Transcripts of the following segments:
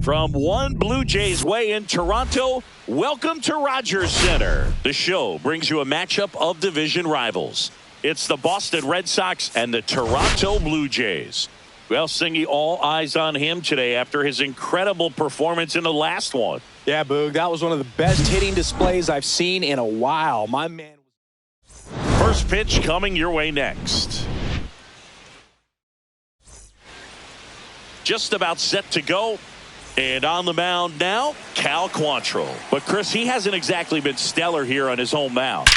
From one Blue Jays way in Toronto, welcome to Rogers Center. The show brings you a matchup of division rivals. It's the Boston Red Sox and the Toronto Blue Jays. Well, Singy, all eyes on him today after his incredible performance in the last one. Yeah, Boog, that was one of the best hitting displays I've seen in a while. My man. First pitch coming your way next. Just about set to go. And on the mound now, Cal Quantrill. But, Chris, he hasn't exactly been stellar here on his home mound.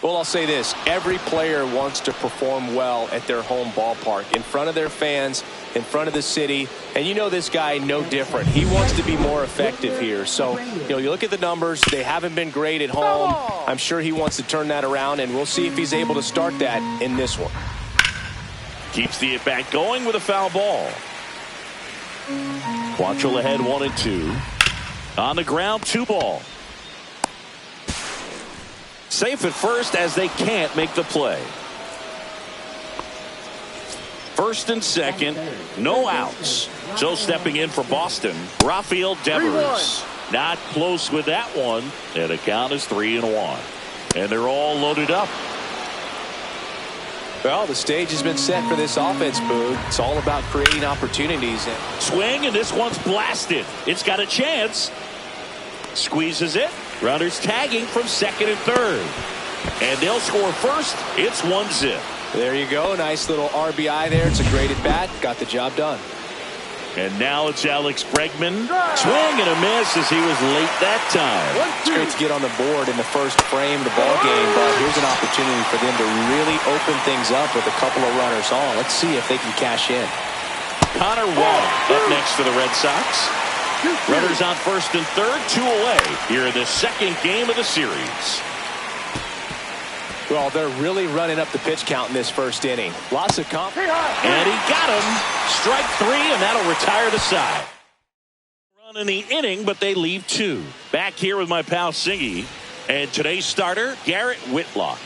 Well, I'll say this. Every player wants to perform well at their home ballpark, in front of their fans, in front of the city. And you know this guy no different. He wants to be more effective here. So, you look at the numbers. They haven't been great at home. I'm sure he wants to turn that around, and we'll see if he's able to start that in this one. Keeps the at-bat going with a foul ball. Quantrill ahead 1-2. On the ground, 2 ball. Safe at first as they can't make the play. First and second, no outs. So stepping in for Boston, Rafael Devers. Not close with that one. And the count is 3-1. And they're all loaded up. Well, the stage has been set for this offense, Boog. It's all about creating opportunities. Swing, and this one's blasted. It's got a chance. Squeezes it. Runners tagging from second and third. And they'll score first. It's 1-0. There you go. Nice little RBI there. It's a great at-bat. Got the job done. And now it's Alex Bregman. Swing and a miss as he was late that time. It's great to get on the board in the first frame of the ball game, but here's an opportunity for them to really open things up with a couple of runners on. Let's see if they can cash in. Connor Wall up next for the Red Sox. Runners on first and third, 2 away here in the second game of the series. Well, they're really running up the pitch count in this first inning. Lots of confidence. And he got him. Strike 3, and that'll retire the side. Run in the inning, but they leave 2. Back here with my pal Singy. And today's starter, Garrett Whitlock.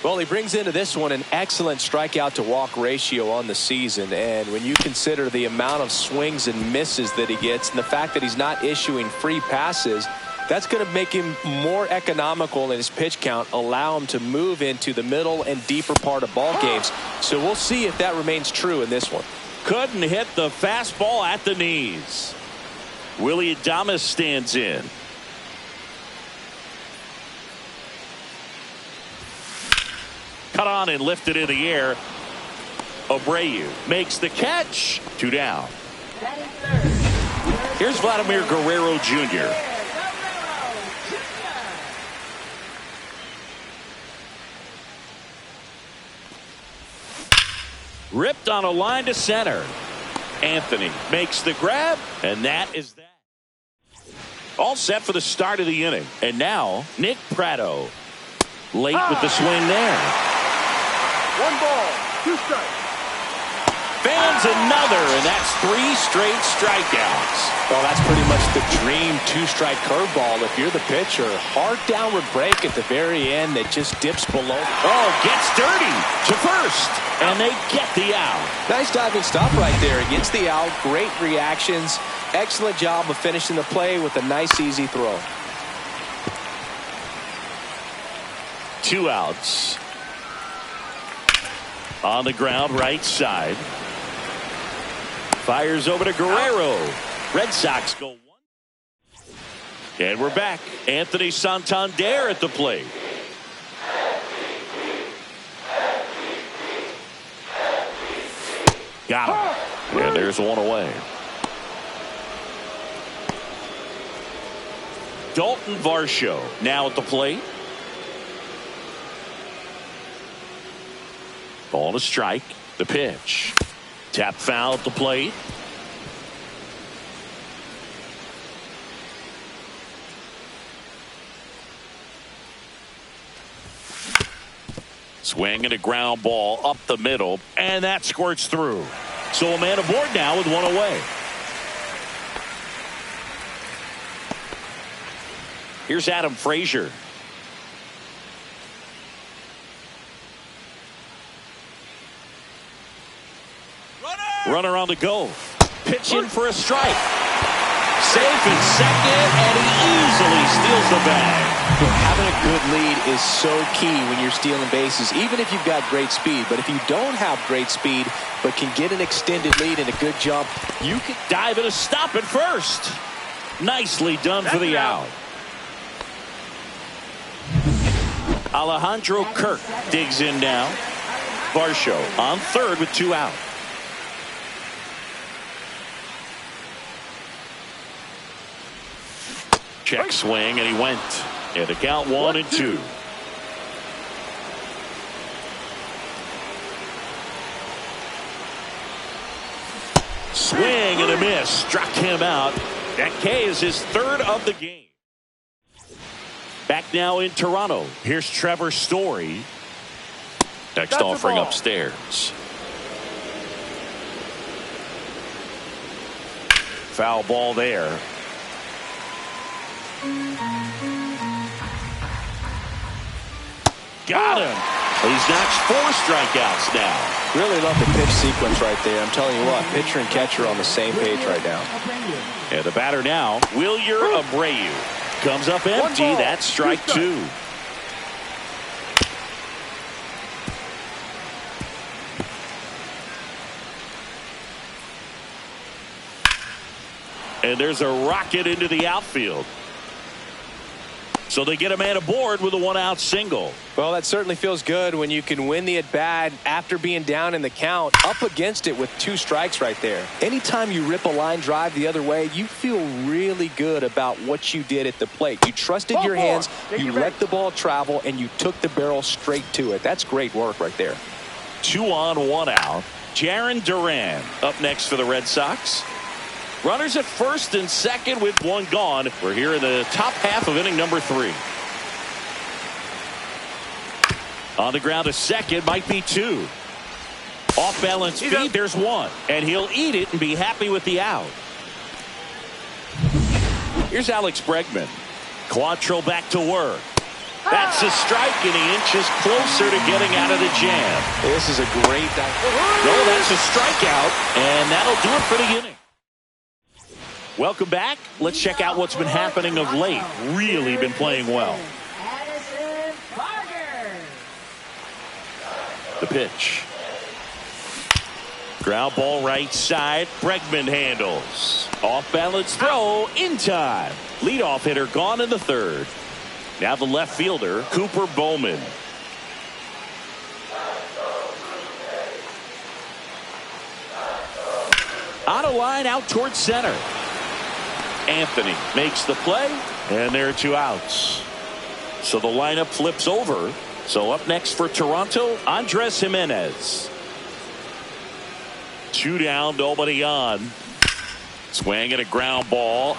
Well, he brings into this one an excellent strikeout to walk ratio on the season. And when you consider the amount of swings and misses that he gets and the fact that he's not issuing free passes, that's going to make him more economical in his pitch count, allow him to move into the middle and deeper part of ball games. So we'll see if that remains true in this one. Couldn't hit the fastball at the knees. Willie Adames stands in. Cut on and lifted in the air. Abreu makes the catch. 2 down. Here's Vladimir Guerrero Jr. Ripped on a line to center. Anthony makes the grab, and that is that. All set for the start of the inning. And now, Nick Pratto. Late with the swing there. 1 ball, 2 strikes. Fans another, and that's 3 straight strikeouts. Well, that's pretty much the dream 2-strike curveball. If you're the pitcher, hard downward break at the very end that just dips below. Oh, gets dirty to first, and they get the out. Nice diving stop right there against the out. Great reactions. Excellent job of finishing the play with a nice, easy throw. 2 outs. On the ground, right side. Fires over to Guerrero. Red Sox go 1. And we're back. Anthony Santander at the plate. Got him. And there's 1 away. Dalton Varsho now at the plate. Ball to strike. The pitch. Tap foul at the plate. Swing and a ground ball up the middle, and that squirts through. So a man aboard now with 1 away. Here's Adam Frazier. Runner on the go. Pitch in for a strike. Safe in second, and he easily steals the bag. Having a good lead is so key when you're stealing bases, even if you've got great speed. But if you don't have great speed, but can get an extended lead and a good jump, you can dive and a stop at first. Nicely done for the out. Alejandro Kirk digs in now. Varsho on third with 2 out. Check swing, and he went. And the count 1-2. Swing and a miss. Struck him out. That K is his third of the game. Back now in Toronto. Here's Trevor Story. Next offering upstairs. Foul ball there. Got him. He's notched 4 strikeouts now. Really love the pitch sequence right there. I'm telling you what, pitcher and catcher on the same page right now. And the batter now, Wilyer Abreu. Comes up empty. That's strike 2. And there's a rocket into the outfield. So they get a man aboard with a 1-out single. Well, that certainly feels good when you can win the at-bat after being down in the count, up against it with 2 strikes right there. Anytime you rip a line drive the other way, you feel really good about what you did at the plate. You trusted your hands, you let the ball travel, and you took the barrel straight to it. That's great work right there. 2 on, 1 out. Jarren Duran up next for the Red Sox. Runners at first and second with 1 gone. We're here in the top half of inning number 3. On the ground to second, might be 2. Off balance feet, there's 1. And he'll eat it and be happy with the out. Here's Alex Bregman. Quantrill back to work. That's a strike, and he inches closer to getting out of the jam. This is a great... No, that's a strikeout, and that'll do it for the inning. Welcome back. Let's check out what's been happening of late. Really been playing well. The pitch. Ground ball right side. Bregman handles. Off balance throw in time. Leadoff hitter gone in the 3rd. Now the left fielder, Cooper Bowman. On a line out towards center. Anthony makes the play, and there are 2 outs. So the lineup flips over. So up next for Toronto, Andres Jimenez. 2 down, nobody on. Swing and a ground ball.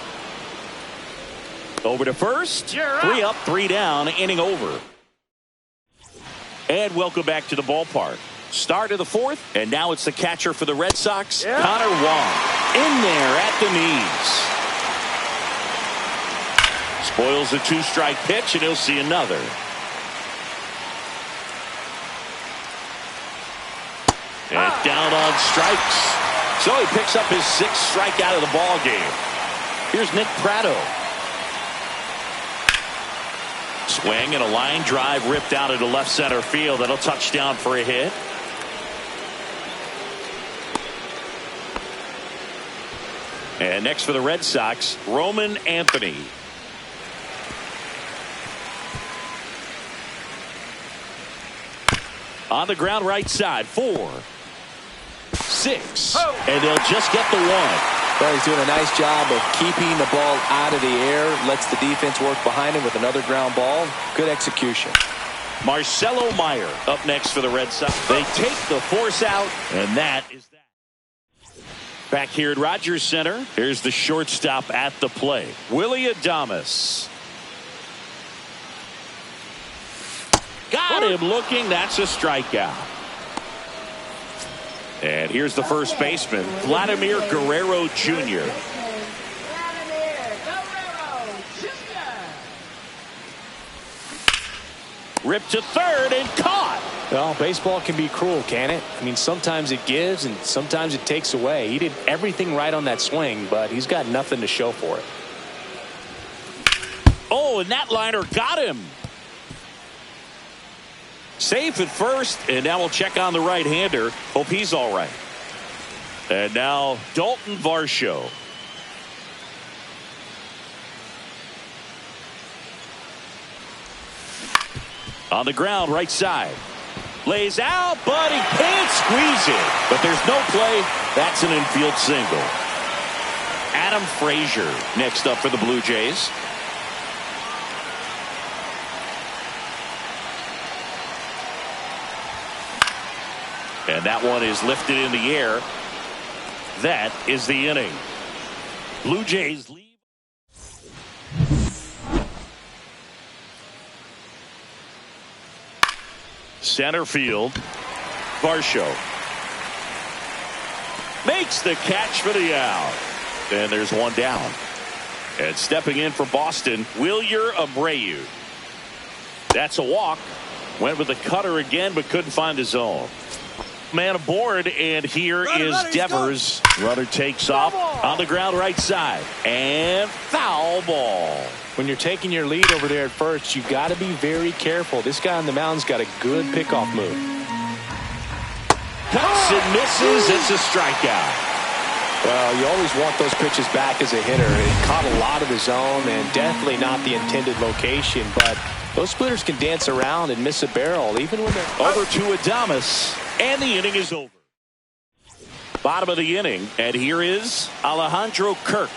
Over to first. 3 up, 3 down, inning over. And welcome back to the ballpark. Start of the 4th, and now it's the catcher for the Red Sox, Connor Wong. In there at the knees. Spoils a 2-strike pitch, and he'll see another. And down on strikes. So he picks up his 6th strikeout of the ball game. Here's Nick Pratto. Swing and a line drive ripped out into left center field. That'll touch down for a hit. And next for the Red Sox, Roman Anthony. On the ground right side, 4, 6, and they'll just get the 1. Well, he's doing a nice job of keeping the ball out of the air, lets the defense work behind him with another ground ball. Good execution. Marcelo Meyer up next for the Red Sox. They take the force out, and that is that. Back here at Rogers Center, here's the shortstop at the plate, Willie Adames. Got him looking. That's a strikeout. And here's the first baseman, Vladimir Guerrero Jr. Ripped to third and caught. Well, baseball can be cruel, can it? I mean, sometimes it gives and sometimes it takes away. He did everything right on that swing, but he's got nothing to show for it. Oh, and that liner got him. Safe at first, and now we'll check on the right-hander. Hope he's all right. And now Dalton Varsho. On the ground, right side. Lays out, but he can't squeeze it. But there's no play. That's an infield single. Adam Frazier next up for the Blue Jays. And that one is lifted in the air. That is the inning. Blue Jays lead. Center field. Varsho makes the catch for the out. And there's one down. And stepping in for Boston, Wilyer Abreu. That's a walk. Went with the cutter again, but couldn't find his zone. Man aboard, and here is Devers. Runner takes off on the ground right side. And foul ball. When you're taking your lead over there at first, you got to be very careful. This guy on the mound's got a good pickoff move. Cuts and misses. It's a strikeout. Well, you always want those pitches back as a hitter. It caught a lot of the zone and definitely not the intended location, but those splitters can dance around and miss a barrel even when they're over to Adames, and the inning is over. Bottom of the inning, and here is Alejandro Kirk.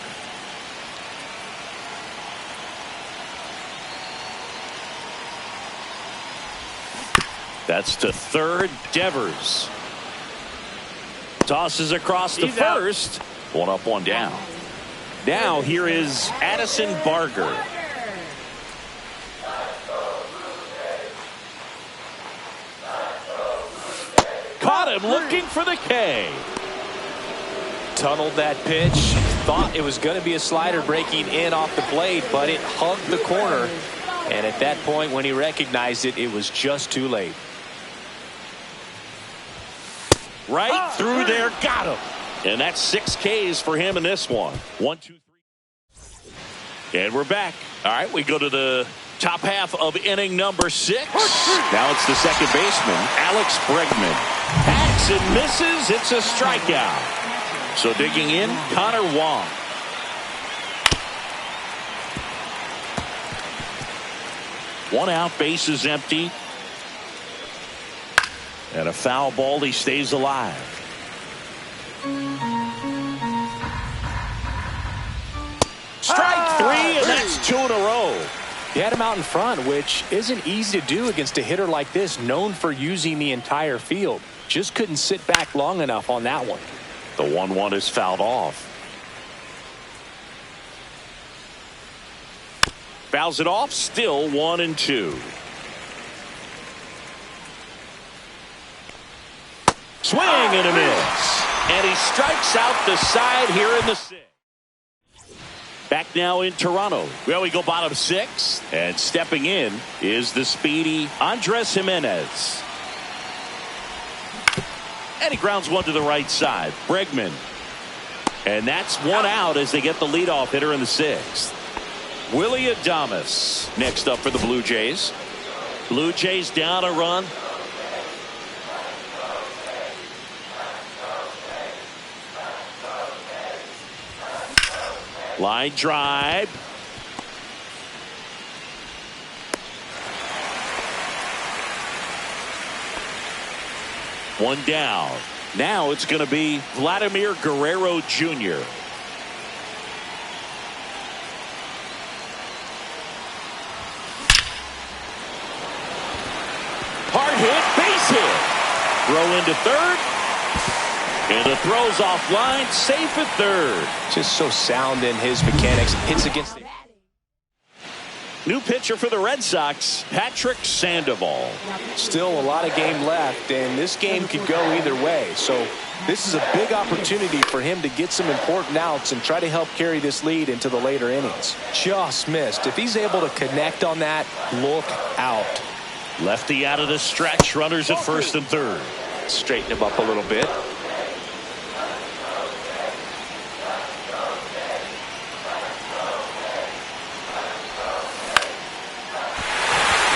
That's to third. Devers tosses across to first. One up, one down. Now here is Addison Barger. Caught him looking for the K. Tunneled that pitch. Thought it was going to be a slider breaking in off the plate, but it hugged the corner. And at that point, when he recognized it, it was just too late. Right through there, got him. And that's 6 Ks for him in this one. 1, 2, 3. And we're back. All right, we go to the top half of inning number 6. Now it's the second baseman, Alex Bregman. Hacks and misses. It's a strikeout. So digging in, Connor Wong. One out, base is empty. And a foul ball, he stays alive. Strike 3, and that's 2 in a row. He had him out in front, which isn't easy to do against a hitter like this, known for using the entire field. Just couldn't sit back long enough on that one. The 1-1 is fouled off. Fouls it off, still 1-2. Swing and a miss. And he strikes out the side here in the 6th. Back now in Toronto. Well, we go bottom 6. And stepping in is the speedy Andres Jimenez. And he grounds one to the right side. Bregman. And that's one out as they get the leadoff hitter in the 6th. Willie Adames next up for the Blue Jays. Blue Jays down a run. Line drive. One down. Now it's going to be Vladimir Guerrero Jr. Hard hit, base hit. Throw into third. And the throw's offline, safe at third. Just so sound in his mechanics. Hits against the... New pitcher for the Red Sox, Patrick Sandoval. Still a lot of game left, and this game could go either way. So this is a big opportunity for him to get some important outs and try to help carry this lead into the later innings. Just missed. If he's able to connect on that, look out. Lefty out of the stretch. Runners at first and third. Straighten him up a little bit.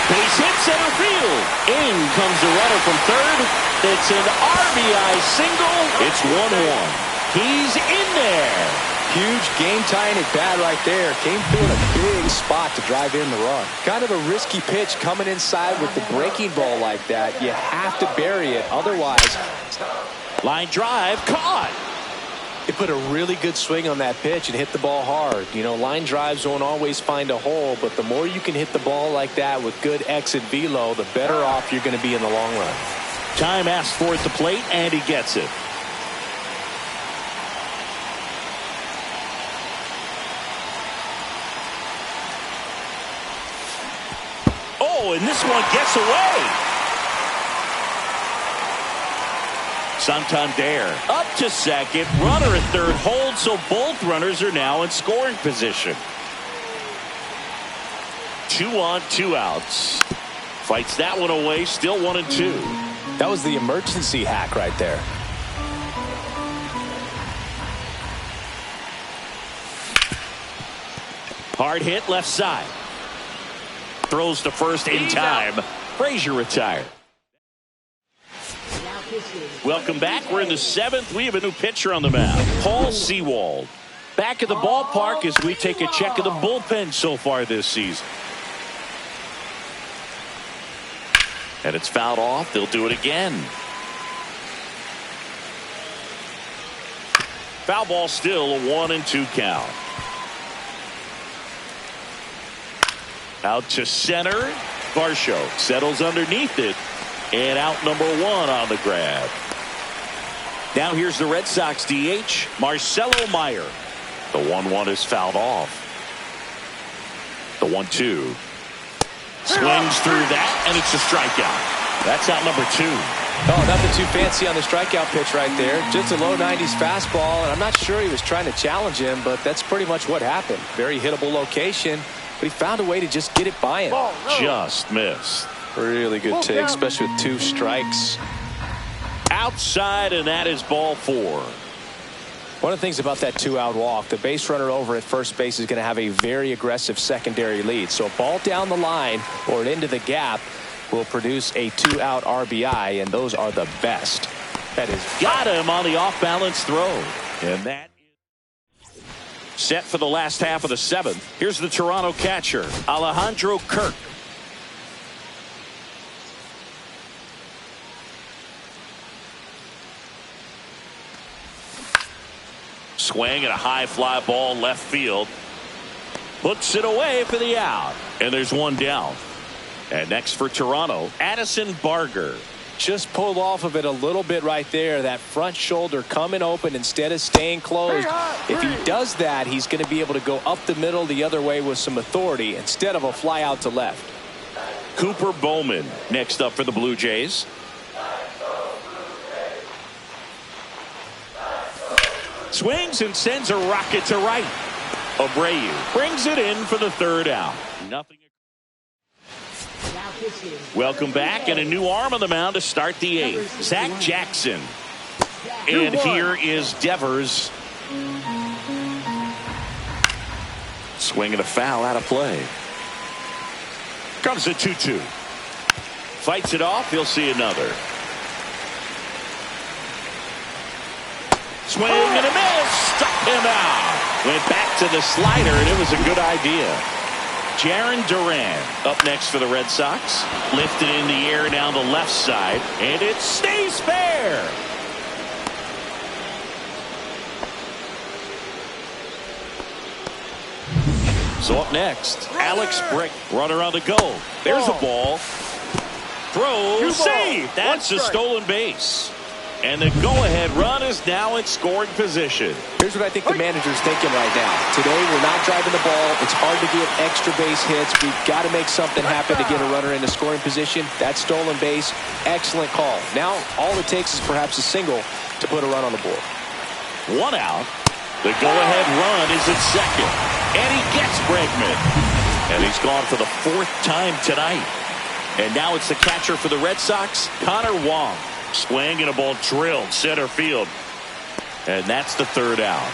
Base hit center field. In comes the runner from third. It's an RBI single. It's 1-1. He's in there. Huge game-tying at bat right there. Came through in a big spot to drive in the run. Kind of a risky pitch coming inside with the breaking ball like that. You have to bury it. Otherwise, line drive caught. He put a really good swing on that pitch and hit the ball hard. You know, line drives won't always find a hole, but the more you can hit the ball like that with good exit velo, the better off you're going to be in the long run. Time asked for at the plate, and he gets it. Oh, and this one gets away. Santander up to second. Runner at third holds, so both runners are now in scoring position. 2 on, 2 outs. Fights that one away, still 1-2. That was the emergency hack right there. Hard hit left side. Throws to first in time. Frazier retired. Welcome back. We're in the 7th. We have a new pitcher on the mound, Paul Sewald. Back at the ballpark as we take a check of the bullpen so far this season. And it's fouled off. They'll do it again. Foul ball, still a 1-2 count. Out to center. Varsho settles underneath it. And out number 1 on the grab. Now here's the Red Sox DH, Marcelo Meyer. The 1-1 is fouled off. The 1-2. Swings through that, and it's a strikeout. That's out number 2. Oh, nothing too fancy on the strikeout pitch right there. Just a low 90s fastball, and I'm not sure he was trying to challenge him, but that's pretty much what happened. Very hittable location, but he found a way to just get it by him. Just missed. Really good take, especially with 2 strikes. Outside, and that is ball 4. One of the things about that 2-out walk, the base runner over at first base is going to have a very aggressive secondary lead. So a ball down the line or into the gap will produce a 2-out RBI, and those are the best. That is got him on the off-balance throw. And that is set for the last half of the 7th. Here's the Toronto catcher, Alejandro Kirk. Swing and a high fly ball left field. Puts it away for the out. And there's one down. And next for Toronto, Addison Barger. Just pulled off of it a little bit right there. That front shoulder coming open instead of staying closed. If he does that, he's going to be able to go up the middle the other way with some authority instead of a fly out to left. Cooper Bowman next up for the Blue Jays. Swings and sends a rocket to right. Abreu brings it in for the 3rd out. Nothing. Welcome back, and a new arm on the mound to start the 8th. Zach Jackson. And here is Devers. Swing and a foul out of play. Comes a 2-2. Fights it off. He'll see another. Swing and a miss. Struck him out. Went back to the slider, and it was a good idea. Jarren Duran up next for the Red Sox. Lifted in the air down the left side, and it stays fair. So up next, Alex Brick, runner on the go. There's a ball. Throw, save. That's a stolen base. And the go-ahead run is now in scoring position. Here's what I think the manager's thinking right now. Today, we're not driving the ball. It's hard to get extra base hits. We've got to make something happen to get a runner into scoring position. That stolen base, excellent call. Now, all it takes is perhaps a single to put a run on the board. 1 out. The go-ahead run is at second. And he gets Bregman. And he's gone for the 4th time tonight. And now it's the catcher for the Red Sox, Connor Wong. Swing and a ball drilled center field. And that's the third out.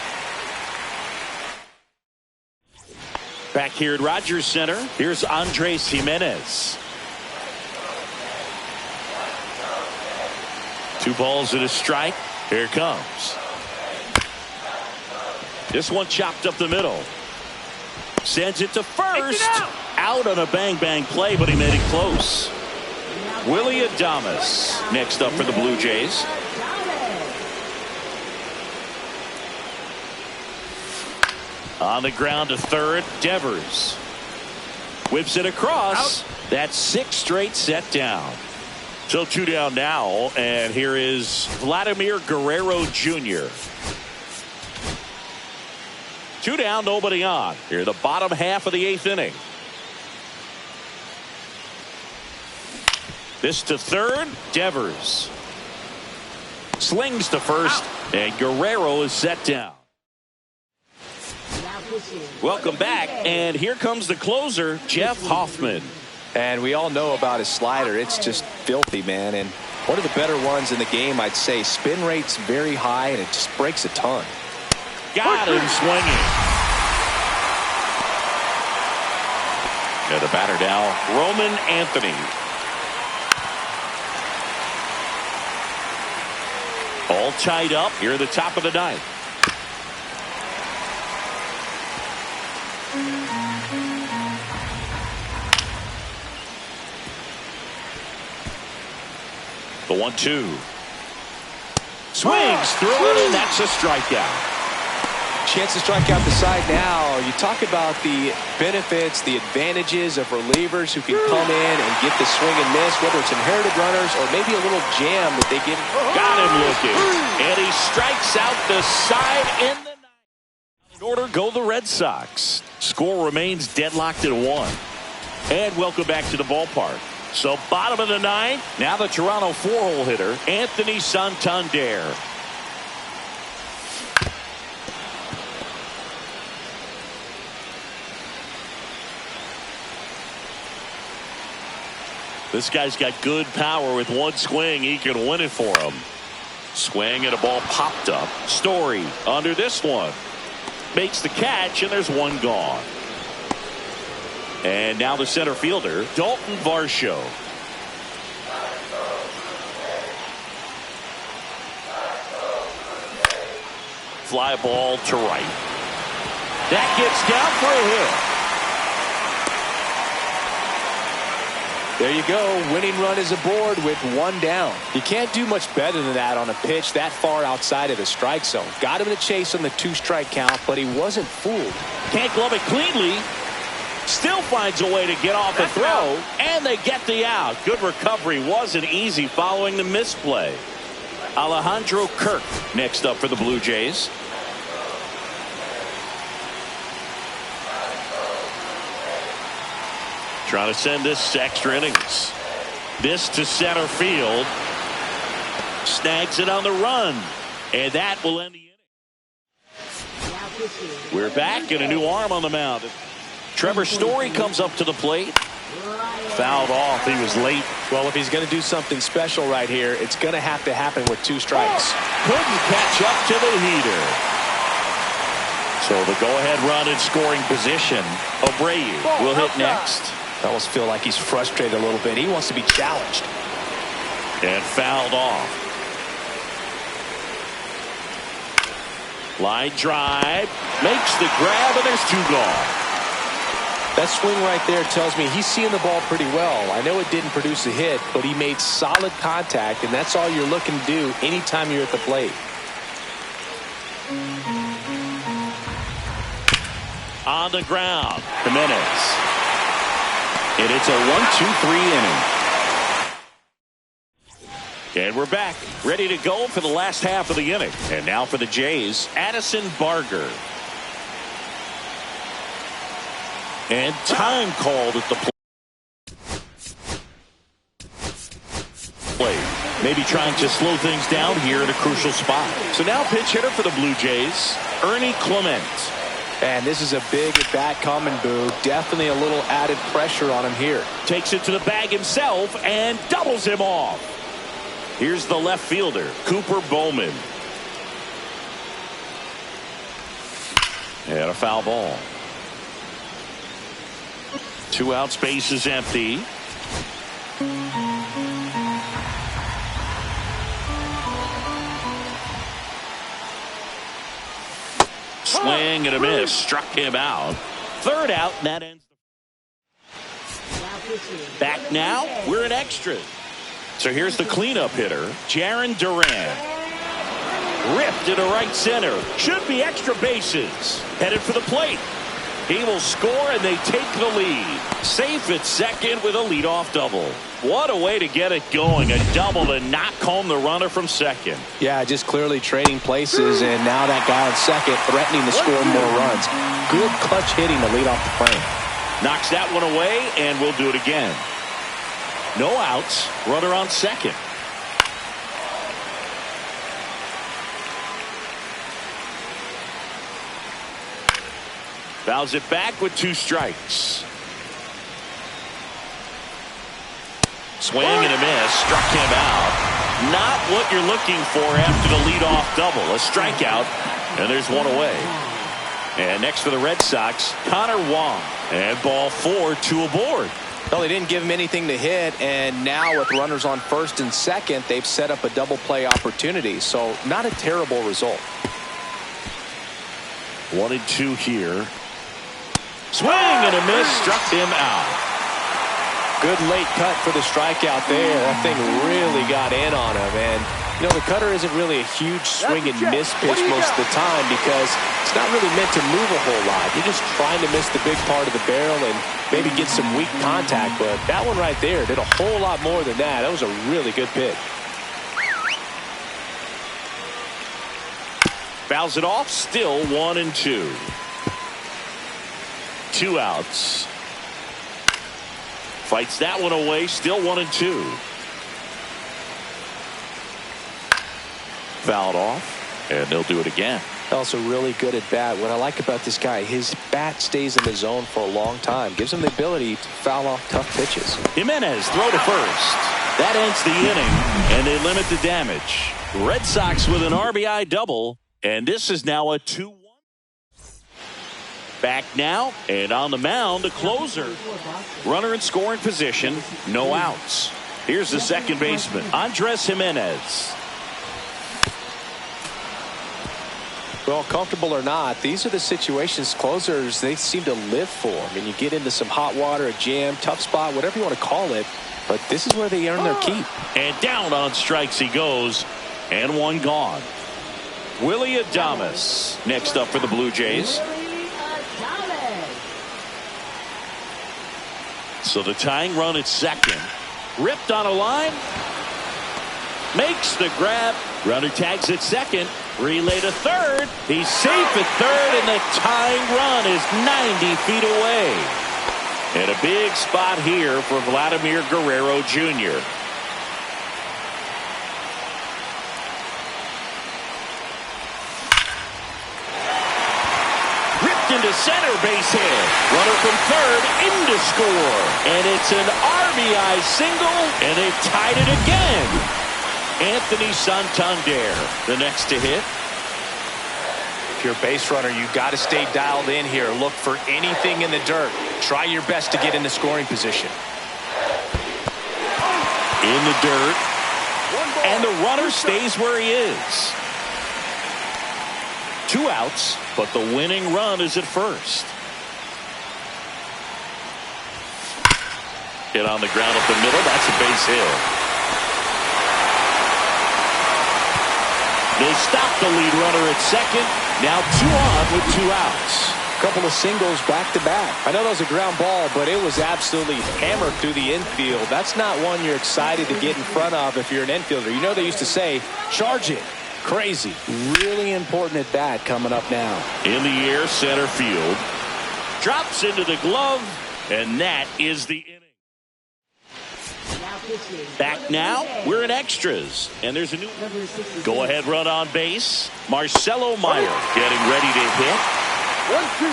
Back here at Rogers Center, here's Andres Jimenez. 2 balls and a strike. Here it comes. This one chopped up the middle. Sends it to first. Out on a bang-bang play, but he made it close. Willie Adames next up for the Blue Jays. On the ground to third, Devers. Whips it across. That's 6 straight set down. So 2 down now, and here is Vladimir Guerrero Jr. 2 down, nobody on. Here, the bottom half of the 8th inning. This to third, Devers. Slings to first, and Guerrero is set down. Welcome back, and here comes the closer, Jeff Hoffman. And we all know about his slider. It's just filthy, man. And one of the better ones in the game, I'd say. Spin rate's very high, and it just breaks a ton. Got him swinging. And the batter now, Roman Anthony. All tied up here at the top of the 9th. The 1-2. Swings through it, and that's a strikeout. Chance to strike out the side now. You talk about the benefits, the advantages of relievers who can come in and get the swing and miss, whether it's inherited runners or maybe a little jam that they give. Got him looking. And he strikes out the side in the 9th. In order, go the Red Sox. Score remains deadlocked at 1. And welcome back to the ballpark. So bottom of the 9th, now the Toronto 4-hole hitter, Anthony Santander. This guy's got good power. With one swing, he can win it for him. Swing and a ball popped up. Story under this one. Makes the catch, and there's one gone. And now the center fielder, Dalton Varsho. Fly ball to right. That gets down for a hit. There you go. Winning run is aboard with 1 down. You can't do much better than that on a pitch that far outside of the strike zone. Got him in the chase on the 2-strike count, but he wasn't fooled. Can't glove it cleanly. Still finds a way to get off the throw, and they get the out. Good recovery. Wasn't easy following the misplay. Alejandro Kirk next up for the Blue Jays. Trying to send this to extra innings. This to center field. Snags it on the run. And that will end the inning. We're back, and a new arm on the mound. Trevor Story comes up to the plate. Fouled off. He was late. Well, if he's going to do something special right here, it's going to have to happen with 2 strikes. Couldn't catch up to the heater. So the go-ahead run in scoring position. Abreu will hit next. I almost feel like he's frustrated a little bit. He wants to be challenged. And fouled off. Line drive. Makes the grab, and there's 2 gone. That swing right there tells me he's seeing the ball pretty well. I know it didn't produce a hit, but he made solid contact, and that's all you're looking to do anytime you're at the plate. On the ground, Jimenez. And it's a 1-2-3 inning. And we're back, ready to go for the last half of the inning. And now for the Jays, Addison Barger. And time called at the plate. Maybe trying to slow things down here at a crucial spot. So now pinch hitter for the Blue Jays, Ernie Clement. And this is a big at-bat coming, Boo. Definitely a little added pressure on him here. Takes it to the bag himself and doubles him off. Here's the left fielder, Cooper Bowman. And a foul ball. 2 out, space is empty. Swing and a miss, struck him out. 3rd out, and that ends. Back now, we're in extras. So here's the cleanup hitter, Jarren Duran. Ripped into right center. Should be extra bases. Headed for the plate. He will score, and they take the lead. Safe at second with a leadoff double. What a way to get it going. A double to knock home the runner from second. Yeah, just clearly trading places, and now that guy on second threatening to score more runs. Good clutch hitting to lead off the frame. Knocks that one away, and we'll do it again. No outs. Runner on second. Fouls it back with 2 strikes. Swing and a miss. Struck him out. Not what you're looking for after the leadoff double. A strikeout, and there's one away. And next for the Red Sox, Connor Wong. And ball 4, 2 aboard. Well, they didn't give him anything to hit, and now with runners on first and second, they've set up a double play opportunity. So not a terrible result. 1-2 here. Swing and a miss, struck him out. Good late cut for the strikeout there. That thing really got in on him. And, you know, the cutter isn't really a huge swing and miss pitch most of the time because it's not really meant to move a whole lot. You're just trying to miss the big part of the barrel and maybe get some weak contact. But that one right there did a whole lot more than that. That was a really good pitch. Fouls it off, still 1-2. 2 outs. Fights that one away, still 1-2. Fouled off, and they'll do it again. Also really good at bat. What I like about this guy, his bat stays in the zone for a long time. Gives him the ability to foul off tough pitches. Jimenez throw to first. That ends the inning, and they limit the damage. Red Sox with an RBI double, and this is now a 2-1. Back now, and on the mound, a closer. Runner in scoring position, no outs. Here's the second baseman, Andres Jimenez. Well, comfortable or not, these are the situations closers they seem to live for. I mean, you get into some hot water, a jam, tough spot, whatever you want to call it, but this is where they earn their keep. And down on strikes he goes, and one gone. Willie Adames next up for the Blue Jays. So the tying run at second. Ripped on a line. Makes the grab. Runner tags at second. Relay to third. He's safe at third, and the tying run is 90 feet away. And a big spot here for Vladimir Guerrero Jr. Into center, base hit. Runner from third in to score. And it's an RBI single, and they've tied it again. Anthony Santander, the next to hit. If you're a base runner, you've got to stay dialed in here. Look for anything in the dirt. Try your best to get in the scoring position. In the dirt. And the runner stays where he is. 2 outs, but the winning run is at first. Hit on the ground up the middle. That's a base hit. They stop the lead runner at second. Now 2 on with 2 outs. Couple of singles back to back. I know that was a ground ball, but it was absolutely hammered through the infield. That's not one you're excited to get in front of if you're an infielder. You know they used to say, charge it. Crazy. Really important at bat coming up now. In the air, center field. Drops into the glove, and that is the inning. Back now, we're in extras, and there's a new go-ahead run on base. Marcelo Meyer getting ready to hit. 1-2.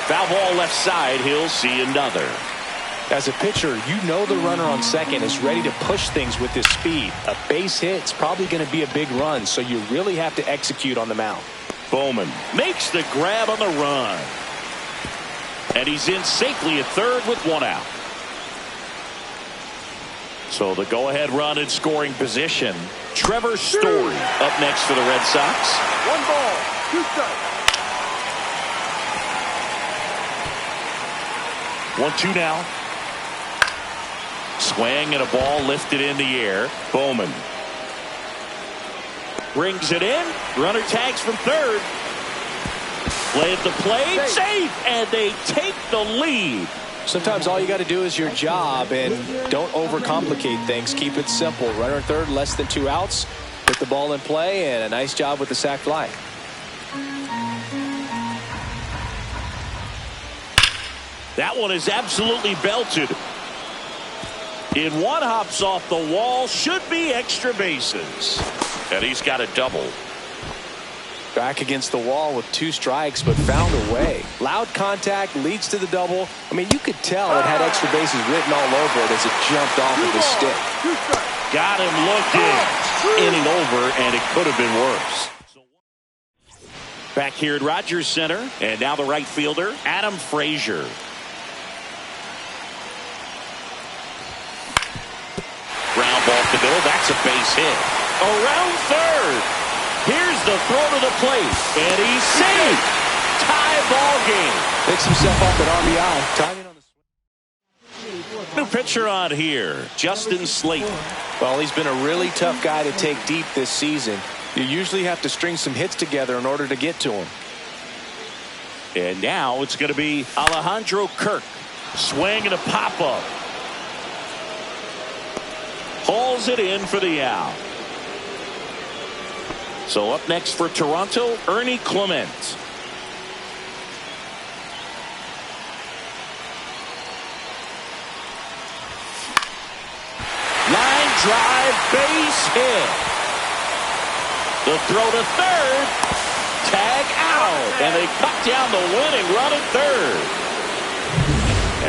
Foul ball left side. He'll see another. As a pitcher, you know the runner on second is ready to push things with his speed. A base hit's probably going to be a big run, so you really have to execute on the mound. Bowman makes the grab on the run. And he's in safely at third with one out. So the go-ahead run in scoring position. Trevor Story up next for the Red Sox. 1 ball, 2 strikes. 1-2 now. Swing and a ball lifted in the air. Bowman brings it in. Runner tags from third. Play at the plate. Safe. And they take the lead. Sometimes all you got to do is your job and don't overcomplicate things. Keep it simple. Runner at third, less than 2 outs. Put the ball in play, and a nice job with the sac fly. That one is absolutely belted. In one, hops off the wall. Should be extra bases. And he's got a double. Back against the wall with 2 strikes, but found a way. Loud contact leads to the double. I mean, you could tell it had extra bases written all over it as it jumped off of his stick. Got him looking. Inning over, and it could have been worse. Back here at Rogers Center, and now the right fielder, Adam Frazier. Ground ball to middle. That's a base hit. Around third. Here's the throw to the plate, and he's safe. Tie ball game. Picks himself up at RBI. Timing on the new pitcher on here, Justin Slayton. Well, he's been a really tough guy to take deep this season. You usually have to string some hits together in order to get to him. And now it's going to be Alejandro Kirk. Swing and a pop-up. Hauls it in for the out. So up next for Toronto, Ernie Clement. Line drive, base hit. The throw to third. Tag out. And they cut down the winning run at third.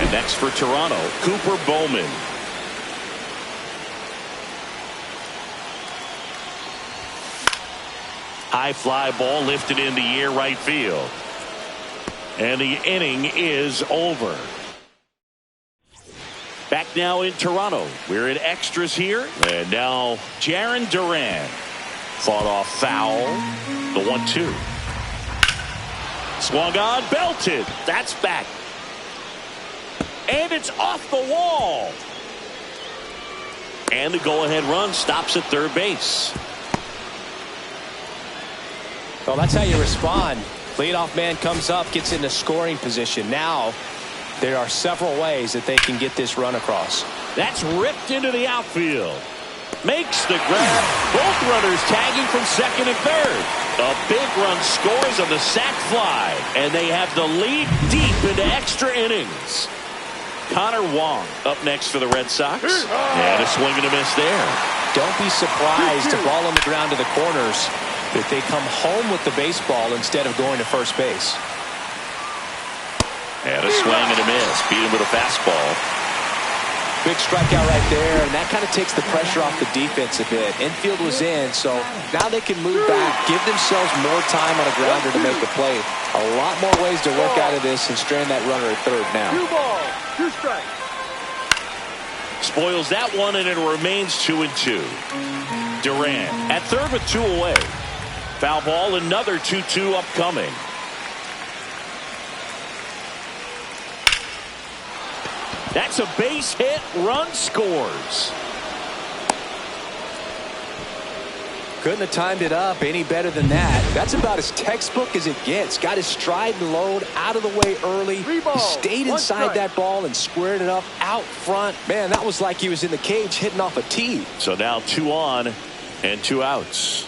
And next for Toronto, Cooper Bowman. High fly ball lifted in the air right field. And the inning is over. Back now in Toronto. We're in extras here. And now Jarren Duran. Fought off foul. The 1-2. Swung on, belted. That's back. And it's off the wall. And the go-ahead run stops at third base. Well, that's how you respond. Leadoff man comes up, gets into scoring position. Now, there are several ways that they can get this run across. That's ripped into the outfield. Makes the grab. Both runners tagging from second and third. A big run scores on the sac fly. And they have the lead deep into extra innings. Connor Wong up next for the Red Sox. And a swing and a miss there. Don't be surprised to ball on the ground to the corners if they come home with the baseball instead of going to first base. And a swing and a miss. Beat him with a fastball. Big strikeout right there, and that kind of takes the pressure off the defense a bit. Infield was in, so now they can move back, give themselves more time on a grounder to make the play. A lot more ways to work out of this and strand that runner at third now. 2 balls, 2 strikes. Spoils that one, and it remains 2-2. Duran at third with 2 away. Foul ball, another 2-2 upcoming. That's a base hit. Run scores. Couldn't have timed it up any better than that. That's about as textbook as it gets. Got his stride and load out of the way early. He stayed inside that ball and squared it up out front. Man, that was like he was in the cage hitting off a tee. So now 2 on and 2 outs.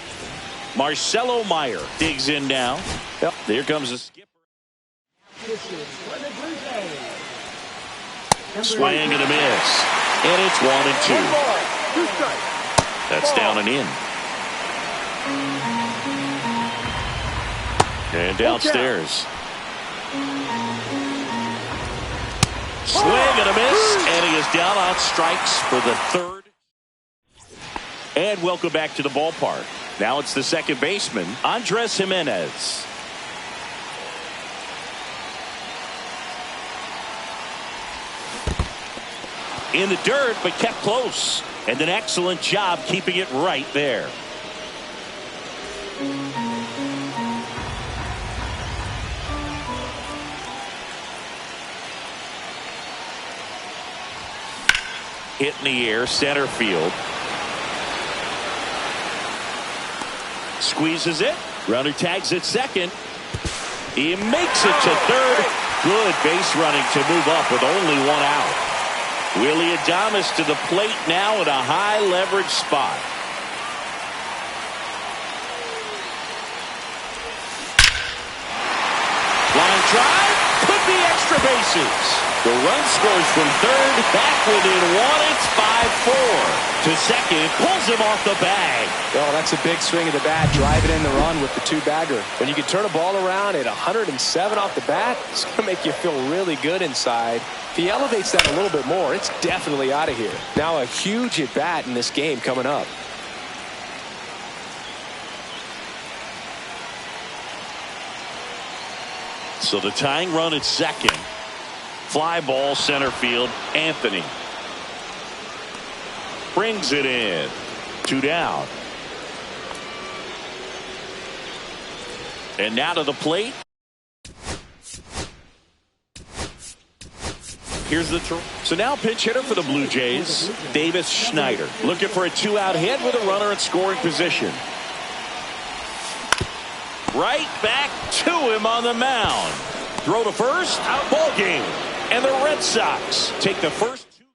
Marcelo Meyer digs in now. Yep. There comes the skipper. Swing and a miss. And it's 1-2. That's down and in. And downstairs. Swing and a miss, and he is down on strikes for the third. And welcome back to the ballpark. Now it's the second baseman, Andres Jimenez. In the dirt, but kept close. And an excellent job keeping it right there. Hit in the air, center field. Squeezes it. Runner tags at second. He makes it to third. Good base running to move up with only one out. Willie Adames to the plate now in a high leverage spot. Line drive. Could be extra bases. The run scores from third, back within one. It's 5-4. To second, pulls him off the bag. Well, that's a big swing of the bat, driving in the run with the two-bagger. When you can turn a ball around at 107 off the bat, it's going to make you feel really good inside. If he elevates that a little bit more, it's definitely out of here. Now a huge at-bat in this game coming up. So the tying run at second. Fly ball center field. Anthony brings it in. 2 down. And now to the plate. Here's the throw. So now pinch hitter for the Blue Jays, Davis Schneider, looking for a 2-out hit with a runner in scoring position. Right back to him on the mound. Throw to first, out, ball game. And the Red Sox take the first 2.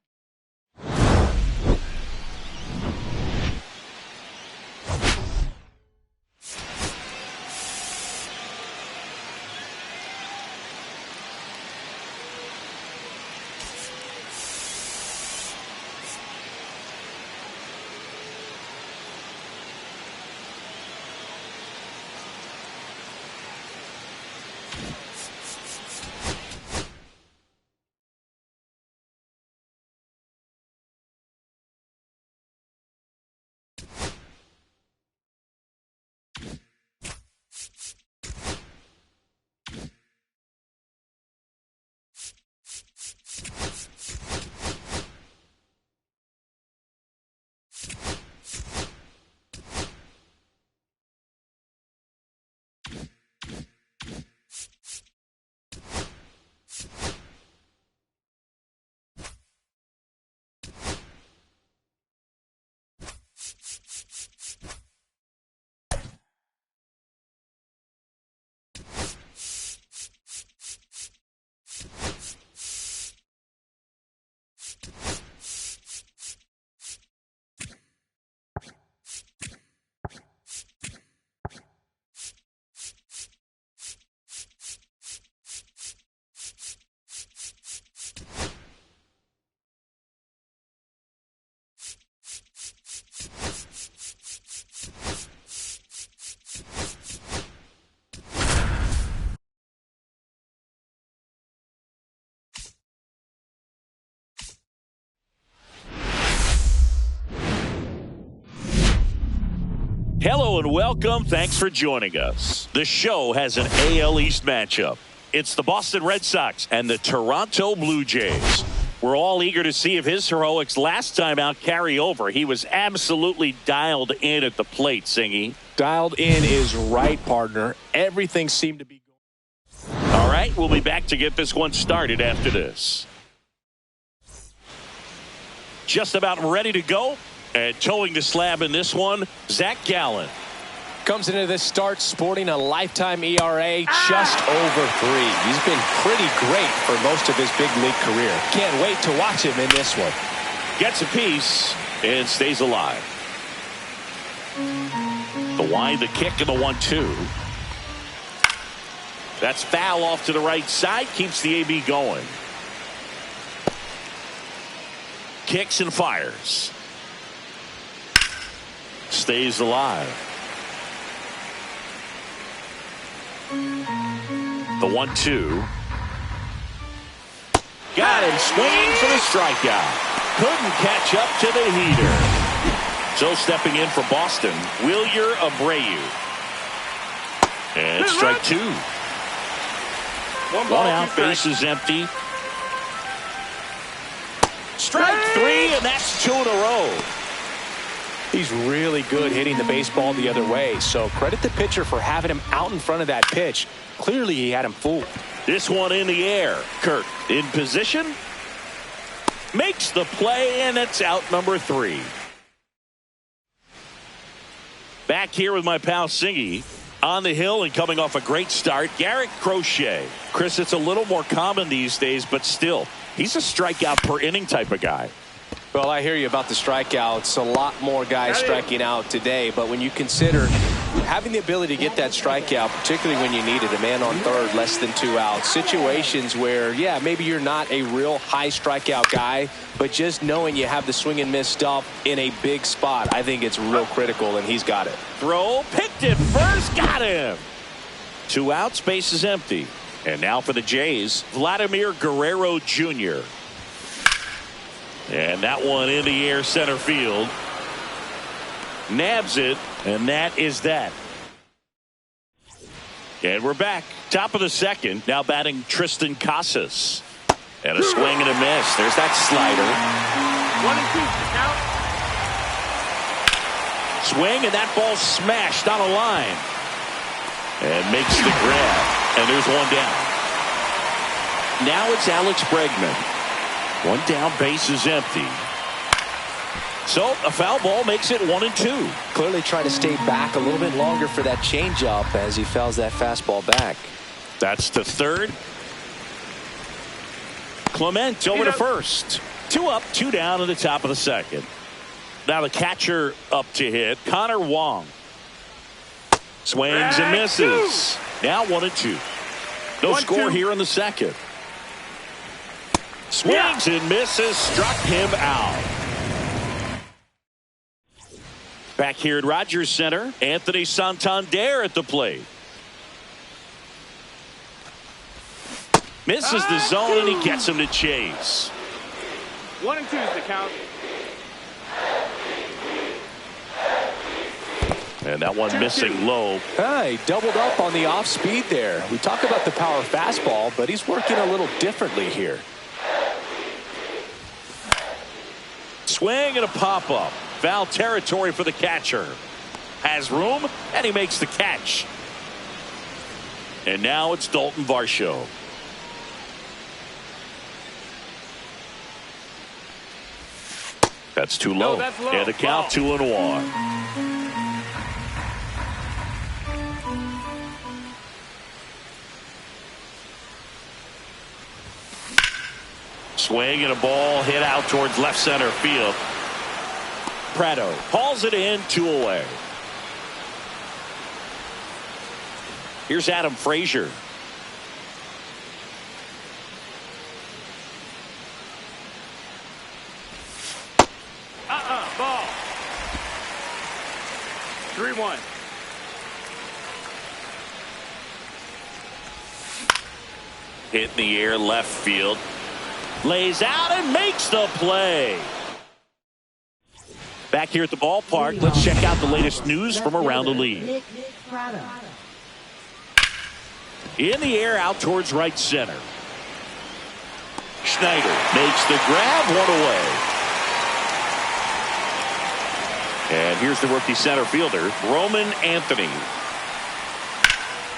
Hello and welcome. Thanks for joining us. The show has an AL East matchup. It's the Boston Red Sox and the Toronto Blue Jays. We're all eager to see if his heroics last time out carry over. He was absolutely dialed in at the plate, Singy. Dialed in is right, partner. Everything seemed to be going. All right, we'll be back to get this one started after this. Just about ready to go. And towing the slab in this one, Zach Gallen. Comes into this start sporting a lifetime ERA just over 3. He's been pretty great for most of his big league career. Can't wait to watch him in this one. Gets a piece and stays alive. The wide, the kick, and the 1-2. That's foul off to the right side. Keeps the AB going. Kicks and fires. Stays alive. The 1-2. Got him swinging for the strikeout. Couldn't catch up to the heater. So stepping in for Boston, Wilyer Abreu. And strike two. One out, base is empty. Strike three, and that's two in a row. He's really good hitting the baseball the other way, so credit the pitcher for having him out in front of that pitch. Clearly he had him fooled. This one in the air. Kurt in position. Makes the play, and it's out number 3. Back here with my pal Singy. On the hill and coming off a great start, Garrett Crochet. Chris, it's a little more common these days, but still, he's a strikeout per inning type of guy. Well, I hear you about the strikeouts. A lot more guys striking out today, but when you consider having the ability to get that strikeout, particularly when you need it, a man on third, less than 2 outs, situations where, yeah, maybe you're not a real high strikeout guy, but just knowing you have the swing and miss stuff in a big spot, I think it's real critical, and he's got it. Throw, picked it first, got him. 2 outs, base is empty. And now for the Jays, Vladimir Guerrero Jr. And that one in the air center field. Nabs it, and that is that. And we're back. Top of the second. Now batting Tristan Casas. And a swing and a miss. There's that slider. 1-2 count. Swing, and that ball smashed on a line. And makes the grab. And there's one down. Now it's Alex Bregman. One down, base is empty. So a foul ball makes it 1-2. Clearly trying to stay back a little bit longer for that changeup as he fouls that fastball back. That's the third. Clement over to first. 2 up, 2 down in the top of the second. Now the catcher up to hit, Connor Wong. Swings and misses. Now 1-2. No score here in the second. Swings and misses, struck him out. Back here at Rogers Center, Anthony Santander at the plate. Misses the zone, and he gets him to chase. 1-2 is the count. And that one missing low. He doubled up on the off speed there. We talk about the power fastball, but he's working a little differently here. Swing and a pop-up. Foul territory for the catcher. Has room, and he makes the catch. And now it's Dalton Varsho. That's too low. No, that's low. And the count 2-1. Swing and a ball hit out towards left center field. Prado hauls it in, 2 away. Here's Adam Frazier. Ball. 3-1. Hit in the air left field. Lays out and makes the play. Back here at the ballpark, let's check out the latest news from around the league. In the air out towards right center. Schneider makes the grab, 1 away. And here's the rookie center fielder, Roman Anthony.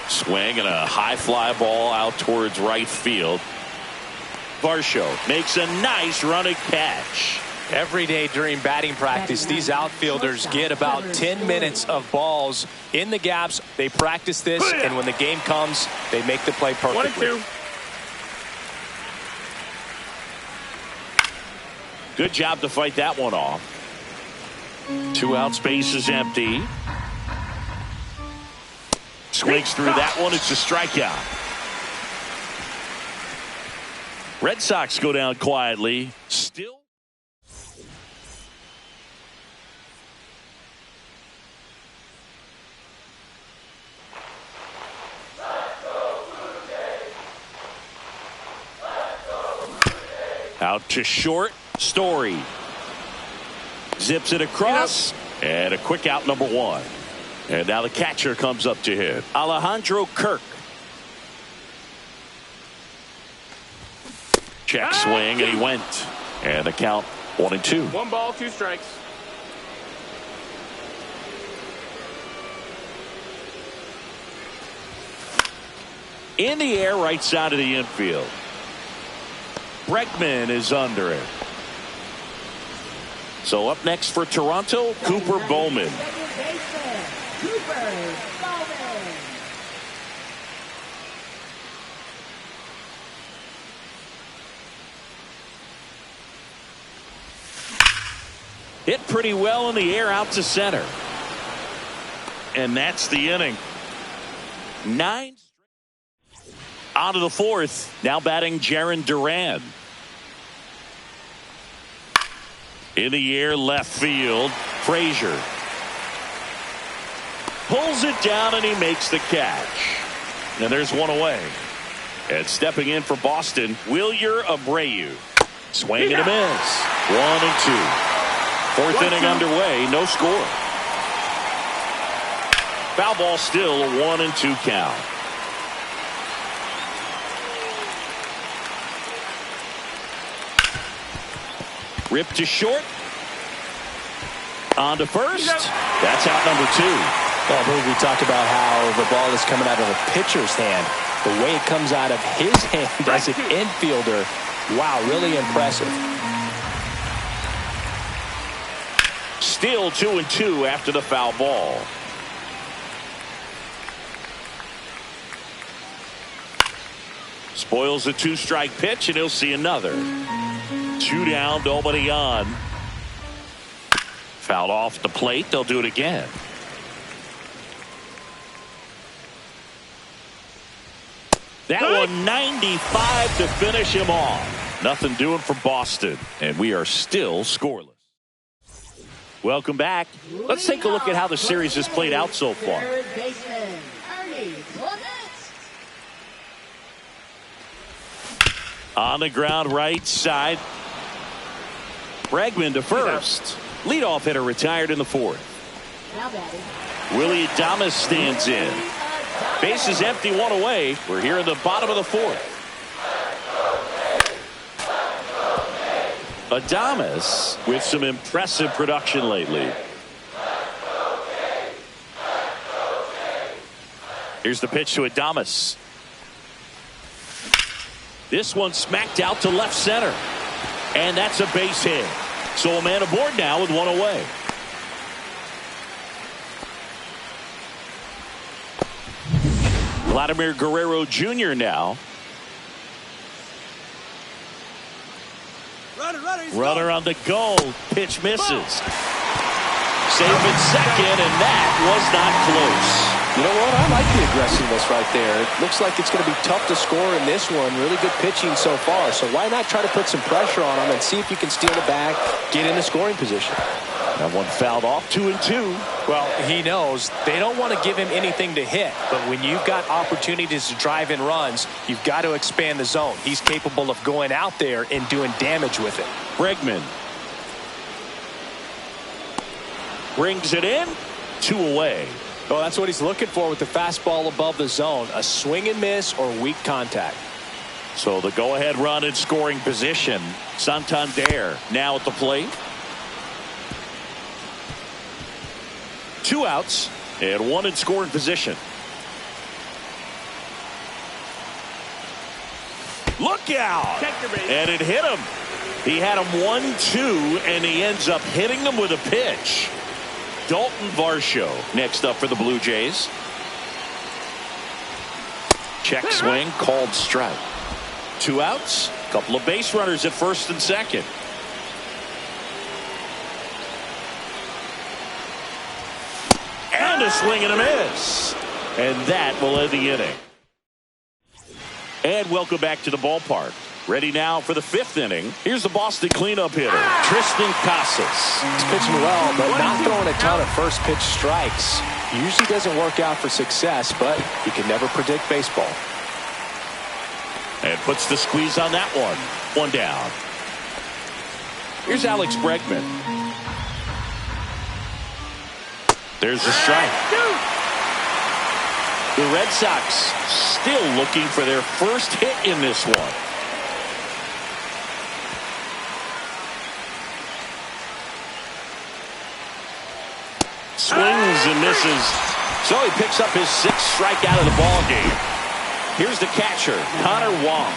Swing and a high fly ball out towards right field. Varsho makes a nice running catch. Every day during batting practice, these outfielders get about 10 minutes of balls in the gaps. They practice this, and when the game comes, they make the play perfectly. 1-2. Good job to fight that one off. 2 out, space is empty. Swings through that one. It's a strikeout. Red Sox go down quietly. Still. Out to short. Story zips it across, and a quick out, number one. And now the catcher comes up to hit. Alejandro Kirk. Check swing, and he went. And the count 1-2. 1 ball, 2 strikes. In the air, right side of the infield. Bregman is under it. So up next for Toronto, Cooper Bowman. Hit pretty well in the air out to center. And that's the inning. 9. On to the fourth. Now batting Jarren Duran. In the air, left field. Frazier pulls it down, and he makes the catch. And there's one away. And stepping in for Boston, Wilyer Abreu. Swing and a miss. 1-2. Fourth inning underway. No score. Foul ball, still a 1-2 count. Rip to short. On to first. That's out, number 2. Well, I believe we talked about how the ball is coming out of a pitcher's hand. The way it comes out of his hand as an infielder. Wow, really impressive. Still 2-2 after the foul ball. Spoils a 2-strike pitch, and he'll see another. 2 down, nobody on. Fouled off the plate. They'll do it again. That one 95 to finish him off. Nothing doing for Boston, and we are still scoreless. Welcome back. Let's take a look at how the series has played out so far. On the ground, right side. Bregman to first. Leadoff hitter retired in the fourth. Willie Adames stands in. Bases empty, one away. We're here in the bottom of the fourth. Adames with some impressive production lately. Here's the pitch to Adames. This one smacked out to left center. And that's a base hit. So a man aboard now with one away. Vladimir Guerrero Jr. now. Runner on the go. Pitch misses. Save in second, and that was not close. You know what? I like the aggressiveness right there. It looks like it's going to be tough to score in this one. Really good pitching so far. So why not try to put some pressure on him and see if you can steal it back, get in a scoring position. That one fouled off. 2-2. Well, he knows they don't want to give him anything to hit. But when you've got opportunities to drive in runs, you've got to expand the zone. He's capable of going out there and doing damage with it. Bregman brings it in. 2 away. Well, that's what he's looking for with the fastball above the zone. A swing and miss or weak contact. So the go-ahead run in scoring position. Santander now at the plate. 2 outs and 1 in scoring position. Look out! And it hit him. He had him 1-2, and he ends up hitting him with a pitch. Dalton Varsho next up for the Blue Jays. Check swing, called strike. 2 outs, couple of base runners at first and second. And a swing and a miss. And that will end the inning. And welcome back to the ballpark. Ready now for the 5th inning. Here's the Boston cleanup hitter, Tristan Casas. He's pitching well, but not throwing a ton of first pitch strikes. Usually doesn't work out for success, but you can never predict baseball. And puts the squeeze on that one. 1 down. Here's Alex Bregman. There's the strike. The Red Sox still looking for their first hit in this one. Swings and misses. So he picks up his sixth strikeout of the ball game. Here's the catcher, Connor Wong.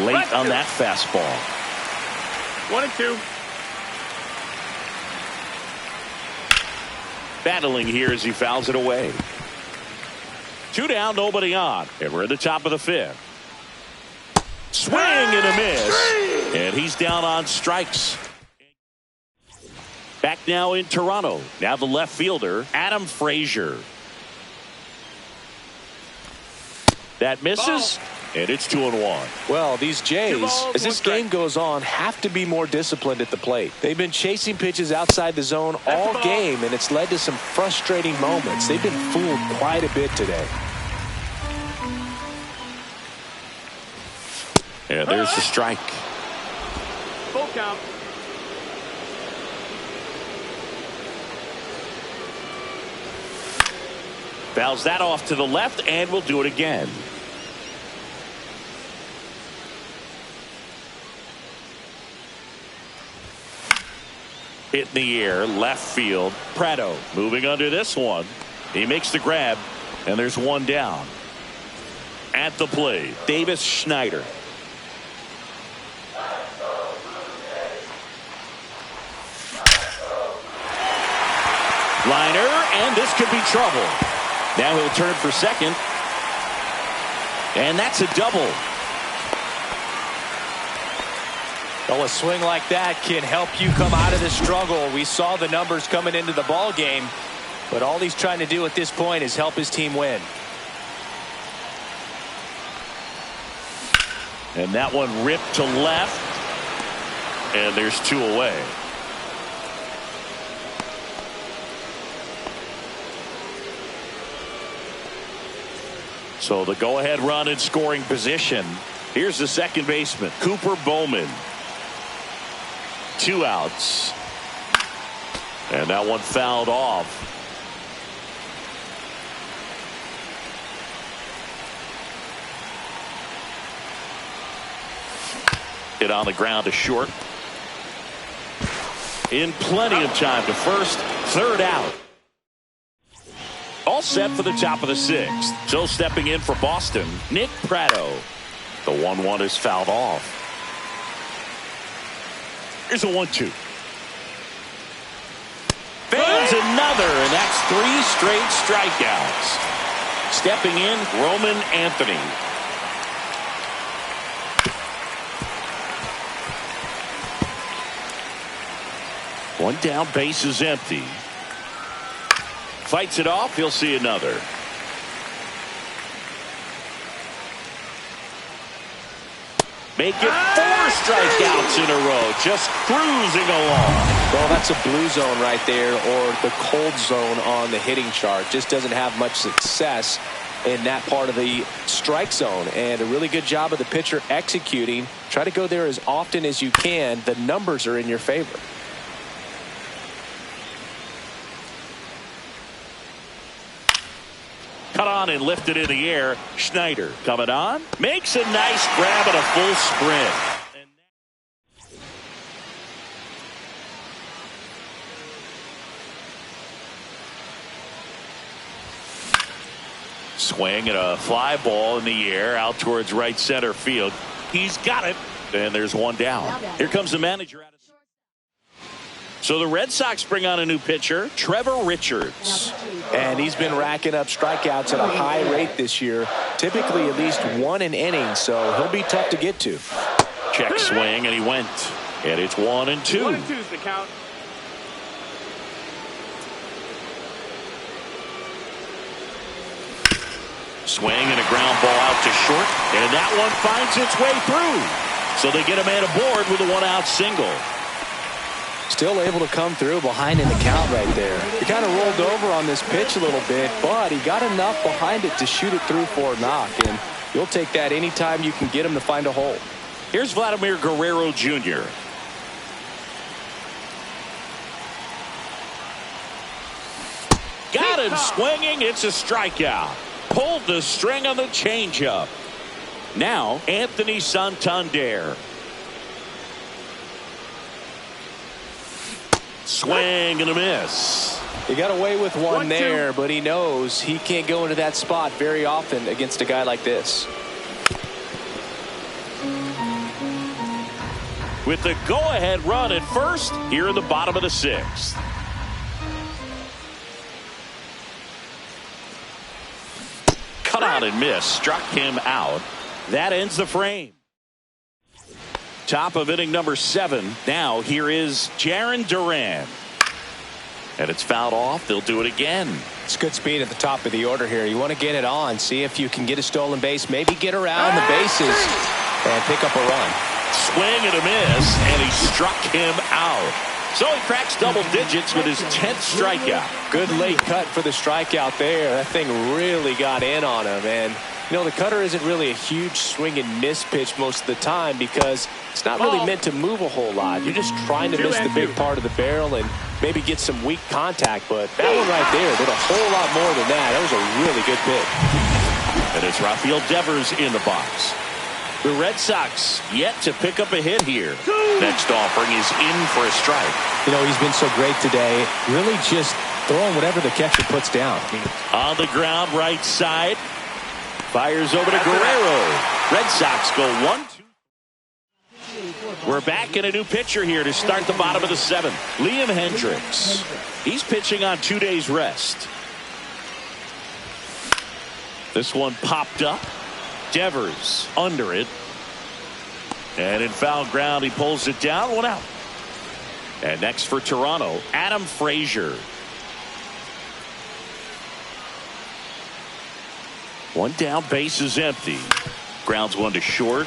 Late on that fastball. 1-2. Battling here as he fouls it away. 2 down, nobody on. And we're at the top of the 5th. Swing and a miss. And he's down on strikes. Back now in Toronto. Now the left fielder, Adam Frazier. That misses. And it's 2-1. Well, these Jays, as this game goes on, have to be more disciplined at the plate. They've been chasing pitches outside the zone all game, and it's led to some frustrating moments. They've been fooled quite a bit today. And there's the strike. Full count. Fouls that off to the left, and we'll do it again. Hit in the air, left field. Prado moving under this one. He makes the grab, and there's 1 down. At the plate, Davis Schneider. Liner, and this could be trouble. Now he'll turn for second. And that's a double. Well, a swing like that can help you come out of the struggle. We saw the numbers coming into the ball game, but all he's trying to do at this point is help his team win. And that one ripped to left. And there's 2 away. So the go-ahead run in scoring position. Here's the second baseman, Cooper Bowman. 2 outs. And that one fouled off. Hit on the ground to short. In plenty of time to first. 3rd out. All set for the top of the 6th. So stepping in for Boston, Nick Prado. The 1-1 is fouled off. Here's a 1-2. Fans another, and that's 3 straight strikeouts. Stepping in, Roman Anthony. One down, base is empty. Fights it off, he'll see another. Make it 4 strikeouts in a row, just cruising along. Well, that's a blue zone right there, or the cold zone on the hitting chart. Just doesn't have much success in that part of the strike zone, and a really good job of the pitcher executing. Try to go there as often as you can. The numbers are in your favor. Cut on and lifted in the air. Schneider coming on. Makes a nice grab and a full sprint. Swing and a fly ball in the air out towards right center field. He's got it. And there's 1 down. Here comes the manager. So the Red Sox bring on a new pitcher, Trevor Richards. And he's been racking up strikeouts at a high rate this year, typically at least 1 an inning, so he'll be tough to get to. Check swing, and he went. And it's 1-2. 1-2 is the count. Swing and a ground ball out to short, and that one finds its way through. So they get a man aboard with a 1-out single. Still able to come through behind in the count right there. He kind of rolled over on this pitch a little bit, but he got enough behind it to shoot it through for a knock, and you'll take that anytime you can get him to find a hole. Here's Vladimir Guerrero Jr. Got him swinging. It's a strikeout. Pulled the string on the changeup. Now Anthony Santander. Swing and a miss. He got away with one there, but he knows he can't go into that spot very often against a guy like this. With the go-ahead run at first here in the bottom of the sixth. Cut out and miss. Struck him out. That ends the frame. Top of inning number 7. Now here is Jarren Duran. And it's fouled off. They'll do it again. It's good speed at the top of the order here. You want to get it on. See if you can get a stolen base. Maybe get around the bases and pick up a run. Swing and a miss. And he struck him out. So he cracks double digits with his 10th strikeout. Good late cut for the strikeout there. That thing really got in on him. And you know, the cutter isn't really a huge swing and miss pitch most of the time because it's not really meant to move a whole lot. You're just trying to miss the big part of the barrel and maybe get some weak contact. But that one right there did a whole lot more than that. That was a really good pitch. And it's Rafael Devers in the box. The Red Sox yet to pick up a hit here. Next offering is in for a strike. You know, he's been so great today. Really just throwing whatever the catcher puts down. On the ground, right side. Fires over to Guerrero. Red Sox go 1-2. We're back in a new pitcher here to start the bottom of the 7th. Liam Hendricks. He's pitching on 2 days rest. This one popped up. Devers under it. And in foul ground, he pulls it down. 1 out. And next for Toronto, Adam Frazier. 1 down, base is empty. Grounds 1 to short.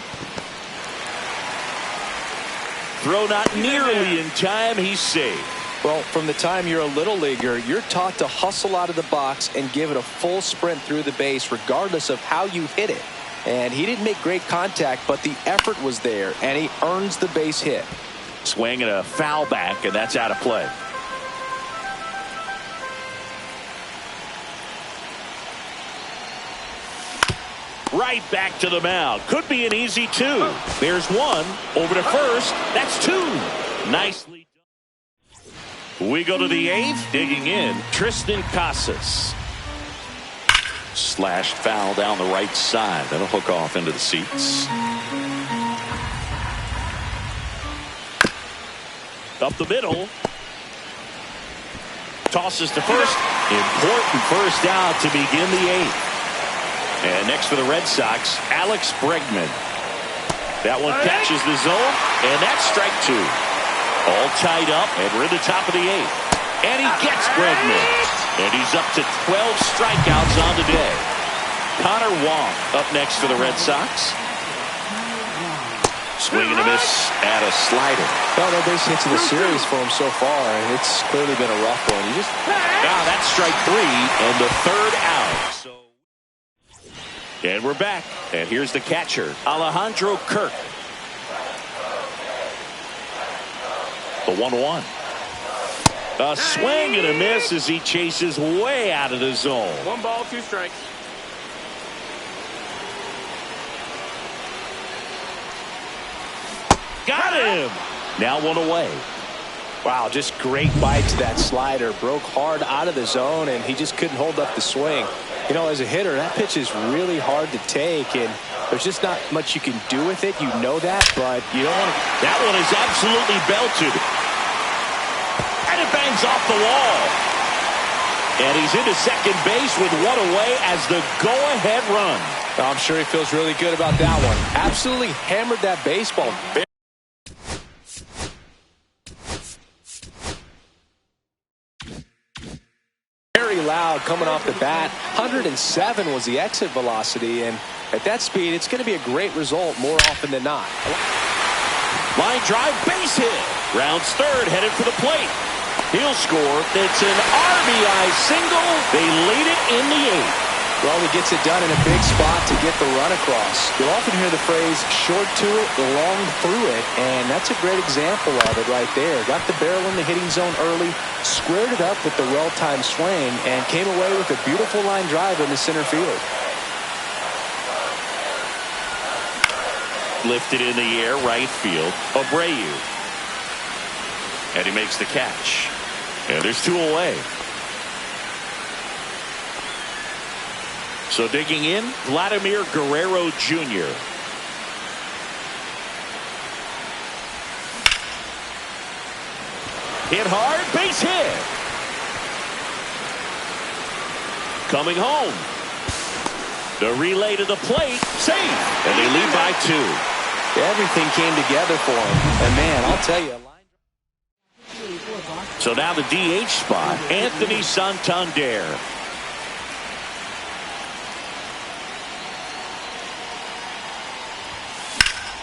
Throw not nearly in time. He's safe. Well, from the time you're a little leaguer, you're taught to hustle out of the box and give it a full sprint through the base regardless of how you hit it. And he didn't make great contact, but the effort was there, and he earns the base hit. Swing and a foul back, and that's out of play. Right back to the mound. Could be an easy 2. There's 1. Over to first. That's 2. Nicely done. We go to the 8th. Digging in, Tristan Casas. Slashed foul down the right side. That'll hook off into the seats. Up the middle. Tosses to first. Important first out to begin the 8th. And next for the Red Sox, Alex Bregman. That one catches the zone, and that's strike 2. All tied up, and we're in the top of the 8th. And he gets Bregman. And he's up to 12 strikeouts on the day. Connor Wong up next for the Red Sox. Swing and a miss at a slider. Well, no base hits in the series for him so far, and it's clearly been a rough one. Now that's strike 3 and the 3rd out. And we're back. And here's the catcher, Alejandro Kirk. The 1-1. A swing and a miss as he chases way out of the zone. 1 ball, 2 strikes. Got him. Now 1 away. Wow, just great bite to that slider. Broke hard out of the zone, and he just couldn't hold up the swing. You know, as a hitter, that pitch is really hard to take, and there's just not much you can do with it. You know that, but you don't want to. That one is absolutely belted. And it bangs off the wall. And he's into second base with 1 away as the go-ahead run. I'm sure he feels really good about that one. Absolutely hammered that baseball. Very loud coming off the bat. 107 was the exit velocity, and at that speed, it's going to be a great result more often than not. Line drive, base hit. Rounds 3rd, headed for the plate. He'll score. It's an RBI single. They lead it in the 8th. Well, he gets it done in a big spot to get the run across. You'll often hear the phrase, short to it, long through it, and that's a great example of it right there. Got the barrel in the hitting zone early, squared it up with the well-timed swing, and came away with a beautiful line drive in the center field. Lifted in the air, right field, Abreu. And he makes the catch. And there's two away. So digging in, Vladimir Guerrero Jr. Hit hard, base hit. Coming home. The relay to the plate, safe. And they lead by 2. Everything came together for him. And man, I'll tell you. So now the DH spot, Anthony Santander.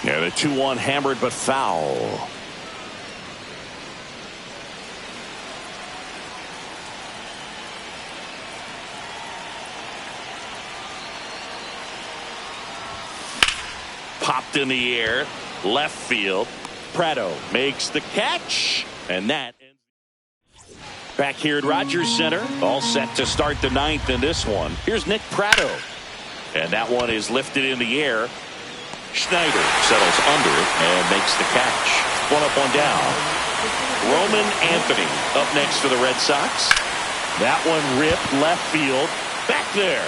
Yeah, the 2-1 hammered but foul. Popped in the air, left field. Prado makes the catch, and that ends. Back here at Rogers Center, all set to start the 9th in this one. Here's Nick Prado, and that one is lifted in the air. Schneider settles under it and makes the catch. 1 up, 1 down. Roman Anthony up next for the Red Sox. That one ripped left field. Back there.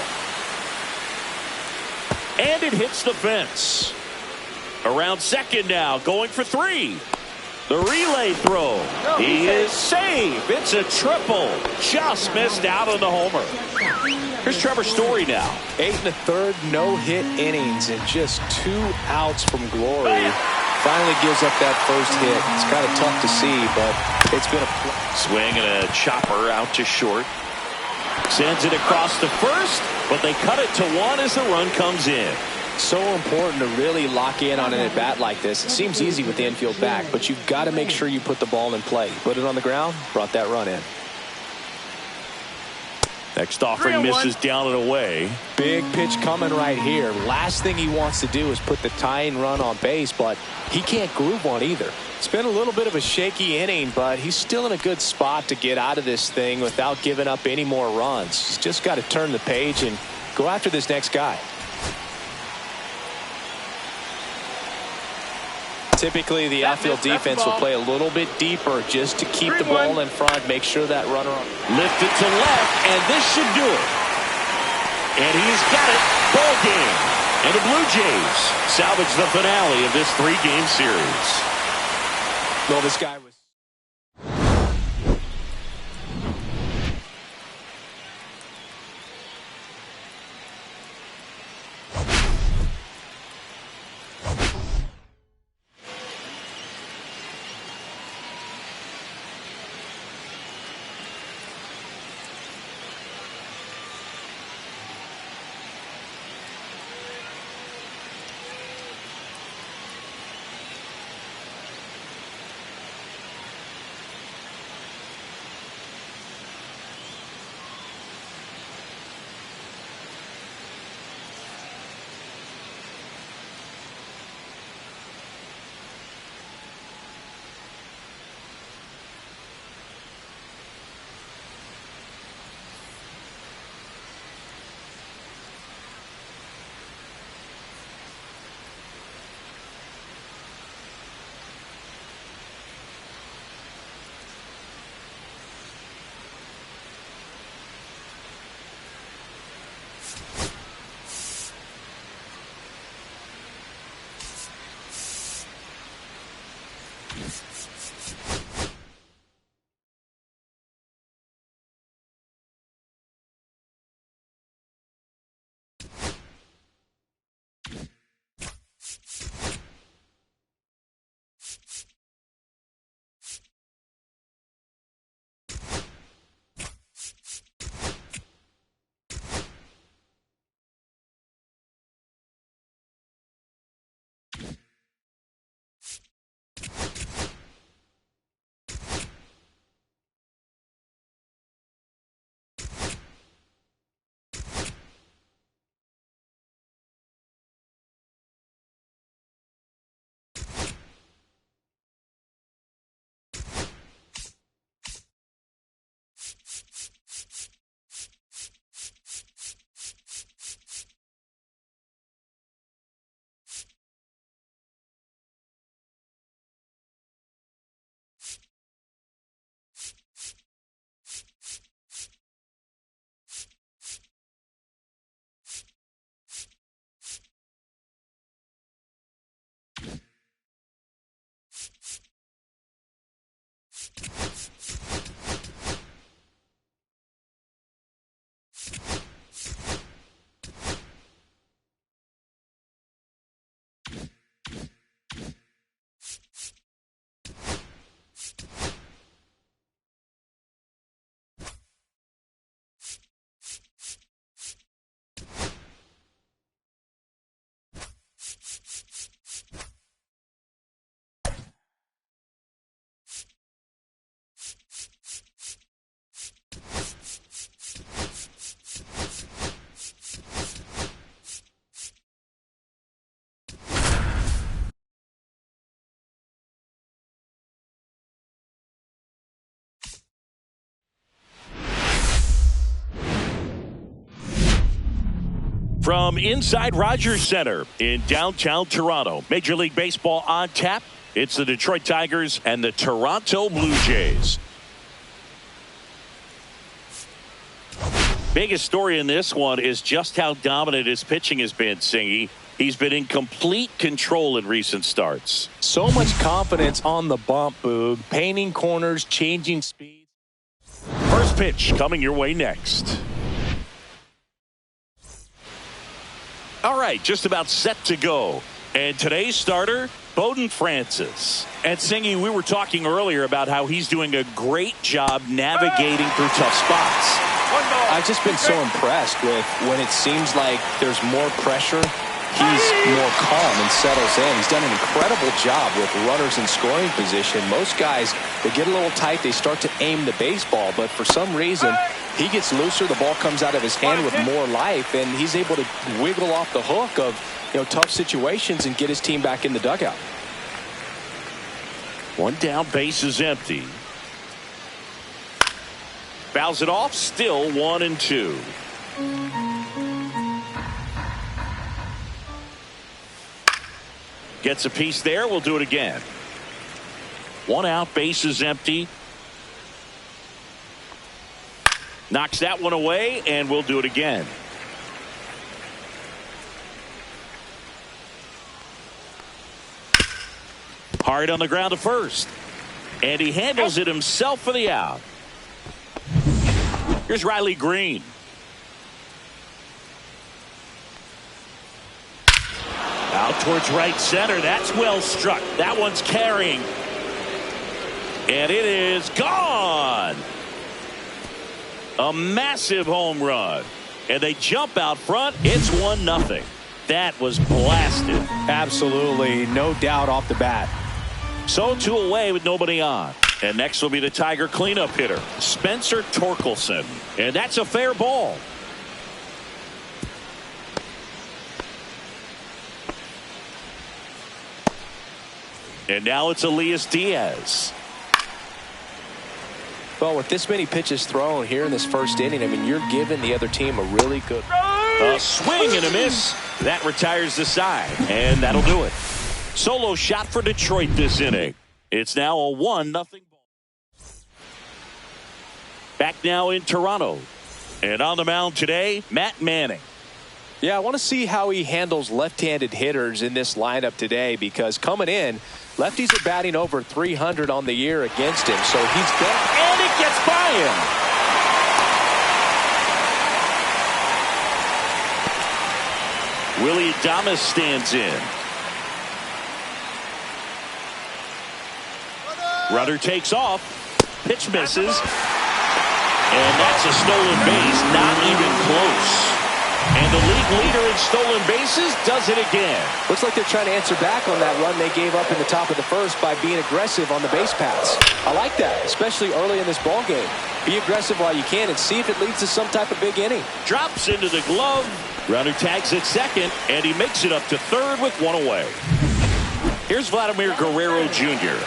And it hits the fence. Around second now, going for 3. The relay throw. He is safe. It's a triple. Just missed out on the homer. Here's Trevor Story now. 8 1/3 no-hit innings and just 2 outs from glory. Finally gives up that first hit. It's kind of tough to see, but it's been a swing and a chopper out to short. Sends it across to first, but they cut it to 1 as the run comes in. So important to really lock in on an at-bat like this. It seems easy with the infield back, but you've got to make sure you put the ball in play. Put it on the ground, brought that run in. Next offering misses down and away. Big pitch coming right here. Last thing he wants to do is put the tying run on base, but he can't groove one either. It's been a little bit of a shaky inning, but he's still in a good spot to get out of this thing without giving up any more runs. He's just got to turn the page and go after this next guy. Typically, the outfield defense will play a little bit deeper just to keep the ball in front, make sure that runner lifted to left, and this should do it. And he's got it. Ball game. And the Blue Jays salvage the finale of this 3-game series. Well, this guy was From inside Rogers Center in downtown Toronto, Major League Baseball on tap. It's the Detroit Tigers and the Toronto Blue Jays. Biggest story in this one is just how dominant his pitching has been, Singy. He's been in complete control in recent starts. So much confidence on the bump, Boog. Painting corners, changing speeds. First pitch coming your way next. All right, just about set to go. And today's starter, Bowden Francis. And Singy, we were talking earlier about how he's doing a great job navigating through tough spots. I've just been so impressed with when it seems like there's more pressure, he's more calm and settles in. He's done an incredible job with runners in scoring position. Most guys, they get a little tight, they start to aim the baseball, but for some reason, he gets looser, the ball comes out of his hand with more life, and he's able to wiggle off the hook of tough situations and get his team back in the dugout. One down, base is empty. Fouls it off, still 1-2. Gets a piece there, we'll do it again. One out, base is empty. Knocks that one away, and we'll do it again. Hard on the ground to first. And he handles it himself for the out. Here's Riley Green. Out towards right center. That's well struck. That one's carrying. And it is gone. A massive home run. And they jump out front. It's 1-0. That was blasted. Absolutely. No doubt off the bat. So 2 away with nobody on. And next will be the Tiger cleanup hitter, Spencer Torkelson. And that's a fair ball. And now it's Elias Diaz. Well, with this many pitches thrown here in this first inning, I mean, you're giving the other team a really good... A swing and a miss. That retires the side. And that'll do it. Solo shot for Detroit this inning. It's now a 1-0 ball. Back now in Toronto. And on the mound today, Matt Manning. Yeah, I want to see how he handles left-handed hitters in this lineup today, because coming in, lefties are batting over 300 on the year against him. So he's been... And it gets by him. Willie Adames stands in. Runner takes off. Pitch misses. And that's a stolen base. Not even close. And the league leader in stolen bases does it again. Looks like they're trying to answer back on that run they gave up in the top of the first by being aggressive on the base paths. I like that, especially early in this ball game. Be aggressive while you can and see if it leads to some type of big inning. Drops into the glove. Runner tags at second, and he makes it up to third with 1 away. Here's Vladimir Guerrero Jr.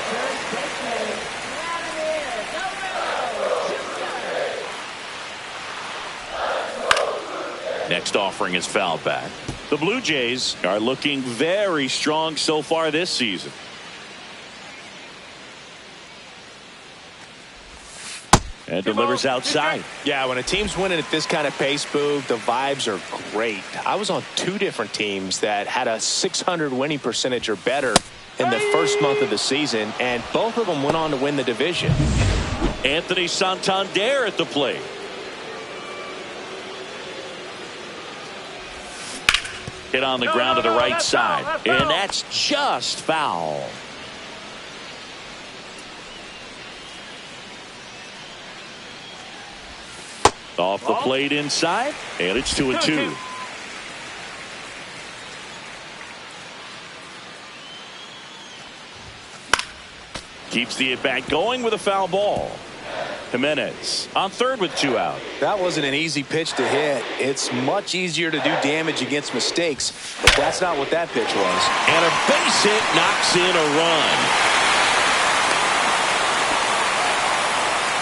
Next offering is fouled back. The Blue Jays are looking very strong so far this season. And delivers outside. Yeah, when a team's winning at this kind of pace, Boog, the vibes are great. I was on 2 different teams that had a 600 winning percentage or better in the first month of the season, and both of them went on to win the division. Anthony Santander at the plate. Hit on the ground to the right side. And that's just foul. Off the plate inside. And it's 2-2. Keeps the at-bat going with a foul ball. Jimenez on third with 2 out. That wasn't an easy pitch to hit. It's much easier to do damage against mistakes, but that's not what that pitch was. And a base hit knocks in a run.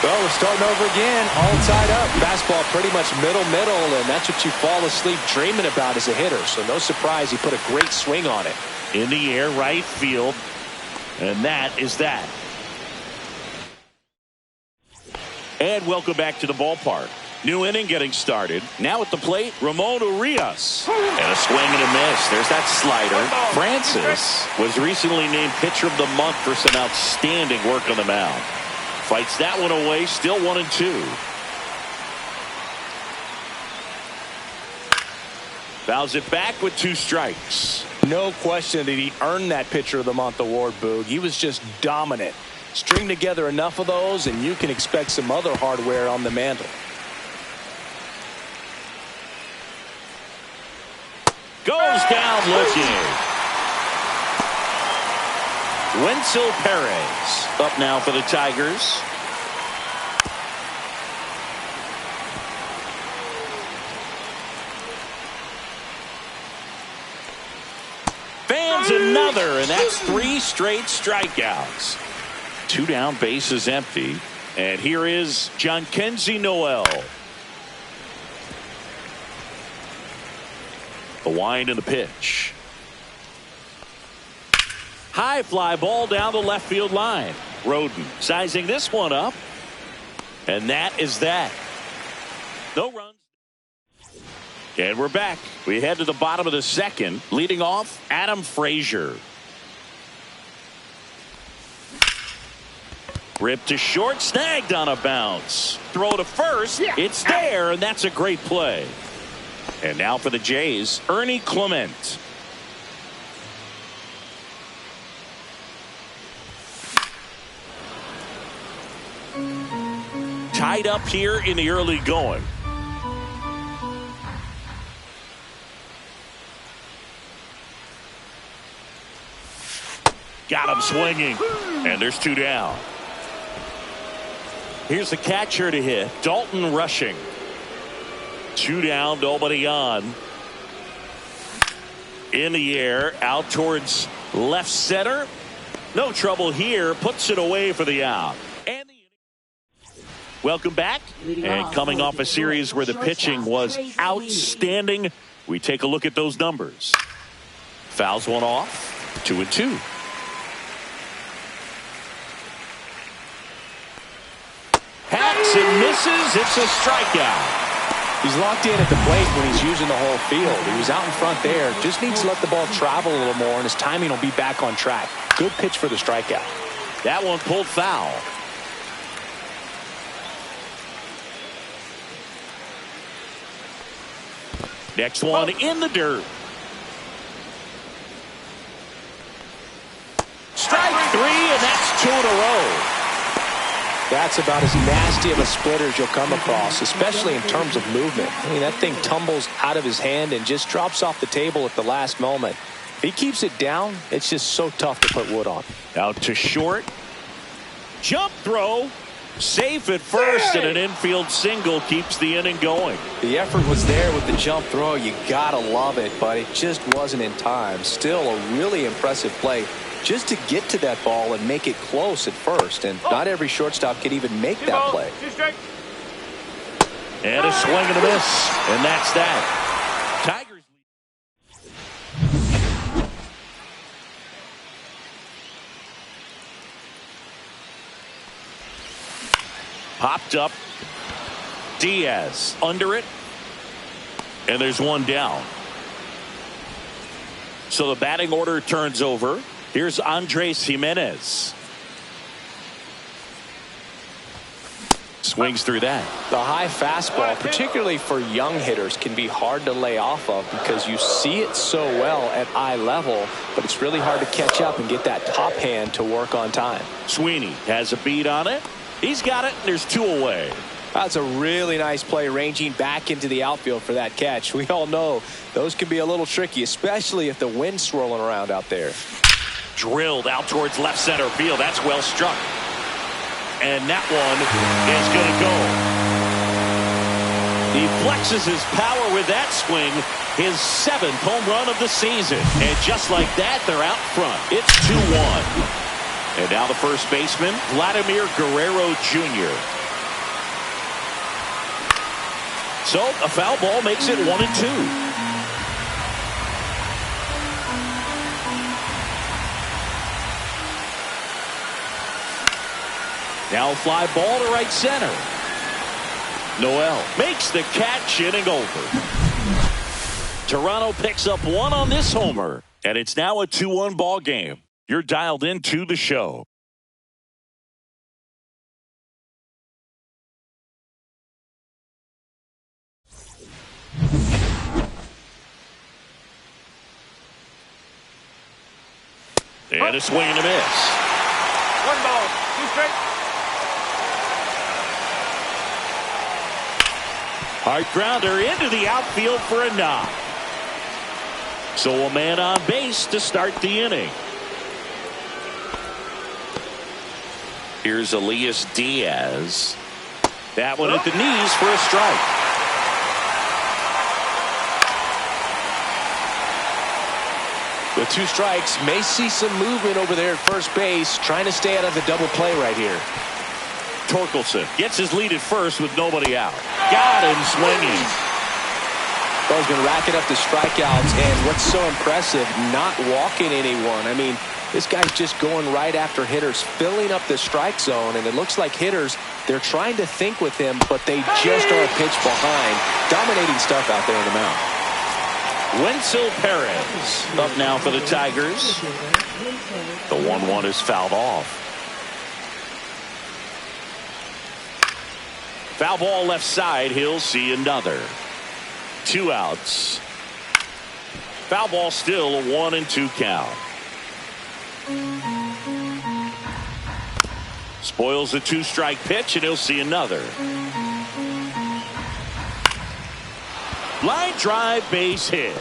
Well, we're starting over again, all tied up. Fastball pretty much middle, and that's what you fall asleep dreaming about as a hitter. So no surprise he put a great swing on it. In the air, right field. And that is that. And welcome back to the ballpark. New inning getting started. Now at the plate, Ramon Urias. And a swing and a miss. There's that slider. Francis was recently named Pitcher of the Month for some outstanding work on the mound. Fights that one away, still 1-2. Fouls it back with 2 strikes. No question that he earned that Pitcher of the Month award, Boog. He was just dominant. String together enough of those, and you can expect some other hardware on the mantle. Goes down looking. Wenzel Perez up now for the Tigers. Fans another, and that's 3 straight strikeouts. 2 down, bases empty. And here is Jhonkensy Noel. The wind and the pitch. High fly ball down the left field line. Roden sizing this one up. And that is that. No runs. And we're back. We head to the bottom of the second. Leading off, Adam Frazier. Ripped to short, snagged on a bounce. Throw to first. It's there, and that's a great play. And now for the Jays, Ernie Clement. Tied up here in the early going. Got him swinging. And there's 2 down. Here's the catcher to hit. Dalton Rushing. 2 down, nobody on. In the air, out towards left center. No trouble here. Puts it away for the out. And welcome back. And coming off a series where the pitching was outstanding, we take a look at those numbers. Fouls one off. 2-2. Hacks and misses. It's a strikeout. He's locked in at the plate when he's using the whole field. He was out in front there. Just needs to let the ball travel a little more, and his timing will be back on track. Good pitch for the strikeout. That one pulled foul. Next one in the dirt. Strike 3, and that's 2 in a row. That's about as nasty of a splitter as you'll come across, especially in terms of movement. I mean, that thing tumbles out of his hand and just drops off the table at the last moment. If he keeps it down, it's just so tough to put wood on. Out to short. Jump throw. Safe at first, and an infield single keeps the inning going. The effort was there with the jump throw. You gotta love it, but it just wasn't in time. Still a really impressive play just to get to that ball and make it close at first. And not every shortstop can even make that play. And a swing and a miss, and that's that. Tigers. Popped up. Diaz under it. And there's 1 down. So the batting order turns over. Here's Andres Jimenez. Swings through that. The high fastball, particularly for young hitters, can be hard to lay off of because you see it so well at eye level, but it's really hard to catch up and get that top hand to work on time. Sweeney has a beat on it. He's got it, and there's 2 away. That's a really nice play, ranging back into the outfield for that catch. We all know those can be a little tricky, especially if the wind's swirling around out there. Drilled out towards left center field. That's well struck. And that one is going to go. He flexes his power with that swing. His 7th home run of the season. And just like that, they're out front. It's 2-1. And now the first baseman, Vladimir Guerrero Jr. So a foul ball makes it 1-2. Now fly ball to right center. Noel makes the catch, inning over. Toronto picks up one on this homer, and it's now a 2-1 ball game. You're dialed into the show. And a swing and a miss. 1 ball, 2 straight. Hard grounder into the outfield for a knock. So a man on base to start the inning. Here's Elias Diaz. That one at the knees for a strike. With 2 strikes, may see some movement over there at first base, trying to stay out of the double play right here. Torkelson gets his lead at first with nobody out. Got him swinging. Well, he's been racking up the strikeouts, and what's so impressive, not walking anyone. I mean, this guy's just going right after hitters, filling up the strike zone, and it looks like hitters, they're trying to think with him, but they just are a pitch behind. Dominating stuff out there on the mound. Wenzel Perez up now for the Tigers. The 1-1 is fouled off. Foul ball left side. He'll see another. 2 outs. Foul ball still a 1-2 count. Spoils the 2-strike pitch, and he'll see another. Line drive, base hit.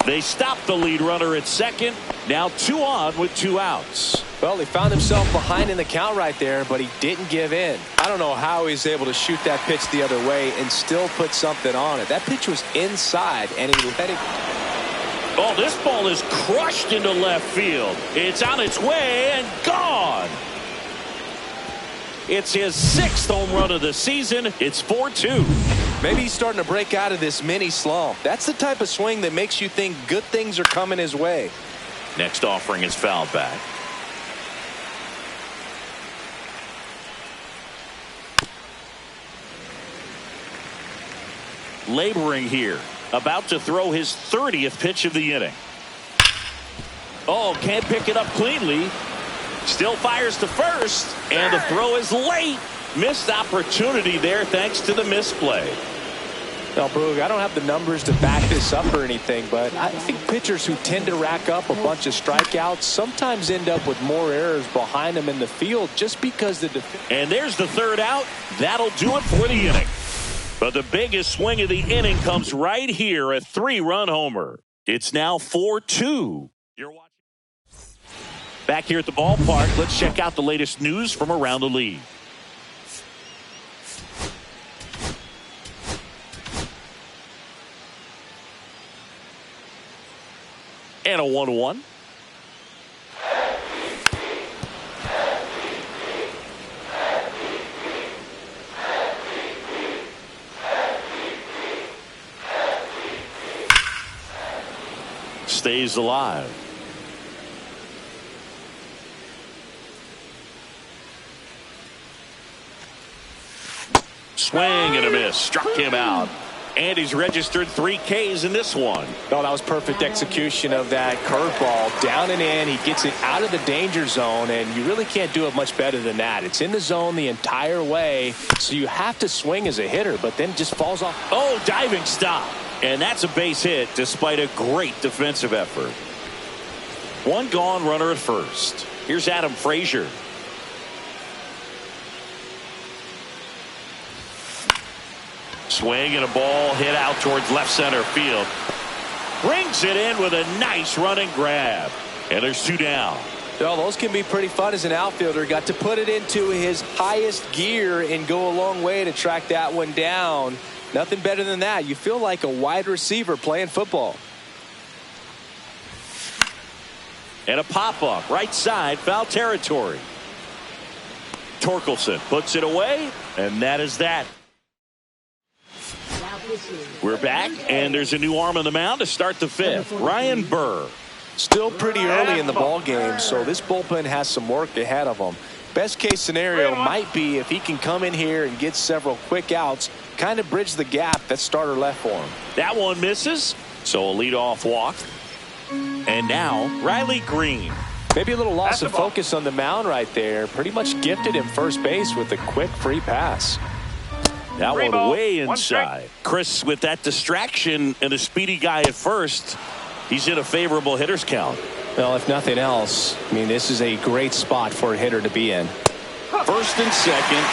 They stop the lead runner at second. Now 2 on with 2 outs. Well, he found himself behind in the count right there, but he didn't give in. I don't know how he's able to shoot that pitch the other way and still put something on it. That pitch was inside, and he let it. Oh, this ball is crushed into left field. It's on its way and gone. It's his 6th home run of the season. It's 4-2. Maybe he's starting to break out of this mini slump. That's the type of swing that makes you think good things are coming his way. Next offering is fouled back. Laboring here. About to throw his 30th pitch of the inning. Oh, can't pick it up cleanly. Still fires to first, and the throw is late. Missed opportunity there thanks to the misplay. Now, Boog, I don't have the numbers to back this up or anything, but I think pitchers who tend to rack up a bunch of strikeouts sometimes end up with more errors behind them in the field just because the And there's the 3rd out. That'll do it for the inning. But the biggest swing of the inning comes right here, a 3-run homer. It's now 4-2. You're watching. Back here at the ballpark, let's check out the latest news from around the league. And a 1-1. Stays alive. Swing and a miss. Struck him out. And he's registered 3 Ks in this one. Oh, that was perfect execution of that curveball. Down and in. He gets it out of the danger zone, and you really can't do it much better than that. It's in the zone the entire way, so you have to swing as a hitter, but then it just falls off. Oh, diving stop. And that's a base hit despite a great defensive effort. 1 gone, runner at first. Here's Adam Frazier. Swing and a ball hit out towards left center field. Brings it in with a nice running grab. And there's 2 down. Well, those can be pretty fun as an outfielder. Got to put it into his highest gear and go a long way to track that one down. Nothing better than that. You feel like a wide receiver playing football. And a pop-up right side, foul territory. Torkelson puts it away, and that is that. We're back, and there's a new arm on the mound to start the fifth. Ryan Burr. Still pretty early in the ball game, so this bullpen has some work ahead of them. Best case scenario might be if he can come in here and get several quick outs, kind of bridge the gap that starter left for him. That one misses, so a leadoff walk. And now Riley Green. Maybe a little loss of focus on the mound right there. Pretty much gifted him first base with a quick free pass. That one way inside. Chris, with that distraction and a speedy guy at first, he's in a favorable hitter's count. Well, if nothing else, I mean, this is a great spot for a hitter to be in. First and second,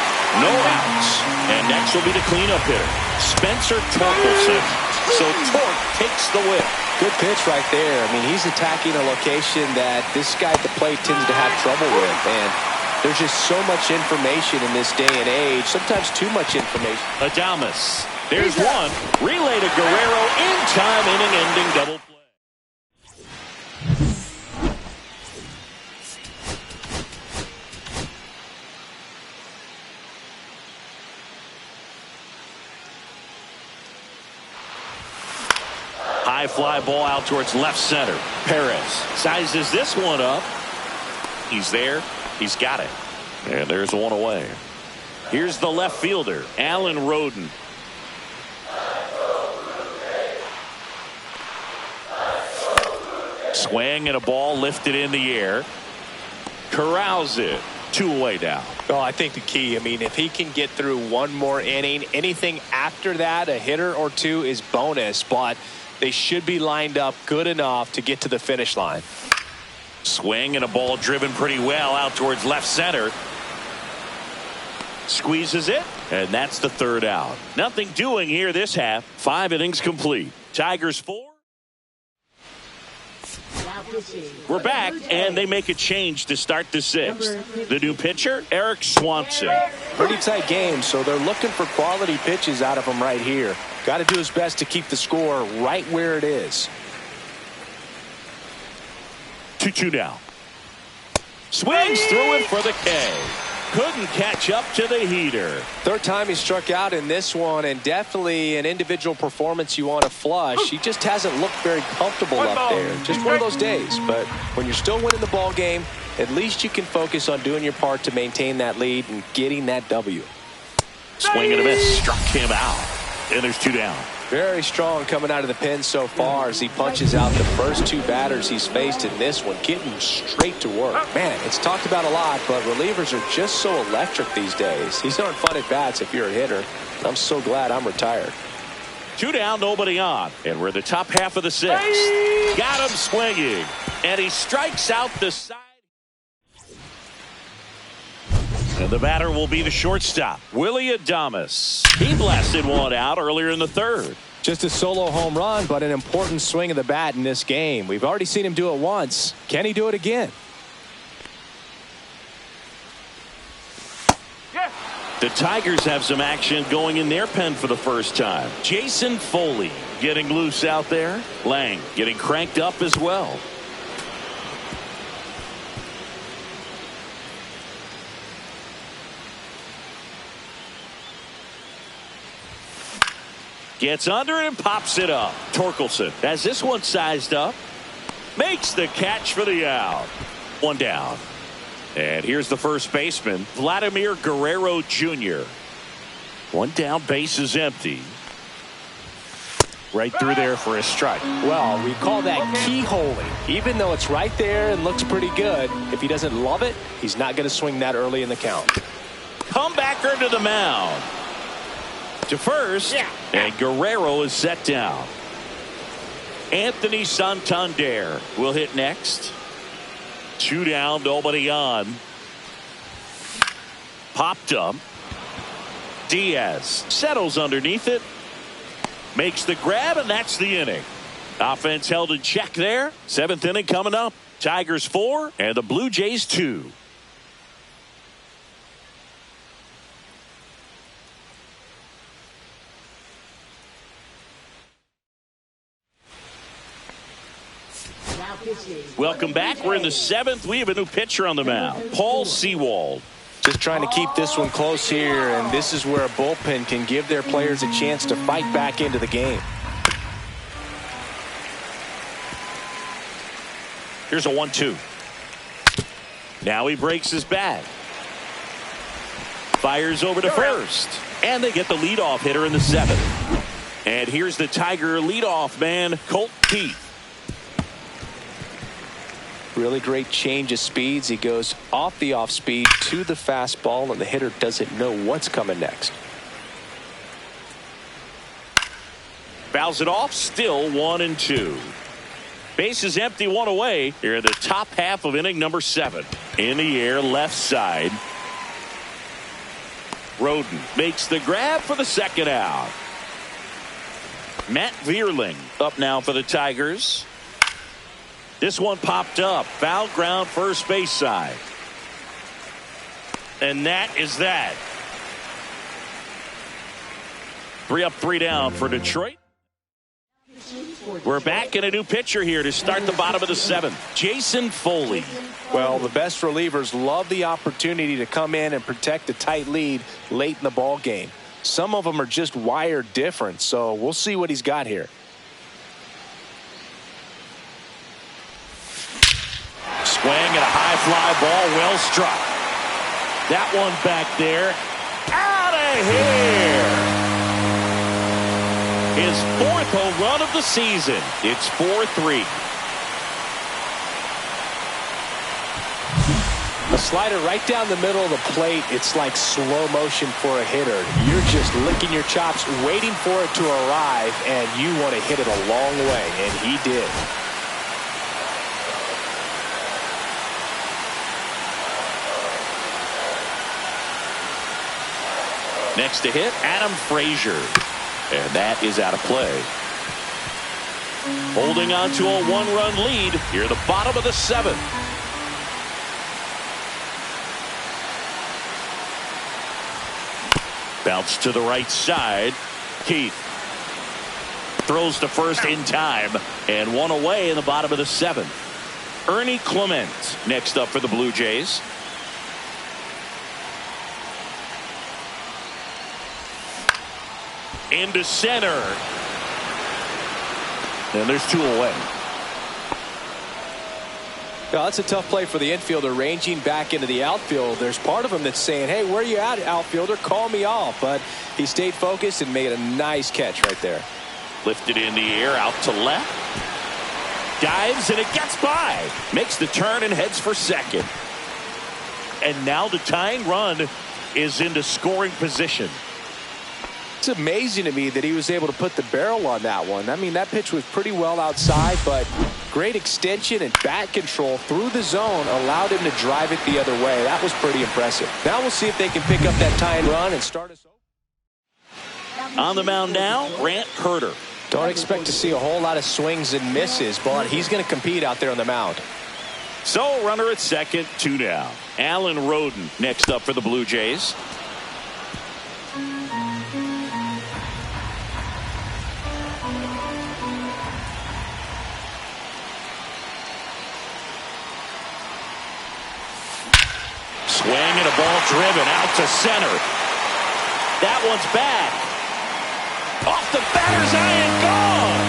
no outs. And next will be the cleanup hitter, Spencer Torkelson. So Tork takes the whip. Good pitch right there. I mean, he's attacking a location that this guy at the plate tends to have trouble with. And there's just so much information in this day and age, sometimes too much information. Adames. There's one. Relay to Guerrero in time, inning-ending double play. High fly ball out towards left center. Perez sizes this one up. He's there. He's got it. And there's one away. Here's the left fielder, Alan Roden. Swing and a ball lifted in the air. Corrals it. 2 away now. Oh, I think the key, I mean, if he can get through one more inning, anything after that, a hitter or two is bonus, but they should be lined up good enough to get to the finish line. Swing and a ball driven pretty well out towards left center. Squeezes it, and that's the third out. Nothing doing here this half. 5 innings complete. Tigers 4. We're back, and they make a change to start the 6th. The new pitcher, Eric Swanson. Pretty tight game, so they're looking for quality pitches out of him right here. Got to do his best to keep the score right where it is. 2-2 now. Swings through it for the K. Couldn't catch up to the heater. Third time he struck out in this one, and definitely an individual performance you want to flush. He just hasn't looked very comfortable up there. Just one of those days. But when you're still winning the ball game, at least you can focus on doing your part to maintain that lead and getting that W. Swing and a miss. Struck him out. And there's 2 down. Very strong coming out of the pen so far as he punches out the first 2 batters he's faced in this one, getting straight to work. Man, it's talked about a lot, but relievers are just so electric these days. These aren't fun at bats if you're a hitter. I'm so glad I'm retired. 2 down, nobody on. And we're the top half of the 6th. Got him swinging. And he strikes out the side. And the batter will be the shortstop, Willie Adames. He blasted one out earlier in the 3rd. Just a solo home run, but an important swing of the bat in this game. We've already seen him do it once. Can he do it again? The Tigers have some action going in their pen for the first time. Jason Foley getting loose out there. Lang getting cranked up as well. Gets under it and pops it up. Torkelson has this one sized up. Makes the catch for the out. 1 down. And here's the first baseman, Vladimir Guerrero Jr. 1 down, base is empty. Right through there for a strike. Well, we call that keyholing. Even though it's right there and looks pretty good, if he doesn't love it, he's not going to swing that early in the count. Comebacker to the mound. To first, and Guerrero is set down. Anthony Santander will hit next. 2 down, nobody on. Popped up. Diaz settles underneath it. Makes the grab, and that's the inning. Offense held in check there. 7th inning coming up. Tigers 4 and the Blue Jays 2. Welcome back. We're in the 7th. We have a new pitcher on the mound, Paul Sewald. Just trying to keep this one close here, and this is where a bullpen can give their players a chance to fight back into the game. Here's a 1-2. Now he breaks his bat. Fires over to first. And they get the leadoff hitter in the 7th. And here's the Tiger leadoff man, Colt Keith. Really great change of speeds. He goes off the off speed to the fastball, and the hitter doesn't know what's coming next. Fouls it off, still 1-2. Base is empty, 1 away. Here in the top half of inning number 7. In the air, left side. Roden makes the grab for the 2nd out. Matt Vierling up now for the Tigers. This one popped up. Foul ground, first base side. And that is that. 3 up, 3 down for Detroit. We're back in a new pitcher here to start the bottom of the 7th. Jason Foley. Well, the best relievers love the opportunity to come in and protect a tight lead late in the ball game. Some of them are just wired different, so we'll see what he's got here. Swing and a high fly ball, well struck. That one back there. Out of here. His 4th home run of the season. It's 4-3. A slider right down the middle of the plate. It's like slow motion for a hitter. You're just licking your chops, waiting for it to arrive, and you want to hit it a long way, and he did. Next to hit, Adam Frazier. And that is out of play. Holding on to a 1-run lead here at the bottom of the 7th. Bounce to the right side. Keith throws to first in time, and 1 away in the bottom of the 7th. Ernie Clement next up for the Blue Jays. Into center. And there's 2 away. Well, that's a tough play for the infielder, ranging back into the outfield. There's part of him that's saying, hey, where are you at, outfielder? Call me off. But he stayed focused and made a nice catch right there. Lifted in the air, out to left. Dives, and it gets by. Makes the turn and heads for second. And now the tying run is into scoring position. It's amazing to me that he was able to put the barrel on that one. I mean, that pitch was pretty well outside, but great extension and bat control through the zone allowed him to drive it the other way. That was pretty impressive. Now we'll see if they can pick up that tying run and start us over. On the mound now, Grant Herter. Don't expect to see a whole lot of swings and misses, but he's going to compete out there on the mound. So runner at second, 2 down. Alan Roden next up for the Blue Jays. Swing and a ball driven out to center. That one's back. Off the batter's eye and gone.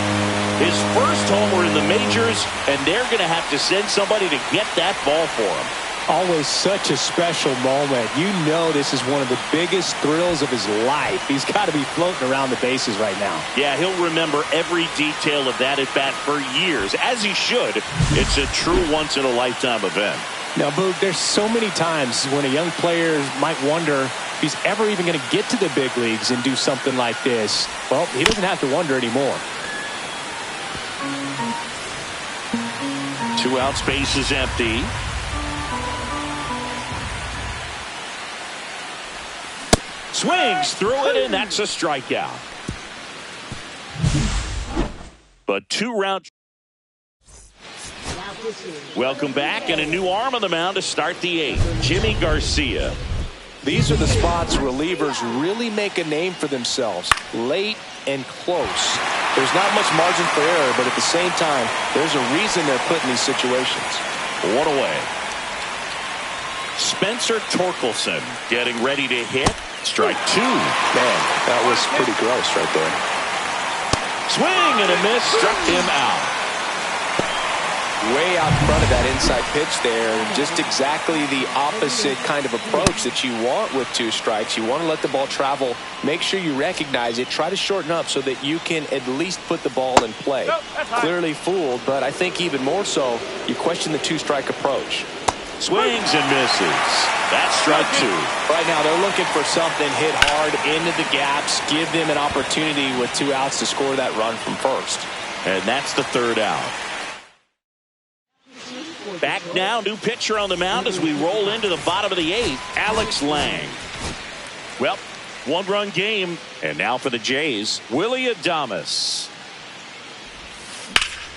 His first homer in the majors, and they're going to have to send somebody to get that ball for him. Always such a special moment. You know this is one of the biggest thrills of his life. He's got to be floating around the bases right now. Yeah, he'll remember every detail of that at bat for years, as he should. It's a true once-in-a-lifetime event. Now, Boog, there's so many times when a young player might wonder if he's ever even going to get to the big leagues and do something like this. Well, he doesn't have to wonder anymore. 2 out, space is empty. Swings through it, and that's a strikeout. But 2 round. Welcome back, and a new arm on the mound to start the 8th. Jimmy Garcia. These are the spots relievers really make a name for themselves. Late and close. There's not much margin for error, but at the same time, there's a reason they're put in these situations. 1 away. Spencer Torkelson getting ready to hit. Strike two. Man, that was pretty gross right there. Swing and a miss. Struck him out. Way out front of that inside pitch there. Just exactly the opposite kind of approach that you want with two strikes. You want to let the ball travel. Make sure you recognize it. Try to shorten up so that you can at least put the ball in play. Clearly fooled, but I think even more so, you question the two-strike approach. Swings and misses. That's strike two. Right now, they're looking for something hit hard into the gaps. Give them an opportunity with 2 outs to score that run from first. And that's the third out. Back now, new pitcher on the mound as we roll into the bottom of the 8th, Alex Lang. Well, one-run game, and now for the Jays, Willie Adames.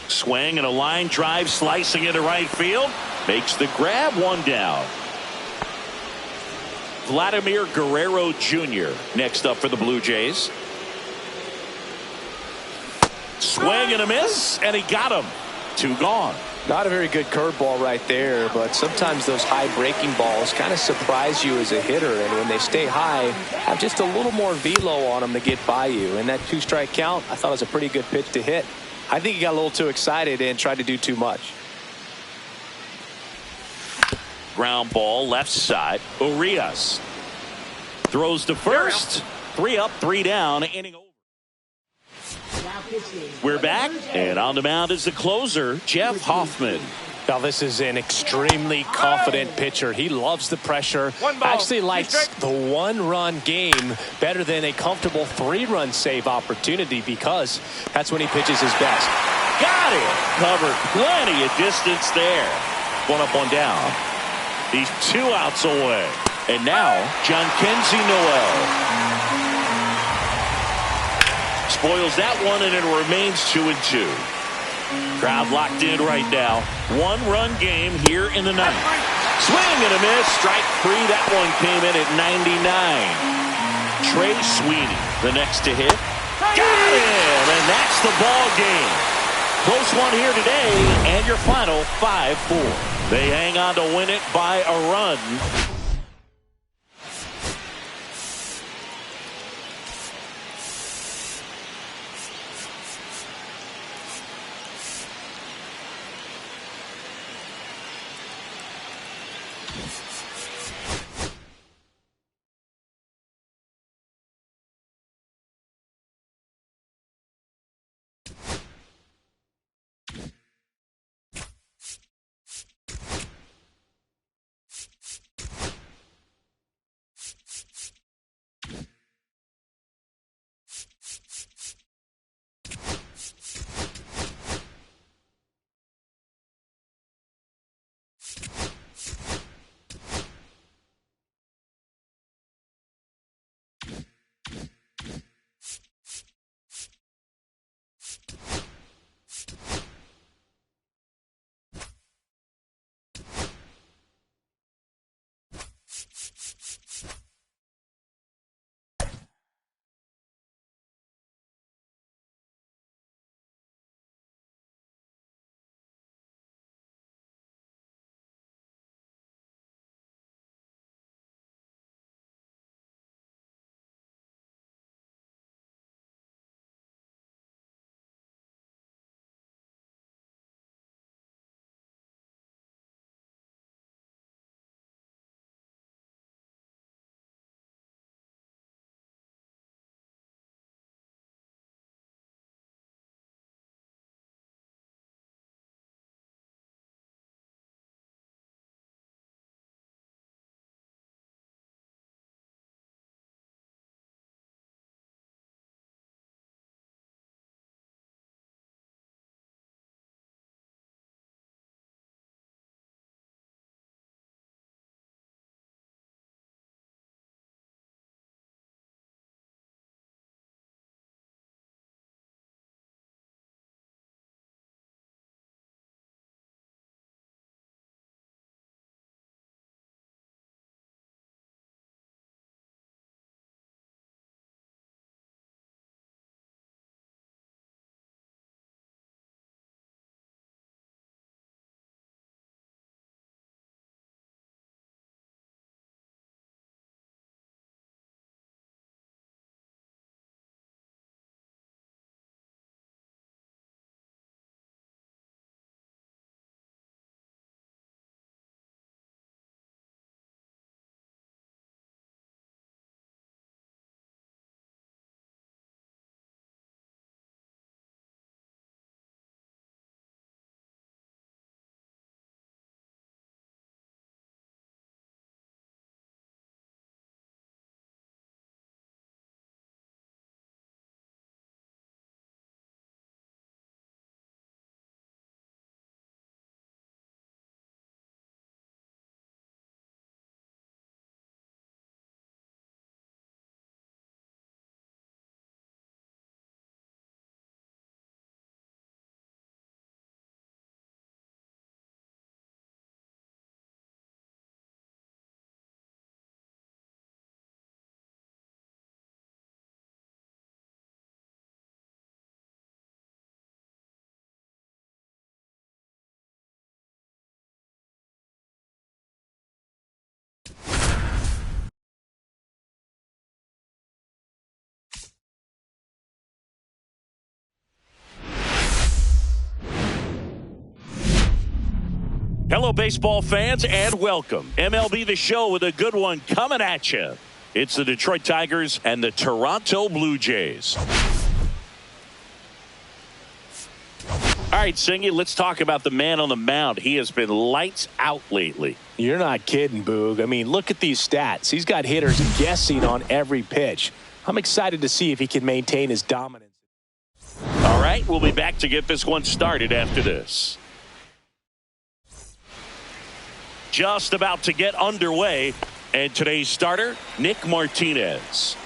Swing and a line drive, slicing into right field. Makes the grab, one down. Vladimir Guerrero Jr. next up for the Blue Jays. Swing and a miss, and he got him. 2 gone. Not a very good curveball right there, but sometimes those high breaking balls kind of surprise you as a hitter, and when they stay high, have just a little more velo on them to get by you. And that 2-strike count, I thought was a pretty good pitch to hit. I think he got a little too excited and tried to do too much. Ground ball left side. Urias throws to first. 3 up, 3 down. Inning over. We're back, and on the mound is the closer, Jeff Hoffman. Now, this is an extremely confident pitcher. He loves the pressure. Actually likes the one-run game better than a comfortable 3-run save opportunity because that's when he pitches his best. Got it. Covered plenty of distance there. 1 up, 1 down. He's 2 outs away. And now, John Kenzie Noel spoils that one, and it remains 2-2. Crowd locked in right now. 1-run game here in the 9th. Swing and a miss. Strike 3. That one came in at 99. Trey Sweeney, the next to hit. Got him, and that's the ball game. Close one here today, and your final 5-4. They hang on to win it by a run. Hello, baseball fans, and welcome. MLB The Show with a good one coming at you. It's the Detroit Tigers and the Toronto Blue Jays. All right, Singy, let's talk about the man on the mound. He has been lights out lately. You're not kidding, Boog. I mean, look at these stats. He's got hitters guessing on every pitch. I'm excited to see if he can maintain his dominance. All right, we'll be back to get this one started after this. Just about to get underway, and today's starter, Nick Martinez.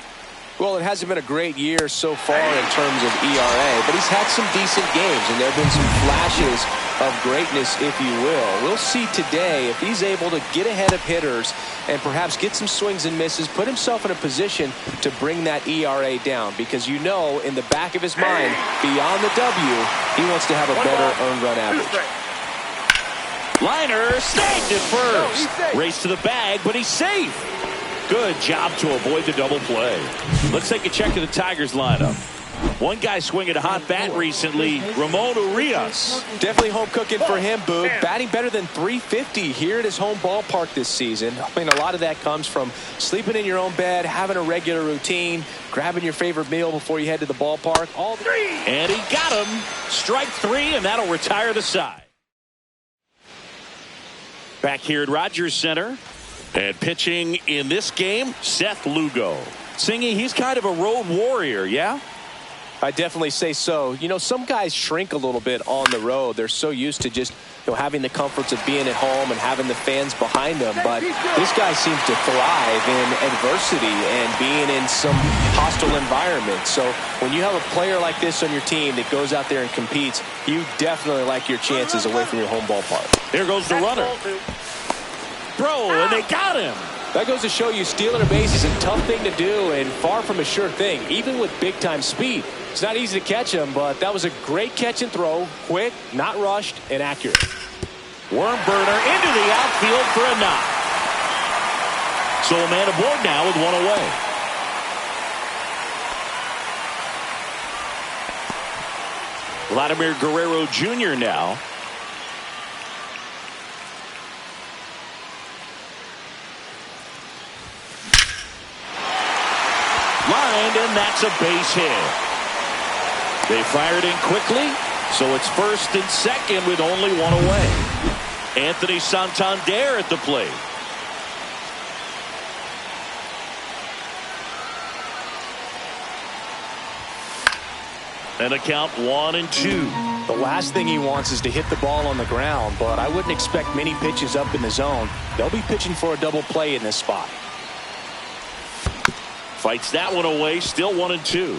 Well, it hasn't been a great year so far in terms of ERA, but he's had some decent games, and there have been some flashes of greatness, if you will. We'll see today if he's able to get ahead of hitters and perhaps get some swings and misses, put himself in a position to bring that ERA down, because you know in the back of his mind, beyond the W, he wants to have a better earned run average. Liner snagged at first. Race to the bag, but he's safe. Good job to avoid the double play. Let's take a check of the Tigers lineup. One guy swinging a hot bat recently, Ramon Urias. Definitely home cooking for him, Boog. Batting better than .350 here at his home ballpark this season. I mean, a lot of that comes from sleeping in your own bed, having a regular routine, grabbing your favorite meal before you head to the ballpark. And he got him. Strike three, and that'll retire the side. Back here at Rogers Center. And pitching in this game, Seth Lugo. Singy, he's kind of a road warrior, yeah? I definitely say so. You know, some guys shrink a little bit on the road. They're so used to just, having the comforts of being at home and having the fans behind them. But this guy seems to thrive in adversity and being in some hostile environment. So when you have a player like this on your team that goes out there and competes, you definitely like your chances away from your home ballpark. There goes the runner. Throw, and they got him. That goes to show you stealing a base is a tough thing to do and far from a sure thing, even with big-time speed. It's not easy to catch him, but that was a great catch and throw. Quick, not rushed, and accurate. Worm burner into the outfield for a knock. So a man aboard now with one away. Vladimir Guerrero Jr. now. Lined, and that's a base hit. They fired in quickly, so it's first and second with only one away. Anthony Santander at the plate. And a count 1-2. The last thing he wants is to hit the ball on the ground, but I wouldn't expect many pitches up in the zone. They'll be pitching for a double play in this spot. Fights that one away, still 1-2.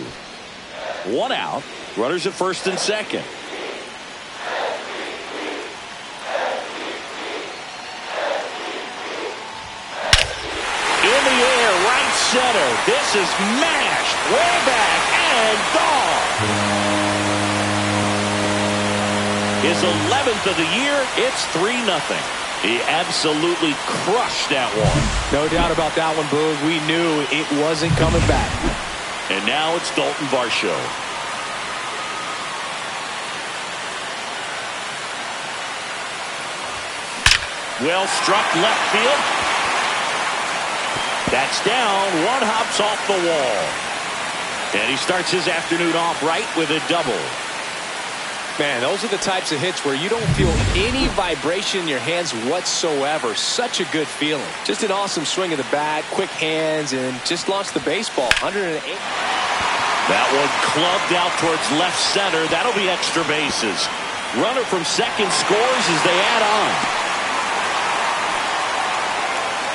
One out. Runners at first and second. In the air, right center. This is mashed way back and gone. His 11th of the year. It's 3-0. He absolutely crushed that one. No doubt about that one, Boog. We knew it wasn't coming back. And now it's Dalton Varsho. Well struck left field. That's down. One hops off the wall. And he starts his afternoon off right with a double. Man, those are the types of hits where you don't feel any vibration in your hands whatsoever. Such a good feeling. Just an awesome swing of the bat, quick hands, and just launched the baseball. 108. That one clubbed out towards left center. That'll be extra bases. Runner from second scores as they add on.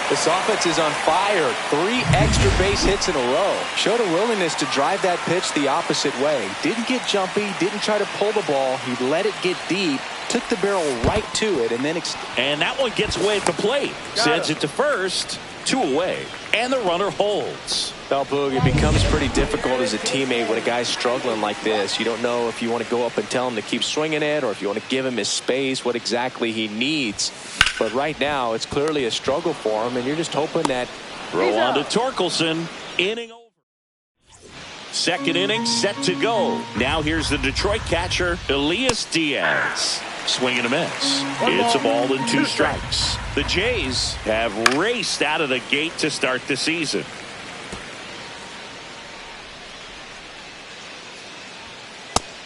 This offense is on fire. 3 extra base hits in a row. Showed a willingness to drive that pitch the opposite way. Didn't get jumpy, didn't try to pull the ball. He let it get deep, took the barrel right to it, and then... And that one gets away at the plate. Sends it to first, 2 away. And the runner holds. Well, Boog, it becomes pretty difficult as a teammate when a guy's struggling like this. You don't know if you want to go up and tell him to keep swinging it or if you want to give him his space, what exactly he needs. But right now, it's clearly a struggle for him, and you're just hoping that... Throw on to Torkelson. Inning over. Second inning set to go. Now here's the Detroit catcher, Elias Diaz. Swing and a miss. It's a ball and 2 strikes. The Jays have raced out of the gate to start the season.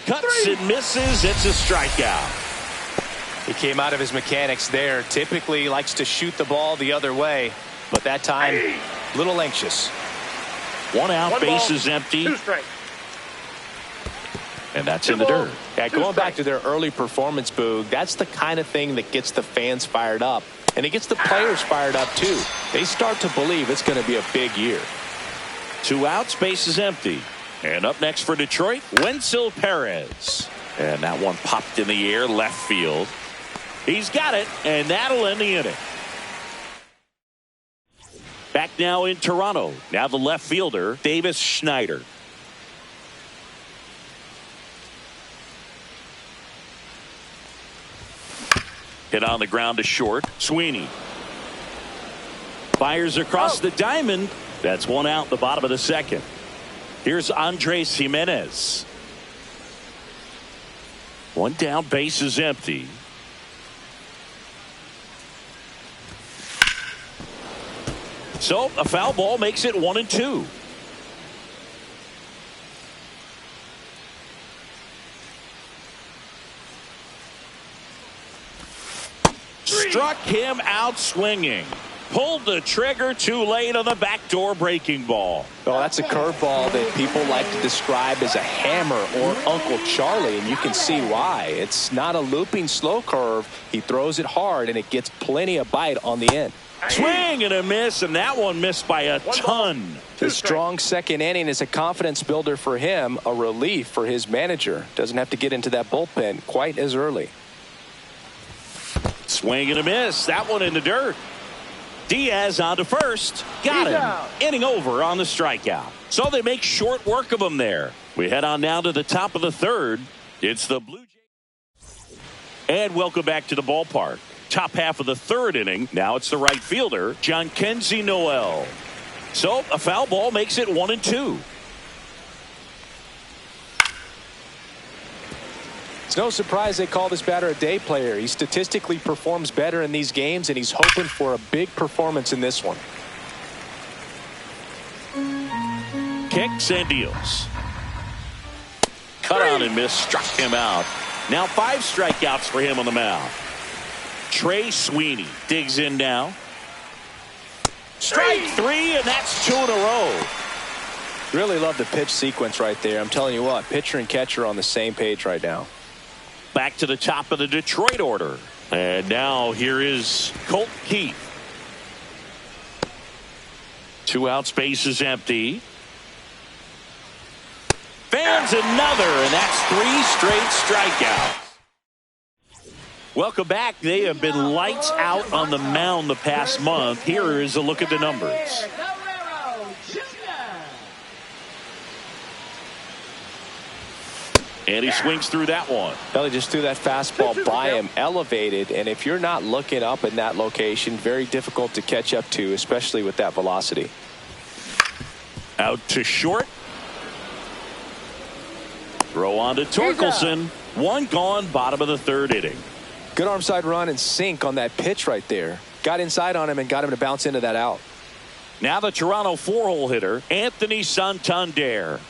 Cuts and misses. It's a strikeout. He came out of his mechanics there. Typically likes to shoot the ball the other way, but that time a little anxious. 1 out, bases empty. 2 strikes. And that's in the dirt. Yeah, going back to their early performance, Boog, that's the kind of thing that gets the fans fired up. And it gets the players fired up, too. They start to believe it's going to be a big year. 2 outs, bases empty. And up next for Detroit, Wenzel Perez. And that one popped in the air, left field. He's got it, and that'll end the inning. Back now in Toronto. Now the left fielder, Davis Schneider. Hit on the ground to short. Sweeney fires across the diamond. That's 1 out, the bottom of the second. Here's Andres Jimenez. 1 down, base is empty. So a foul ball makes it 1-2. Struck him out swinging. Pulled the trigger too late on the backdoor breaking ball. Oh, that's a curveball that people like to describe as a hammer or Uncle Charlie, and you can see why. It's not a looping slow curve. He throws it hard, and it gets plenty of bite on the end. Swing and a miss, and that one missed by a ton. The strong second inning is a confidence builder for him, a relief for his manager. Doesn't have to get into that bullpen quite as early. Swing and a miss. That one in the dirt. Diaz on to first. Got him. Inning over on the strikeout. So they make short work of him there. We head on now to the top of the third. It's the Blue Jays. And welcome back to the ballpark. Top half of the third inning. Now it's the right fielder, Jhonkensy Noel. So a foul ball makes it 1-2. It's no surprise they call this batter a day player. He statistically performs better in these games, and he's hoping for a big performance in this one. Kicks and deals. Cut on and miss, struck him out. Now 5 strikeouts for him on the mound. Trey Sweeney digs in now. Strike 3, and that's 2 in a row. Really love the pitch sequence right there. I'm telling you what, pitcher and catcher are on the same page right now. Back to the top of the Detroit order. And now here is Colt Keith. 2 out, space is empty. Fans another, and that's 3 straight strikeouts. Welcome back. They have been lights out on the mound the past month. Here is a look at the numbers. And he swings through that one. Belly just threw that fastball by him, elevated, and if you're not looking up in that location, very difficult to catch up to, especially with that velocity. Out to short. Throw on to Torkelson. 1 gone, bottom of the third inning. Good arm side run and sink on that pitch right there. Got inside on him and got him to bounce into that out. Now the Toronto 4-hole hitter, Anthony Santander.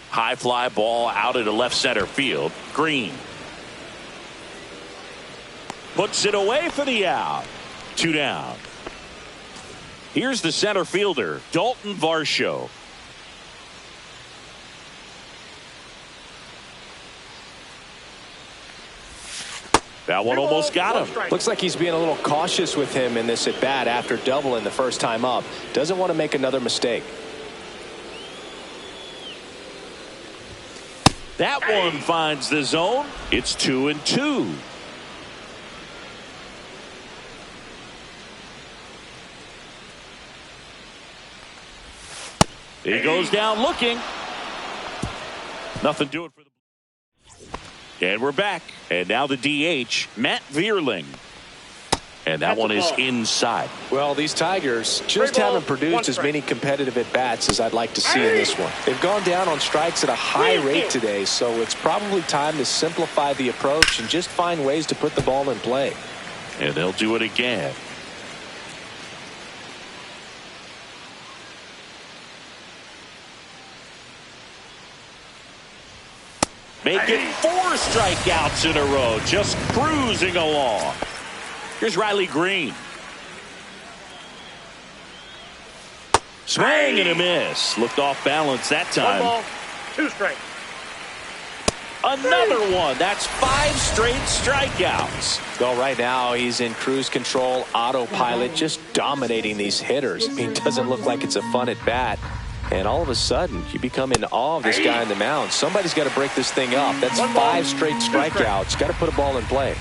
High fly ball out into left center field. Green puts it away for the out. 2 down. Here's the center fielder, Dalton Varsho. That one almost got him. Looks like he's being a little cautious with him in this at bat after doubling the first time up. Doesn't want to make another mistake. That one finds the zone. It's 2-2. He goes down looking. Nothing doing for the. And we're back. And now the DH, Matt Vierling. And that one is inside. Well, these Tigers just haven't produced as many competitive at-bats as I'd like to see in this one. They've gone down on strikes at a high rate today, so it's probably time to simplify the approach and just find ways to put the ball in play. And they'll do it again. Make it 4 strikeouts in a row, just cruising along. Here's Riley Green. Swing and a miss. Looked off balance that time. 1 ball, 2 strikes. Another one. That's 5 straight strikeouts. Well, right now he's in cruise control, autopilot, just dominating these hitters. I mean, it doesn't look like it's a fun at bat. And all of a sudden, you become in awe of this guy on the mound. Somebody's got to break this thing up. That's 5 straight strikeouts. Got to put a ball in play.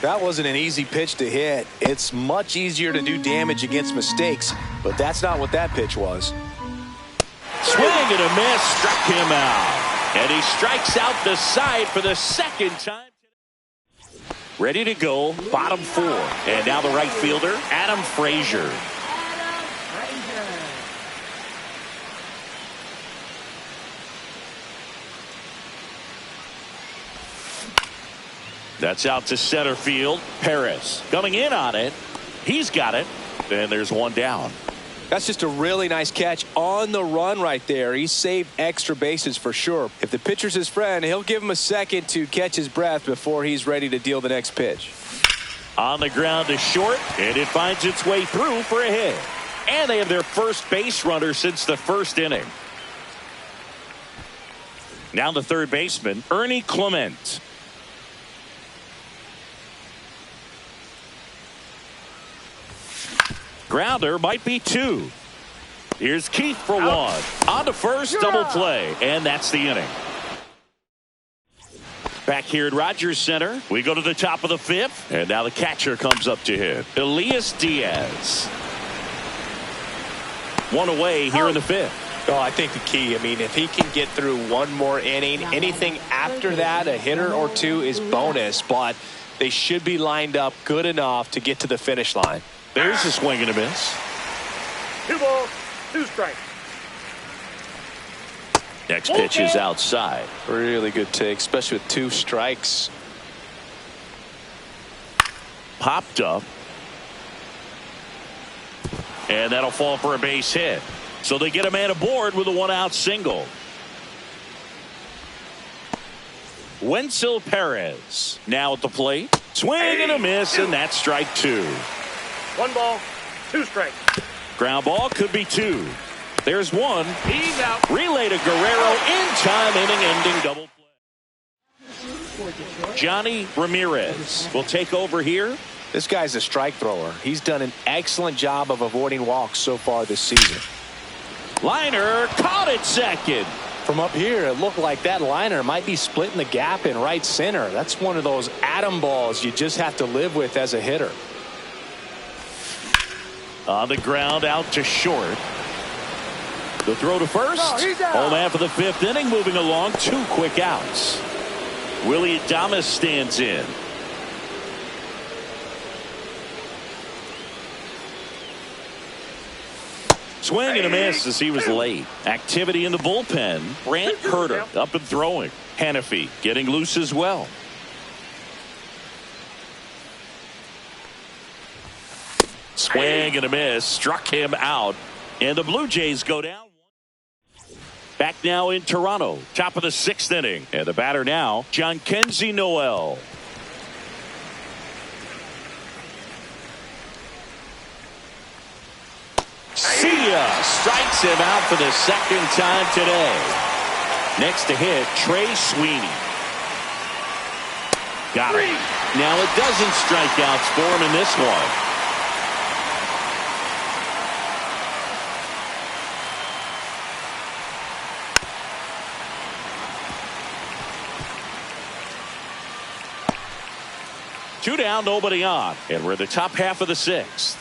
That wasn't an easy pitch to hit. It's much easier to do damage against mistakes, but that's not what that pitch was. Swing and a miss, struck him out. And he strikes out the side for the second time. Ready to go, bottom 4. And now the right fielder, Adam Frazier. That's out to center field. Perez coming in on it. He's got it. And there's one down. That's just a really nice catch on the run right there. He saved extra bases for sure. If the pitcher's his friend, he'll give him a second to catch his breath before he's ready to deal the next pitch. On the ground to short, and it finds its way through for a hit. And they have their first base runner since the first inning. Now the third baseman, Ernie Clement. Grounder might be 2. Here's Keith for 1. On to first, double play, and that's the inning. Back here at Rogers Center, we go to the top of the 5th, and now the catcher comes up to hit. Elias Diaz. 1 away here in the 5th. Oh, I think the key, I mean, if he can get through 1 more inning, anything after that, a hitter or 2 is bonus, but they should be lined up good enough to get to the finish line. There's a swing and a miss. 2 balls, 2 strikes. Next pitch is outside. Really good take, especially with 2 strikes. Popped up. And that'll fall for a base hit. So they get a man aboard with a 1-out single. Wenzel Perez now at the plate. Swing and a miss, and that's strike 2. 1 ball, 2 strikes. Ground ball could be 2. There's 1. He's out. Relay to Guerrero in time, inning-ending double play. Johnny Ramirez will take over here. This guy's a strike thrower. He's done an excellent job of avoiding walks so far this season. Liner caught it second. From up here, it looked like that liner might be splitting the gap in right center. That's one of those atom balls you just have to live with as a hitter. On the ground, out to short. The throw to first. Home half of the 5th inning, moving along. 2 quick outs. Willie Adames stands in. Swing and a miss as he was late. Activity in the bullpen. Brant Herter up and throwing. Hannafy getting loose as well. Swing and a miss. Struck him out. And the Blue Jays go down. Back now in Toronto. Top of the 6th inning. And the batter now, Jhonkensy Noel. See ya. Strikes him out for the 2nd time today. Next to hit, Trey Sweeney. Got it. Now it doesn't strike outs for him in this one. Two down, nobody on. And we're in the top half of the 6th.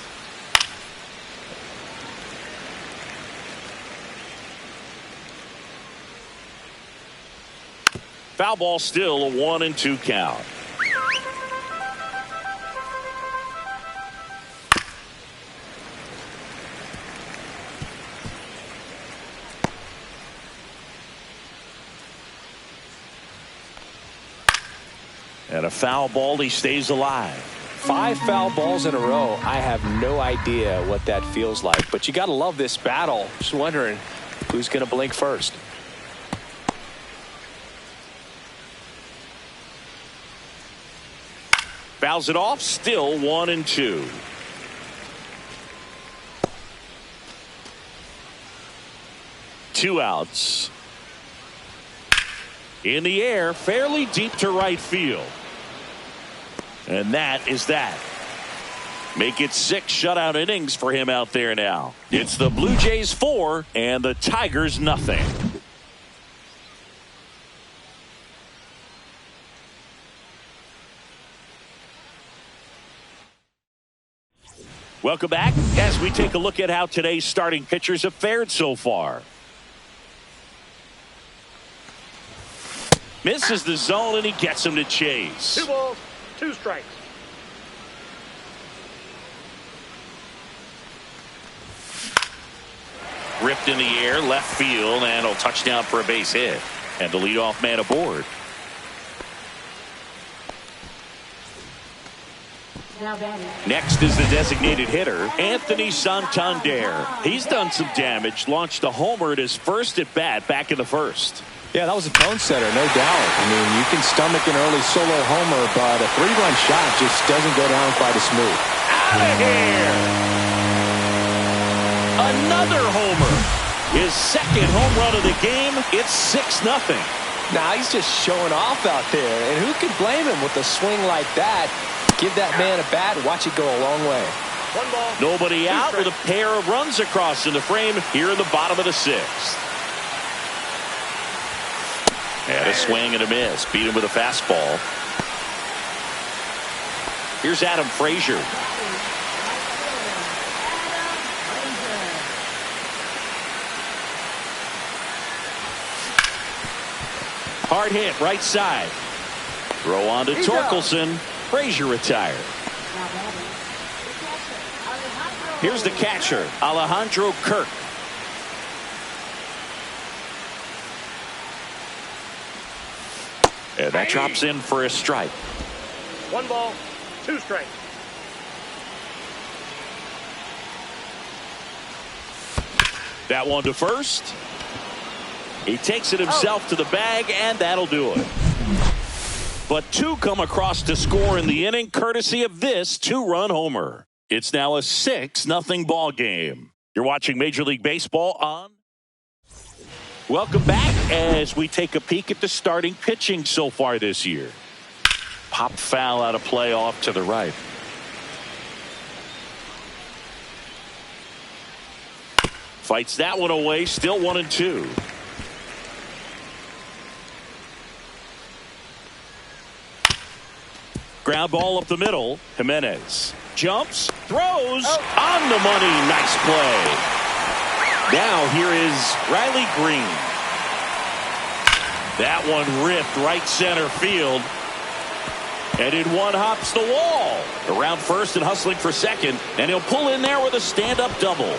Foul ball still, a 1-2 count. And a foul ball, he stays alive. 5 foul balls in a row. I have no idea what that feels like, but you got to love this battle. Just wondering who's going to blink first. Fouls it off, still 1-2. Two outs. In the air, fairly deep to right field. And that is that. Make it 6 shutout innings for him out there now. It's the Blue Jays 4 and the Tigers nothing. Welcome back as we take a look at how today's starting pitchers have fared so far. Misses the zone and he gets him to chase. 2 balls, 2 strikes. Ripped in the air, left field, and a touchdown for a base hit. And the leadoff man aboard. Next is the designated hitter, Anthony Santander. He's done some damage, launched a homer at his first at bat back in the first. Yeah, that was a tone setter, no doubt. I mean, you can stomach an early solo homer, but a 3-run shot just doesn't go down quite as smooth. Out of here! Another homer. His second home run of the game. It's 6-0. Now he's just showing off out there, and who can blame him with a swing like that? Give that man a bat, watch it go a long way. 1 ball. Nobody out with a pair of runs across in the frame here in the bottom of the 6th. And a swing and a miss. Beat him with a fastball. Here's Adam Frazier. Hard hit right side. Throw on to Torkelson. Frazier retired. Here's the catcher, Alejandro Kirk. And that drops in for a strike. 1 ball, 2 strikes. That one to first. He takes it himself to the bag, and that'll do it. But 2 come across to score in the inning, courtesy of this 2-run homer. It's now a 6-0 ball game. You're watching Major League Baseball on. Welcome back as we take a peek at the starting pitching so far this year. Pop foul out of play off to the right. Fights that one away, still 1-2. Ground ball up the middle. Jimenez jumps, throws, on the money. Nice play. Now here is Riley Green. That one ripped right center field. And in one hops the wall. Around first and hustling for second. And he'll pull in there with a stand-up double.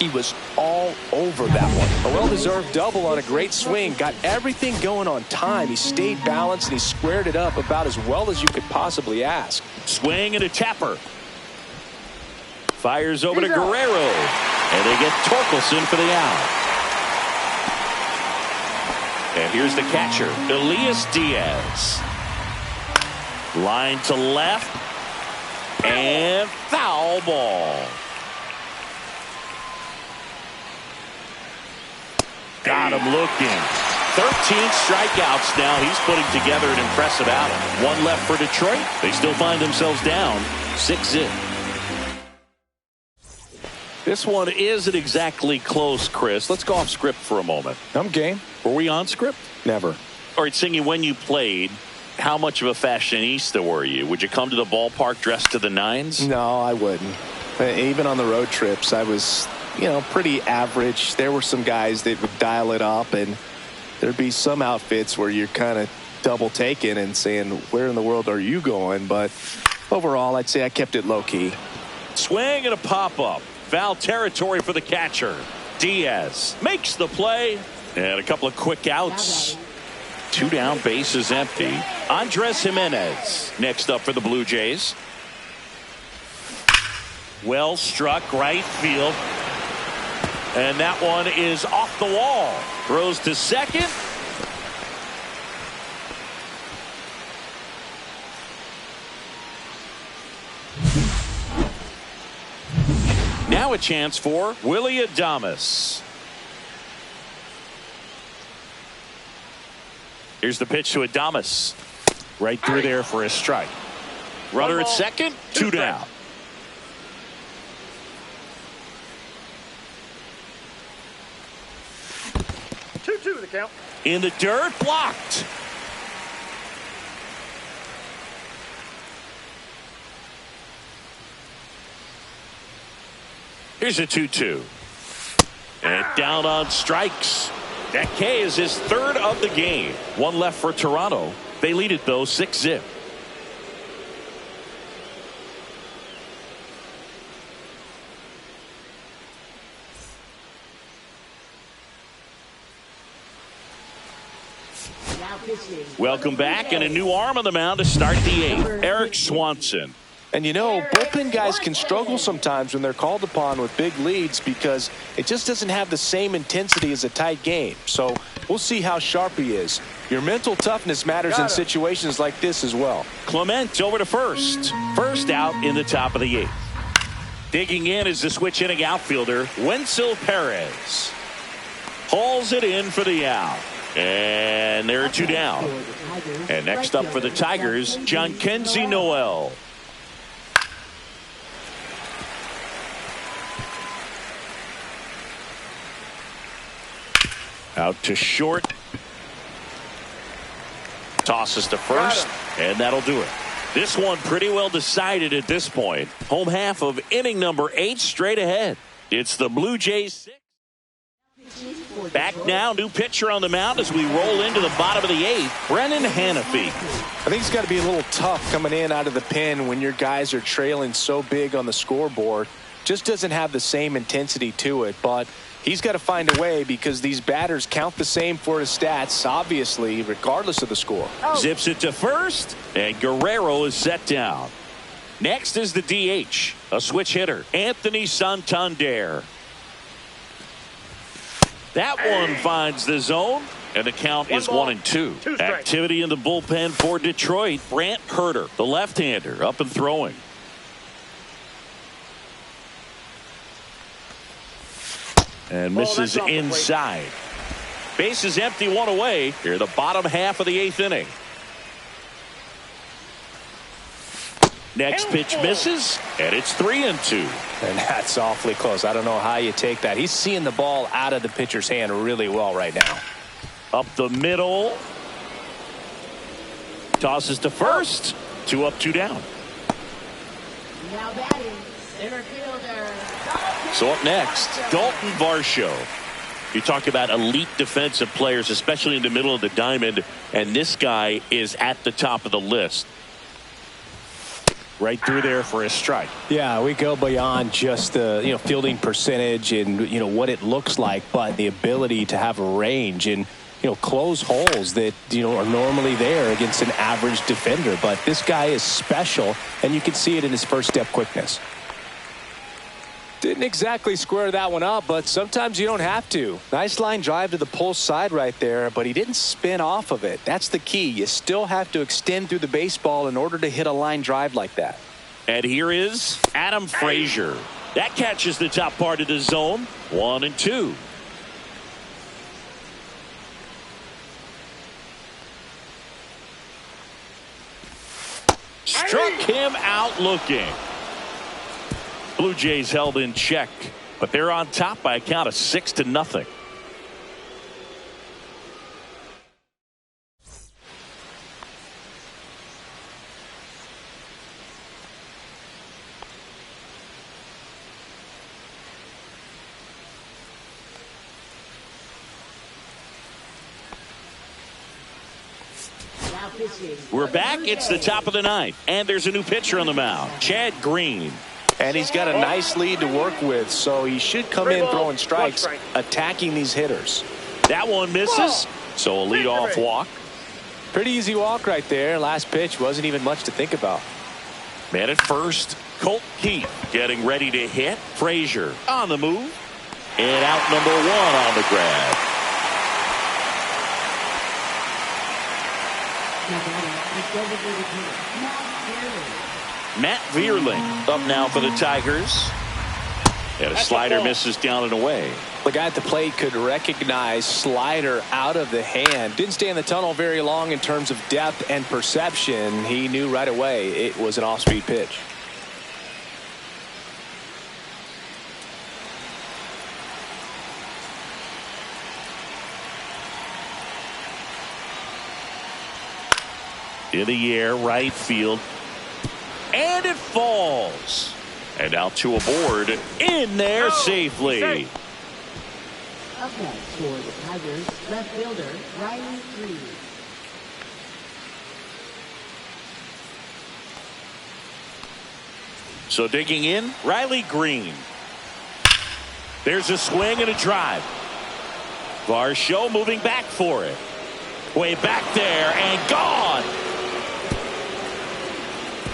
He was all over that one. A well-deserved double on a great swing. Got everything going on time. He stayed balanced and he squared it up about as well as you could possibly ask. Swing and a tapper. Fires over to Guerrero. And they get Torkelson for the out. And here's the catcher, Elias Diaz. Line to left. And foul ball. Got him looking. 13 strikeouts now. He's putting together an impressive outing. 1 left for Detroit. They still find themselves down 6-0. This one isn't exactly close, Chris. Let's go off script for a moment. I'm game. Were we on script? Never. All right, Singy, when you played, how much of a fashionista were you? Would you come to the ballpark dressed to the nines? No, I wouldn't. Even on the road trips, I was, pretty average. There were some guys that would dial it up, and there'd be some outfits where you're kind of double taking and saying, where in the world are you going? But overall, I'd say I kept it low key. Swing and a pop up. Foul territory for the catcher. Diaz makes the play. And a couple of quick outs. 2 down, bases empty. Andres Jimenez next up for the Blue Jays. Well struck right field. And that one is off the wall. Throws to second. Now a chance for Willy Adames. Here's the pitch to Adames. Right through there for a strike. Runner at second, 2 down. The count. In the dirt, blocked. Here's a 2-2. And down on strikes. That K is his 3rd of the game. 1 left for Toronto. They lead it though 6-0. Welcome back, and a new arm on the mound to start the 8th. Eric Swanson. And you know, bullpen guys can struggle sometimes when they're called upon with big leads because it just doesn't have the same intensity as a tight game. So we'll see how sharp he is. Your mental toughness matters in situations like this as well. Clement over to first. First out in the top of the 8th. Digging in is the switch hitting outfielder, Wenzel Perez. Hauls it in for the out. And there are 2 down. And next up for the Tigers, Jhonkensy Noel. Out to short. Tosses to first. And that'll do it. This one pretty well decided at this point. Home half of inning number 8 straight ahead. It's the Blue Jays 6. Back now, new pitcher on the mound as we roll into the bottom of the 8th, Brennan Hanafy. I think it's got to be a little tough coming in out of the pen when your guys are trailing so big on the scoreboard. Just doesn't have the same intensity to it, but he's got to find a way because these batters count the same for his stats, obviously, regardless of the score. Zips it to first, and Guerrero is set down. Next is the DH, a switch hitter, Anthony Santander. That one finds the zone, and the count is 1-2. Activity in the bullpen for Detroit. Brant Herter, the left-hander, up and throwing. And misses inside. Base is empty, 1 away. Here, the bottom half of the 8th inning. Next pitch misses, and it's 3-2. And that's awfully close. I don't know how you take that. He's seeing the ball out of the pitcher's hand really well right now. Up the middle. Tosses to first. 2 up, 2 down. Now batting, center fielder. So up next, Dalton Varsho. You talk about elite defensive players, especially in the middle of the diamond, and this guy is at the top of the list. Right through there for a strike. Yeah, we go beyond just the fielding percentage and what it looks like, but the ability to have a range and close holes that are normally there against an average defender. But this guy is special, and you can see it in his first step quickness. Didn't exactly square that one up, but sometimes you don't have to. Nice line drive to the pull side right there, but he didn't spin off of it. That's the key. You still have to extend through the baseball in order to hit a line drive like that. And here is Adam Frazier. That catches the top part of the zone. 1-2. Struck him out looking. Blue Jays held in check, but they're on top by a count of 6-0. We're back. It's the top of the 9th, and there's a new pitcher on the mound, Chad Green. And he's got a nice lead to work with, so he should come in throwing strikes, attacking these hitters. That one misses, so a leadoff walk. Pretty easy walk right there. Last pitch wasn't even much to think about. Man at first, Colt Keith getting ready to hit. Frazier on the move. And out number 1 on the grab. Matt Vierling up now for the Tigers. And a slider misses down and away. The guy at the plate could recognize slider out of the hand. Didn't stay in the tunnel very long in terms of depth and perception. He knew right away it was an off-speed pitch. In the air, right field. And it falls. And out to a board. In there safely. Up next for the Tigers, left fielder, Riley Green. So digging in, Riley Green. There's a swing and a drive. Varsho moving back for it. Way back there and gone.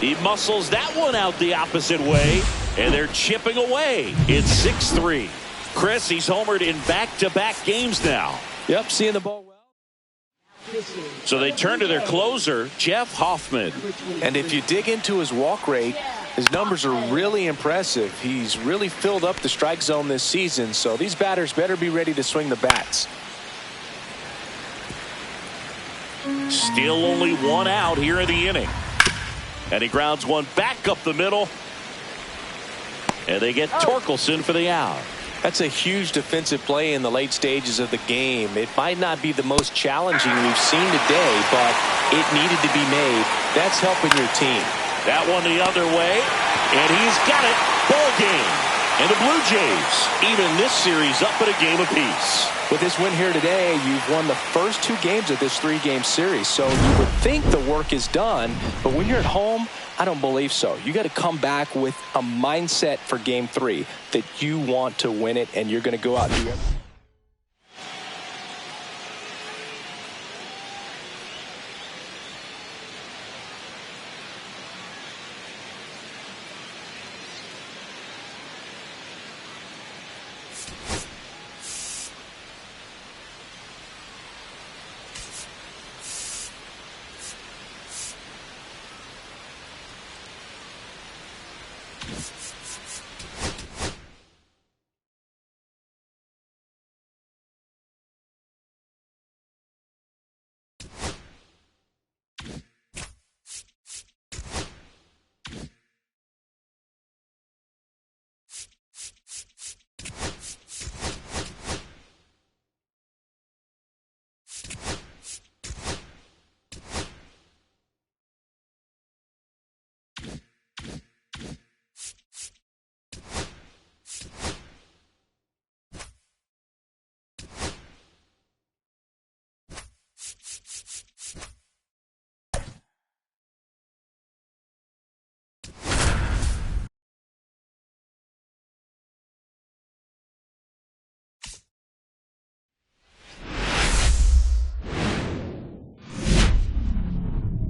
He muscles that one out the opposite way, and they're chipping away. It's 6-3. Chris, he's homered in back-to-back games now. Yep, seeing the ball well. So they turn to their closer, Jeff Hoffman. And if you dig into his walk rate, his numbers are really impressive. He's really filled up the strike zone this season, so these batters better be ready to swing the bats. Still only 1 out here in the inning. And he grounds one back up the middle. And they get Torkelson for the out. That's a huge defensive play in the late stages of the game. It might not be the most challenging we've seen today, but it needed to be made. That's helping your team. That one the other way. And he's got it. Ball game. And the Blue Jays even this series up at a game apiece. With this win here today, you've won the first 2 games of this 3-game series. So you would think the work is done, but when you're at home, I don't believe so. You got to come back with a mindset for game 3 that you want to win it, and you're going to go out and do everything.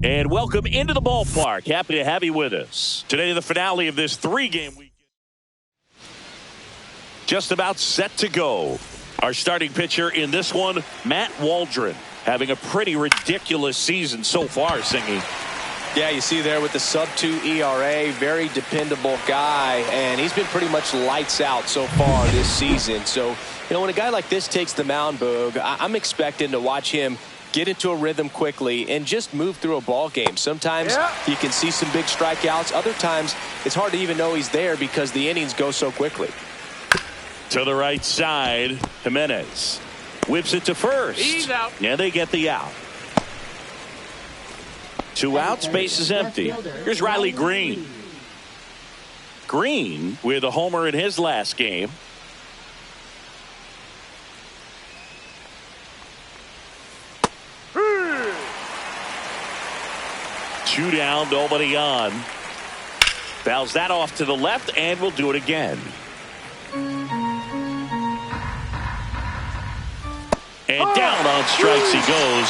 And welcome into the ballpark. Happy to have you with us. Today, the finale of this 3-game weekend. Just about set to go. Our starting pitcher in this one, Matt Waldron, having a pretty ridiculous season so far, Singy. Yeah, you see there with the sub-2 ERA, very dependable guy, and he's been pretty much lights out so far this season. So, you know, when a guy like this takes the mound, Boog, I'm expecting to watch him get into a rhythm quickly and just move through a ball game. Sometimes you can see some big strikeouts. Other times it's hard to even know he's there because the innings go so quickly. To the right side, Jimenez whips it to first. He's out. And they get the out. 2 outs, base is empty. Here's Riley Green. Green with a homer in his last game. Two down, nobody on. Fouls that off to the left, and we'll do it again. And down on strikes he goes.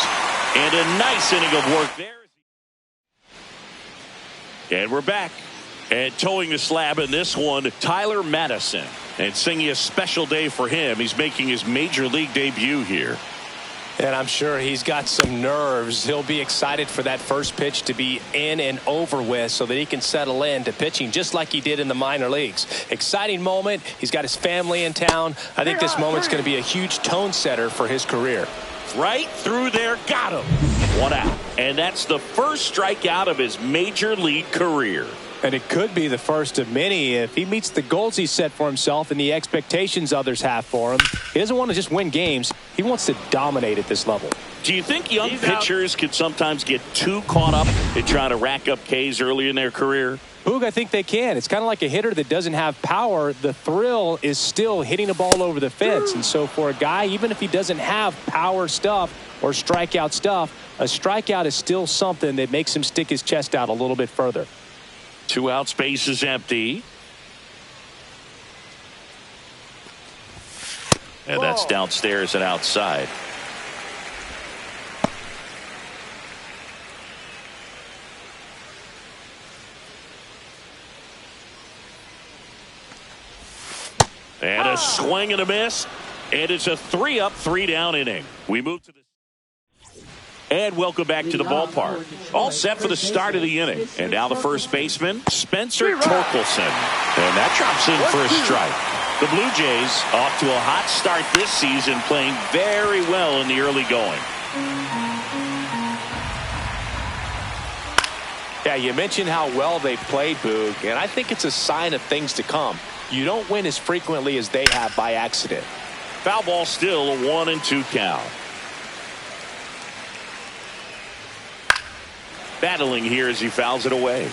And a nice inning of work there. And we're back. And towing the slab in this one, Tyler Madison. And singing a special day for him. He's making his major league debut here. And I'm sure he's got some nerves. He'll be excited for that first pitch to be in and over with so that he can settle in to pitching just like he did in the minor leagues. Exciting moment. He's got his family in town. I think this moment's going to be a huge tone setter for his career. Right through there. Got him. 1 out. And that's the first strikeout of his major league career. And it could be the first of many if he meets the goals he set for himself and the expectations others have for him. He doesn't want to just win games. He wants to dominate at this level. Do you think young pitchers can sometimes get too caught up in trying to rack up Ks early in their career? Boog, I think they can. It's kind of like a hitter that doesn't have power. The thrill is still hitting a ball over the fence. And so for a guy, even if he doesn't have power stuff or strikeout stuff, a strikeout is still something that makes him stick his chest out a little bit further. 2 out, space is empty. And that's downstairs and outside. And a swing and a miss. And it's a 3-up, 3-down inning. We move to the... And welcome back to the ballpark. All set for the start of the inning. And now the first baseman, Spencer Torkelson. And that drops in for a strike. The Blue Jays off to a hot start this season, playing very well in the early going. Yeah, you mentioned how well they played, Boog, and I think it's a sign of things to come. You don't win as frequently as they have by accident. Foul ball still, a 1-2 count. Battling here as he fouls it away.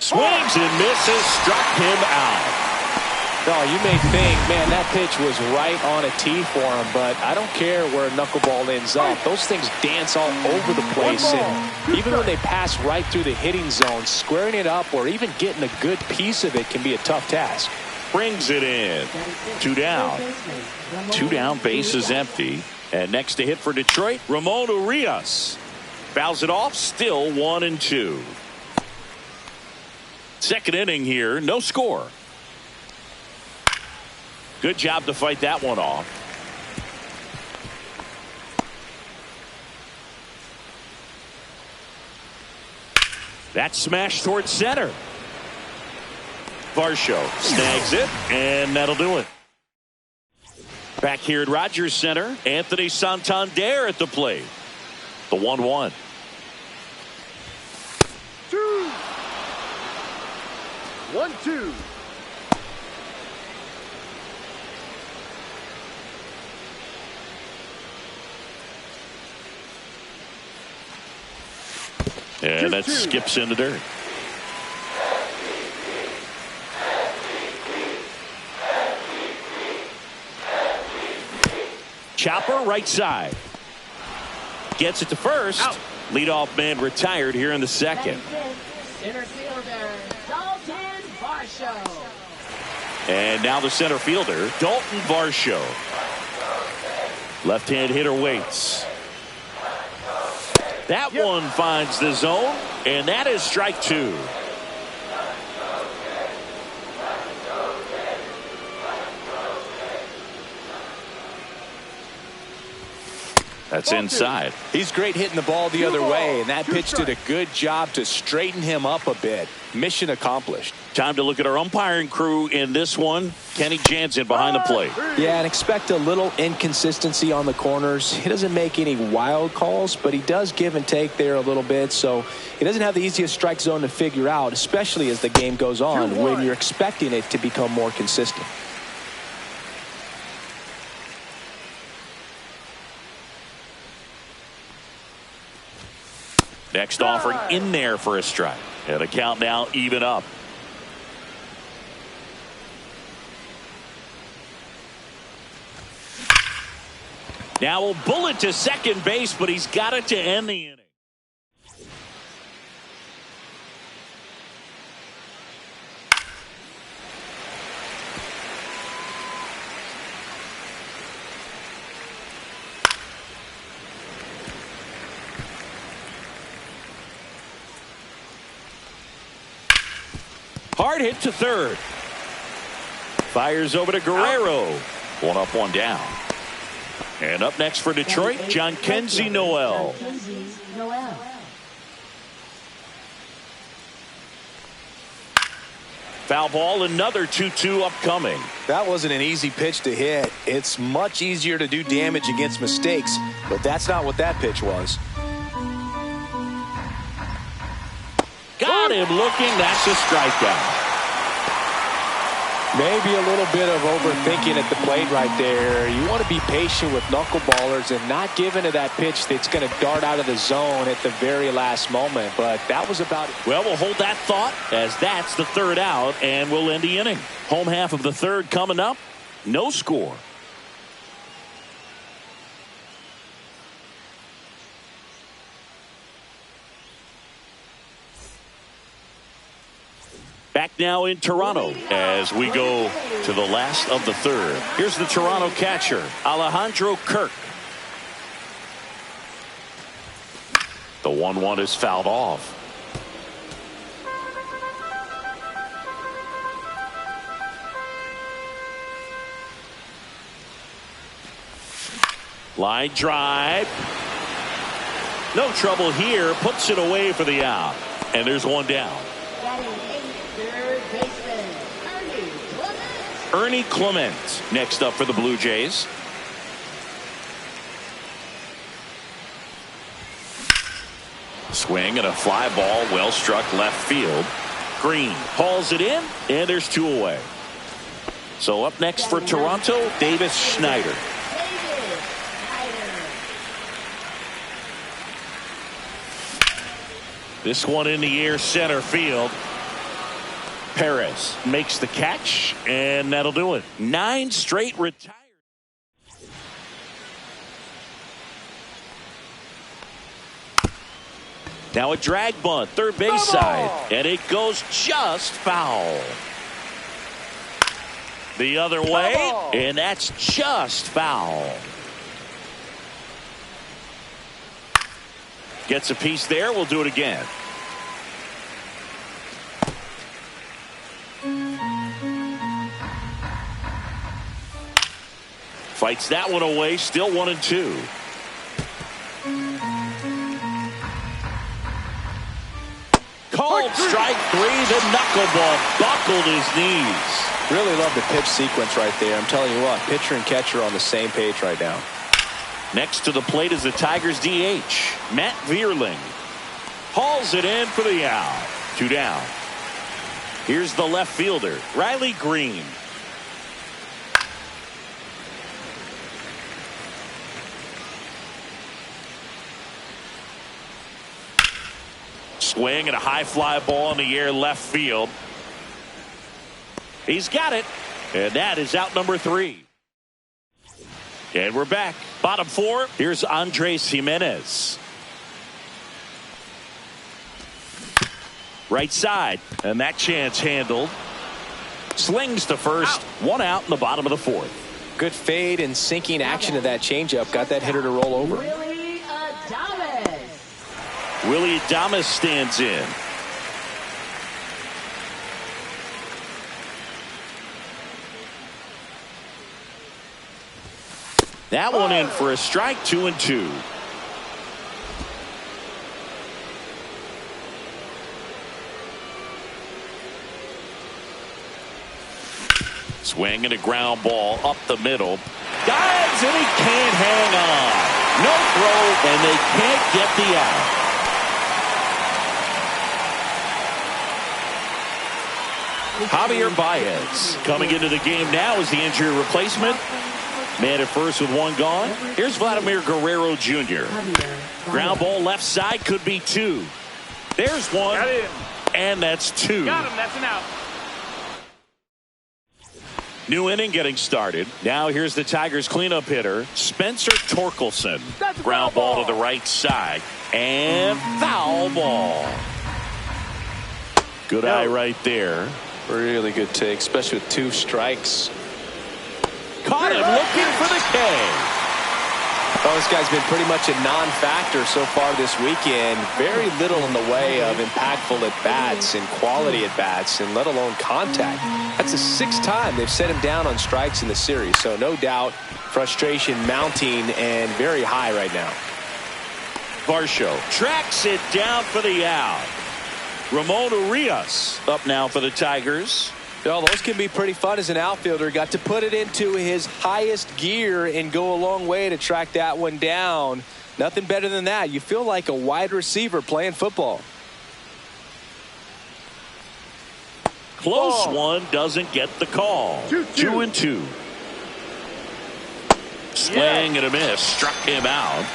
Swings and misses, struck him out. Oh, you may think, man, that pitch was right on a tee for him, but I don't care where a knuckleball ends up. Those things dance all over the place, and even when they pass right through the hitting zone, squaring it up or even getting a good piece of it can be a tough task. Brings it in. 2 down. 2 down, base is empty. And next to hit for Detroit, Ramon Urias. Fouls it off, still 1-2. Second inning here, no score. Good job to fight that one off. That smash towards center. Varsho snags it, and that'll do it. Back here at Rogers Center, Anthony Santander at the plate. The 1-1. 1-2. And that skips in the dirt. Chopper right side. Gets it to first. Out. Leadoff man retired here in the second. Center fielder, Dalton Varsho. And now the center fielder, Dalton Varsho. Left-hand hitter waits. That one finds the zone, and that is strike 2. That's inside. He's great hitting the ball the other way, and that pitch did a good job to straighten him up a bit. Mission accomplished. Time to look at our umpiring crew in this one. Kenny Jansen behind the plate. Yeah, and expect a little inconsistency on the corners. He doesn't make any wild calls, but he does give and take there a little bit, so he doesn't have the easiest strike zone to figure out, especially as the game goes on when you're expecting it to become more consistent. Next offering in there for a strike. And the count now even up. Now a bullet to second base, but he's got it to end the inning. Hard hit to third. Fires over to Guerrero. One up, one down. And up next for Detroit, Jhonkensy Noel. Foul ball, another 2-2 upcoming. That wasn't an easy pitch to hit. It's much easier to do damage against mistakes, but that's not what that pitch was. Got him looking. That's a strikeout. Maybe a little bit of overthinking at the plate right there. You want to be patient with knuckleballers and not give into that pitch that's going to dart out of the zone at the very last moment. But that was about it. Well, we'll hold that thought as that's the third out, and we'll end the inning. Home half of the third coming up. No score. Back now in Toronto as we go to the last of the third. Here's the Toronto catcher, Alejandro Kirk. The 1-1 is fouled off. Line drive. No trouble here. Puts it away for the out. And there's one down. Ernie Clement next up for the Blue Jays. Swing and a fly ball, well struck left field. Green hauls it in, and there's two away. So up next for Toronto, Davis Schneider. This one in the air, center field. Perez makes the catch, and that'll do it. 9 straight retired. Now a drag bunt, third base side, and it goes just foul. The other way, and that's just foul. Gets a piece there. We'll do it again. Fights that one away. Still 1-2. Called strike 3. The knuckleball buckled his knees. Really love the pitch sequence right there. I'm telling you what, pitcher and catcher on the same page right now. Next to the plate is the Tigers DH, Matt Vierling. Hauls it in for the out. 2 down. Here's the left fielder, Riley Green. Swing and a high fly ball in the air left field. He's got it, and that is out number 3. And we're back. Bottom 4. Here's Andres Jimenez. Right side, and that chance handled. Slings to first. 1 out in the bottom of the 4th. Good fade and sinking action of that changeup. Got that hitter to roll over. Willie Adames stands in. That one in for a strike. 2-2. Swing and a ground ball up the middle. Dives and he can't hang on. No throw, and they can't get the out. Javier Baez coming into the game now as the injury replacement. Man at first with 1 gone. Here's Vladimir Guerrero Jr. Ground ball left side, could be 2. There's 1, and that's 2. Got him. That's an out. New inning getting started. Now here's the Tigers cleanup hitter, Spencer Torkelson. Ground ball to the right side, and foul ball. Good eye right there. Really good take, especially with 2 strikes. Caught him looking for the K. Well, this guy's been pretty much a non-factor so far this weekend. Very little in the way of impactful at-bats and quality at-bats, and let alone contact. That's the 6th time they've set him down on strikes in the series. So no doubt frustration mounting and very high right now. Varsho tracks it down for the out. Ramon Urias up now for the Tigers. Well, those can be pretty fun as an outfielder. Got to put it into his highest gear and go a long way to track that one down. Nothing better than that. You feel like a wide receiver playing football. Close one, doesn't get the call. 2-2. Swing and a miss. Struck him out.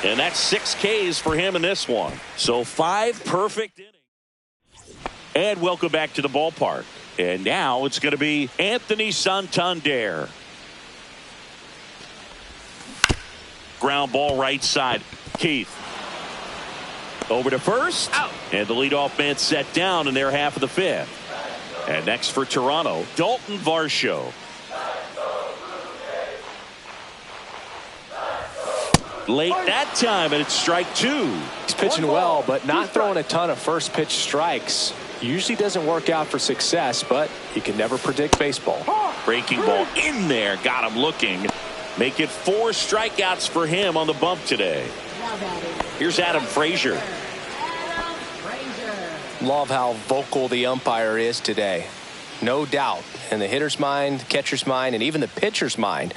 And that's 6 Ks for him in this one. So 5 perfect innings. And welcome back to the ballpark. And now it's going to be Anthony Santander. Ground ball right side. Keith. Over to first. Out. And the leadoff man set down in their half of the 5th. And next for Toronto, Dalton Varsho. Late that time, and it's strike 2. He's pitching well, but not throwing a ton of first pitch strikes. Usually doesn't work out for success, but you can never predict baseball. Breaking ball in there, got him looking. Make it 4 strikeouts for him on the bump today. Here's Adam Frazier. Love how vocal the umpire is today. No doubt in the hitter's mind, catcher's mind, and even the pitcher's mind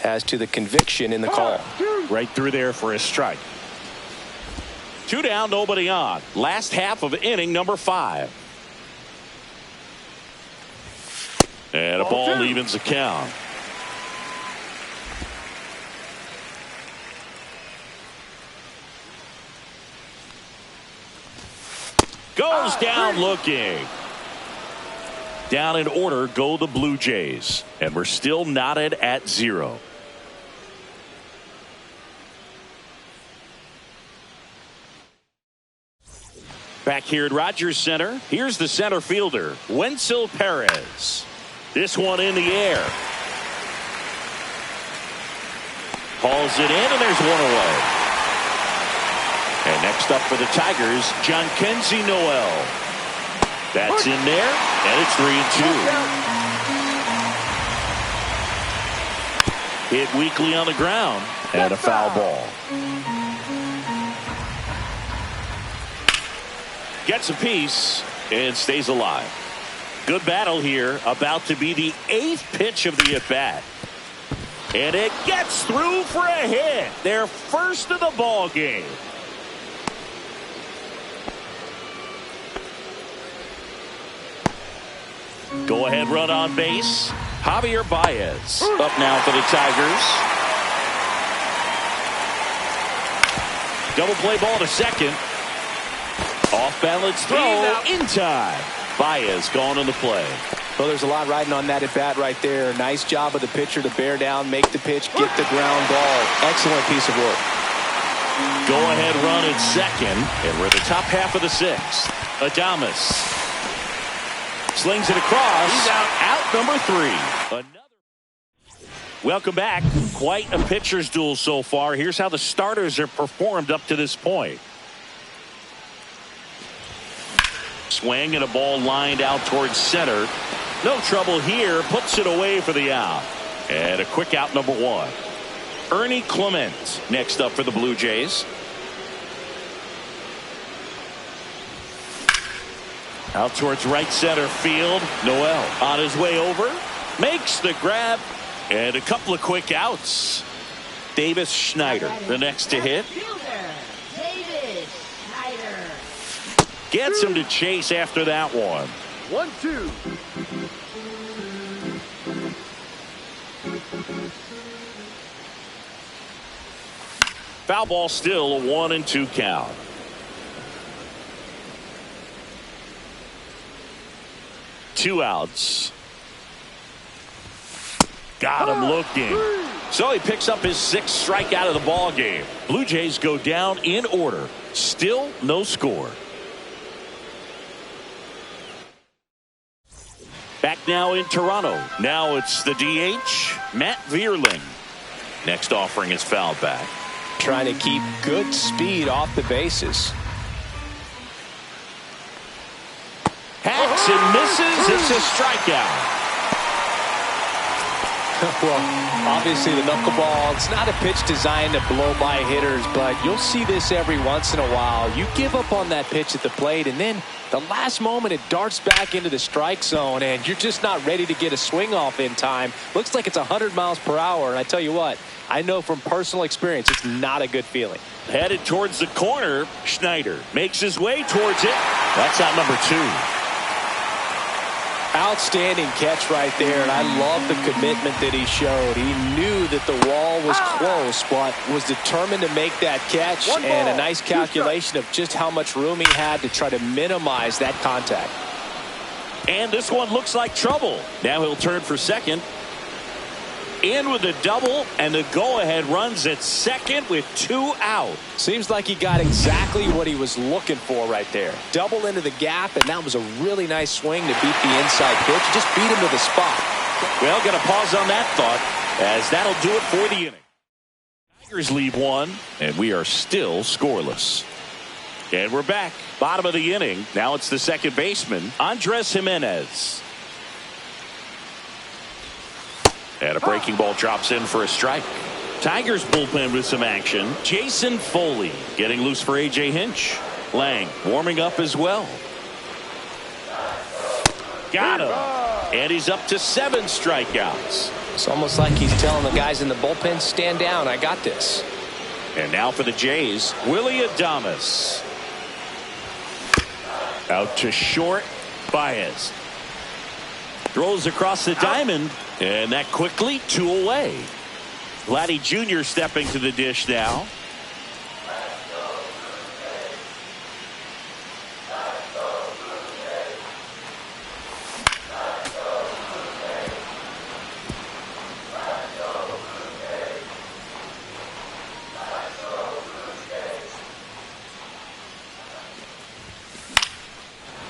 as to the conviction in the call. Right through there for a strike. 2 down, nobody on. Last half of inning number 5. And a ball evens the count. Goes down looking. Down in order go the Blue Jays. And we're still knotted at 0. Back here at Rogers Center, here's the center fielder, Wenzel Perez. This one in the air. Hauls it in, and there's one away. And next up for the Tigers, Jhonkensy Noel. That's in there, and it's 3-2. Hit weakly on the ground, and a foul ball. Gets a piece and stays alive. Good battle here. About to be the 8th pitch of the at-bat. And it gets through for a hit. Their first of the ball game. Go ahead run on base. Javier Baez up now for the Tigers. Double play ball to second. Off balance throw in time. Baez gone on the play. Well, there's a lot riding on that at bat right there. Nice job of the pitcher to bear down, make the pitch, get the ground ball. Excellent piece of work. Go ahead run at second, and we're the top half of the 6th. Adames slings it across. He's out number 3. Welcome back. Quite a pitcher's duel so far. Here's how the starters have performed up to this point. Swing and a ball lined out towards center. No trouble here. Puts it away for the out. And a quick out number 1. Ernie Clement next up for the Blue Jays. Out towards right center field. Noel on his way over. Makes the grab. And a couple of quick outs. Davis Schneider the next to hit. Gets him to chase after that one. 1-2. Foul ball, still a 1-2 count. Two outs. Got him looking. So he picks up his 6th strikeout of the ball game. Blue Jays go down in order. Still no score. Back now in Toronto. Now it's the DH, Matt Vierling. Next offering is fouled back. Trying to keep good speed off the bases. Hacks and misses. It's a strikeout. Well, obviously the knuckleball, it's not a pitch designed to blow by hitters, but you'll see this every once in a while. You give up on that pitch at the plate, and then the last moment it darts back into the strike zone, and you're just not ready to get a swing off in time. Looks like it's 100 miles per hour, and I tell you what, I know from personal experience it's not a good feeling. Headed towards the corner. Schneider makes his way towards it. That's out number 2. Outstanding catch right there, and I love the commitment that he showed. He knew that the wall was close, but was determined to make that catch, and a nice calculation of just how much room he had to try to minimize that contact. And this one looks like trouble. Now he'll turn for second. In with a double, and the go-ahead runs at second with 2 out. Seems like he got exactly what he was looking for right there. Double into the gap, and that was a really nice swing to beat the inside pitch. Just beat him to the spot. Well, got to pause on that thought, as that'll do it for the inning. Tigers lead 1, and we are still scoreless. And we're back. Bottom of the inning. Now it's the second baseman, Andres Jimenez. And a breaking ball drops in for a strike. Tigers bullpen with some action. Jason Foley getting loose for A.J. Hinch. Lang warming up as well. Got him. And he's up to 7 strikeouts. It's almost like he's telling the guys in the bullpen, stand down, I got this. And now for the Jays, Willie Adames. Out to short, Baez. Throws across the diamond, and that quickly 2 away. Vladdy Jr. stepping to the dish now.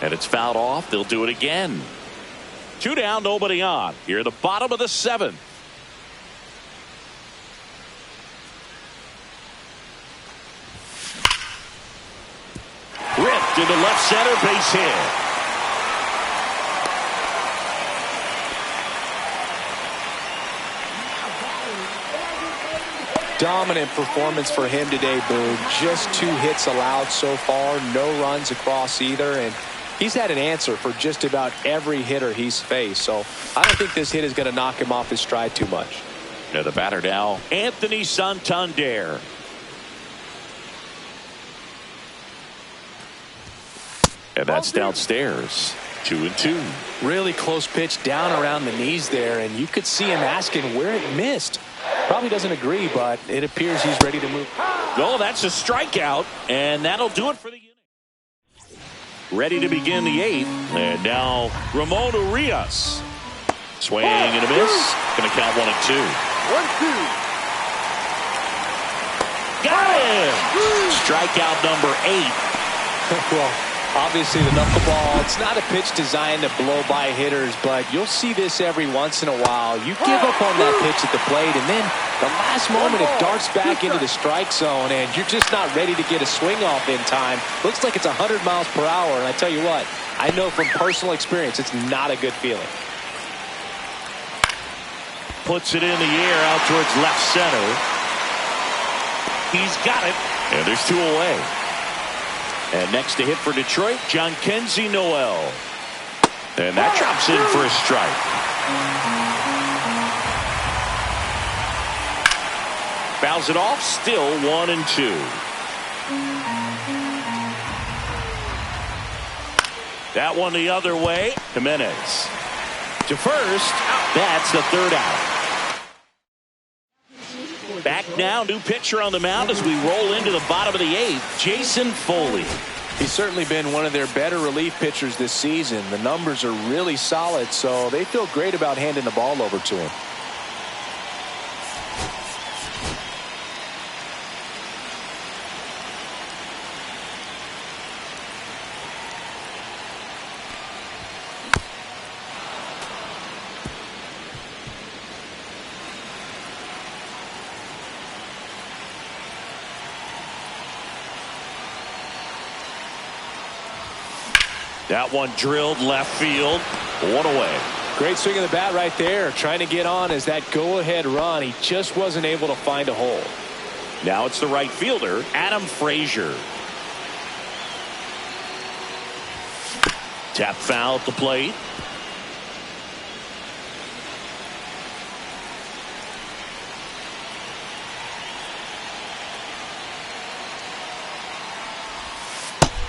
And it's fouled off. They'll do it again. 2 down, nobody on. Here at the bottom of the 7th. Ripped into left center, base hit. Dominant performance for him today, Boone. Just 2 hits allowed so far, no runs across either, and he's had an answer for just about every hitter he's faced, so I don't think this hit is going to knock him off his stride too much. Now the batter now, Anthony Santander. And that's downstairs. 2-2. Really close pitch down around the knees there, and you could see him asking where it missed. Probably doesn't agree, but it appears he's ready to move. Oh, that's a strikeout, and that'll do it for the inning. Ready to begin the 8th, and now Ramon Urias. Swing and a miss. Going to count 1 and 2. 1-2. Got him! Strikeout number 8. Well, obviously the knuckleball, it's not a pitch designed to blow by hitters, but you'll see this every once in a while. You give up on that pitch at the plate, and then the last moment it darts back into the strike zone, and you're just not ready to get a swing off in time. Looks like it's 100 miles per hour, and I tell you what, I know from personal experience it's not a good feeling. Puts it in the air out towards left center. He's got it, and there's 2 away. And next to hit for Detroit, John Kenzie Noel. And that drops in for a strike. Fouls it off, still 1 and 2. That one the other way. Jimenez to first. That's the 3rd out. Back now, new pitcher on the mound as we roll into the bottom of the 8th, Jason Foley. He's certainly been one of their better relief pitchers this season. The numbers are really solid, so they feel great about handing the ball over to him. That one drilled left field. One away. Great swing of the bat right there. Trying to get on as that go-ahead run. He just wasn't able to find a hole. Now it's the right fielder, Adam Frazier. Tap foul at the plate.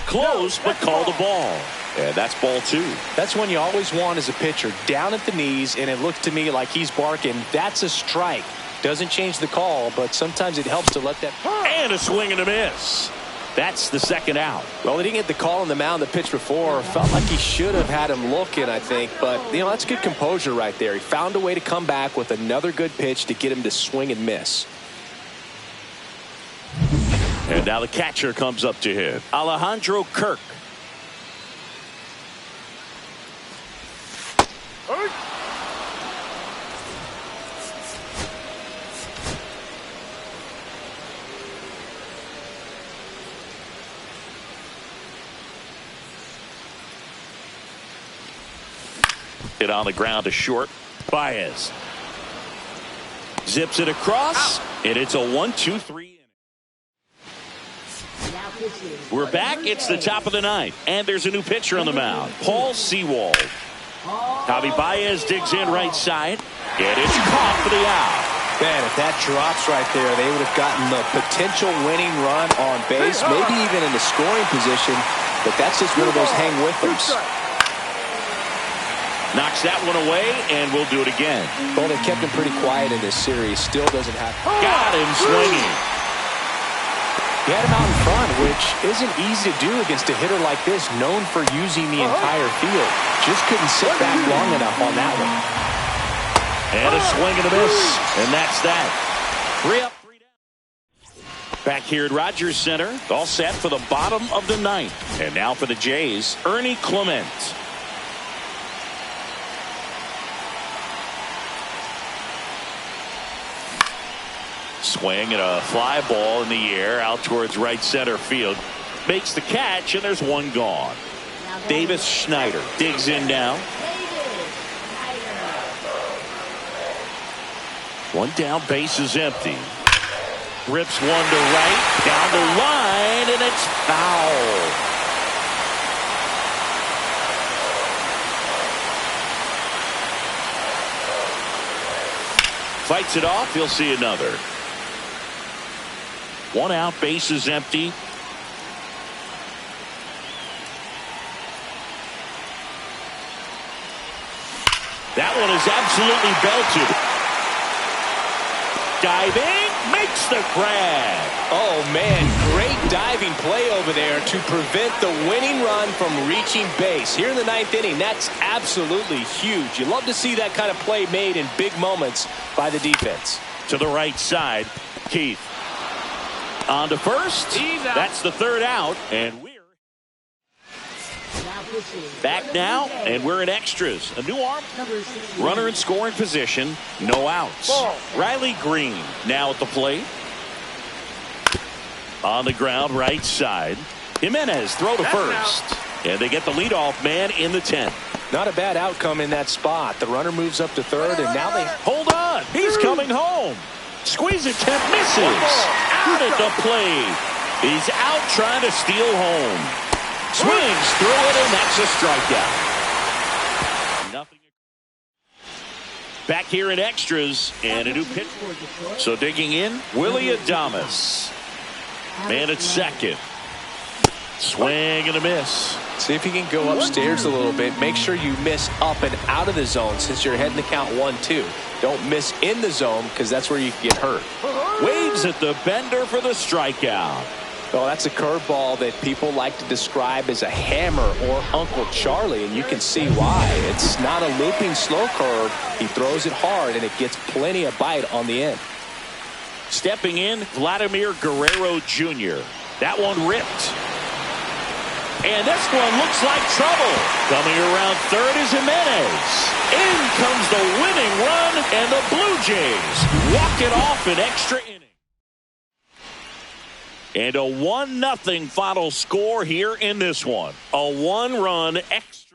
Close, but called a ball. And that's ball 2. That's one you always want as a pitcher. Down at the knees, and it looked to me like he's barking. That's a strike. Doesn't change the call, but sometimes it helps to let that. And a swing and a miss. That's the second out. Well, he didn't get the call on the mound the pitch before. Felt like he should have had him looking, I think. But, that's good composure right there. He found a way to come back with another good pitch to get him to swing and miss. And now the catcher comes up to him, Alejandro Kirk. Hit on the ground to short. Baez zips it across, and it's a 1-2-3. We're back. It's the top of the ninth, and there's a new pitcher on the mound, Paul Sewald. Javi Baez digs in right side, and it's caught for the out. Man, if that drops right there, they would have gotten the potential winning run on base, maybe even in the scoring position, but that's just one of those hang with thems. Knocks that one away, and we'll do it again. Well, they kept him pretty quiet in this series. Still doesn't have. Got him swinging. He had him out in front, which isn't easy to do against a hitter like this, known for using the entire field. Just couldn't sit back long enough on that one. And a swing and a miss, and that's that. 3 up, 3 down. Back here at Rogers Center, all set for the bottom of the ninth. And now for the Jays, Ernie Clement. Swing and a fly ball in the air out towards right center field. Makes the catch, and there's one gone. Davis Schneider digs in now. One down, base is empty. Rips one to right, down the line, and it's foul. Fights it off, he'll see another. One out, base is empty. That one is absolutely belted. Diving, makes the grab. Oh, man, great diving play over there to prevent the winning run from reaching base. Here in the ninth inning, that's absolutely huge. You love to see that kind of play made in big moments by the defense. To the right side, Keith. On to first. That's the third out, and we're back now, and we're in extras. A new arm. Runner in scoring position. No outs. Riley Green now at the plate. On the ground, right side. Jimenez throw to first. And they get the leadoff man in the 10th. Not a bad outcome in that spot. The runner moves up to third, and now they hold on. He's coming home. Squeeze attempt misses. Out at the plate. He's out trying to steal home. Swings through it, and that's a strikeout. Nothing. Back here in extras, and a new pitch. So digging in, Willie Adames. Man at second. Swing and a miss. See if you can go upstairs a little bit. Make sure you miss up and out of the zone since you're heading to count 1-2. Don't miss in the zone because that's where you can get hurt. Waves at the bender for the strikeout. Well, that's a curveball that people like to describe as a hammer or Uncle Charlie, and you can see why. It's not a looping slow curve. He throws it hard, and it gets plenty of bite on the end. Stepping in, Vladimir Guerrero Jr. That one ripped. And this one looks like trouble. Coming around third is Jimenez. In comes the winning run, and the Blue Jays walk it off in extra innings. And a 1-0 final score here in this one. A 1-run extra.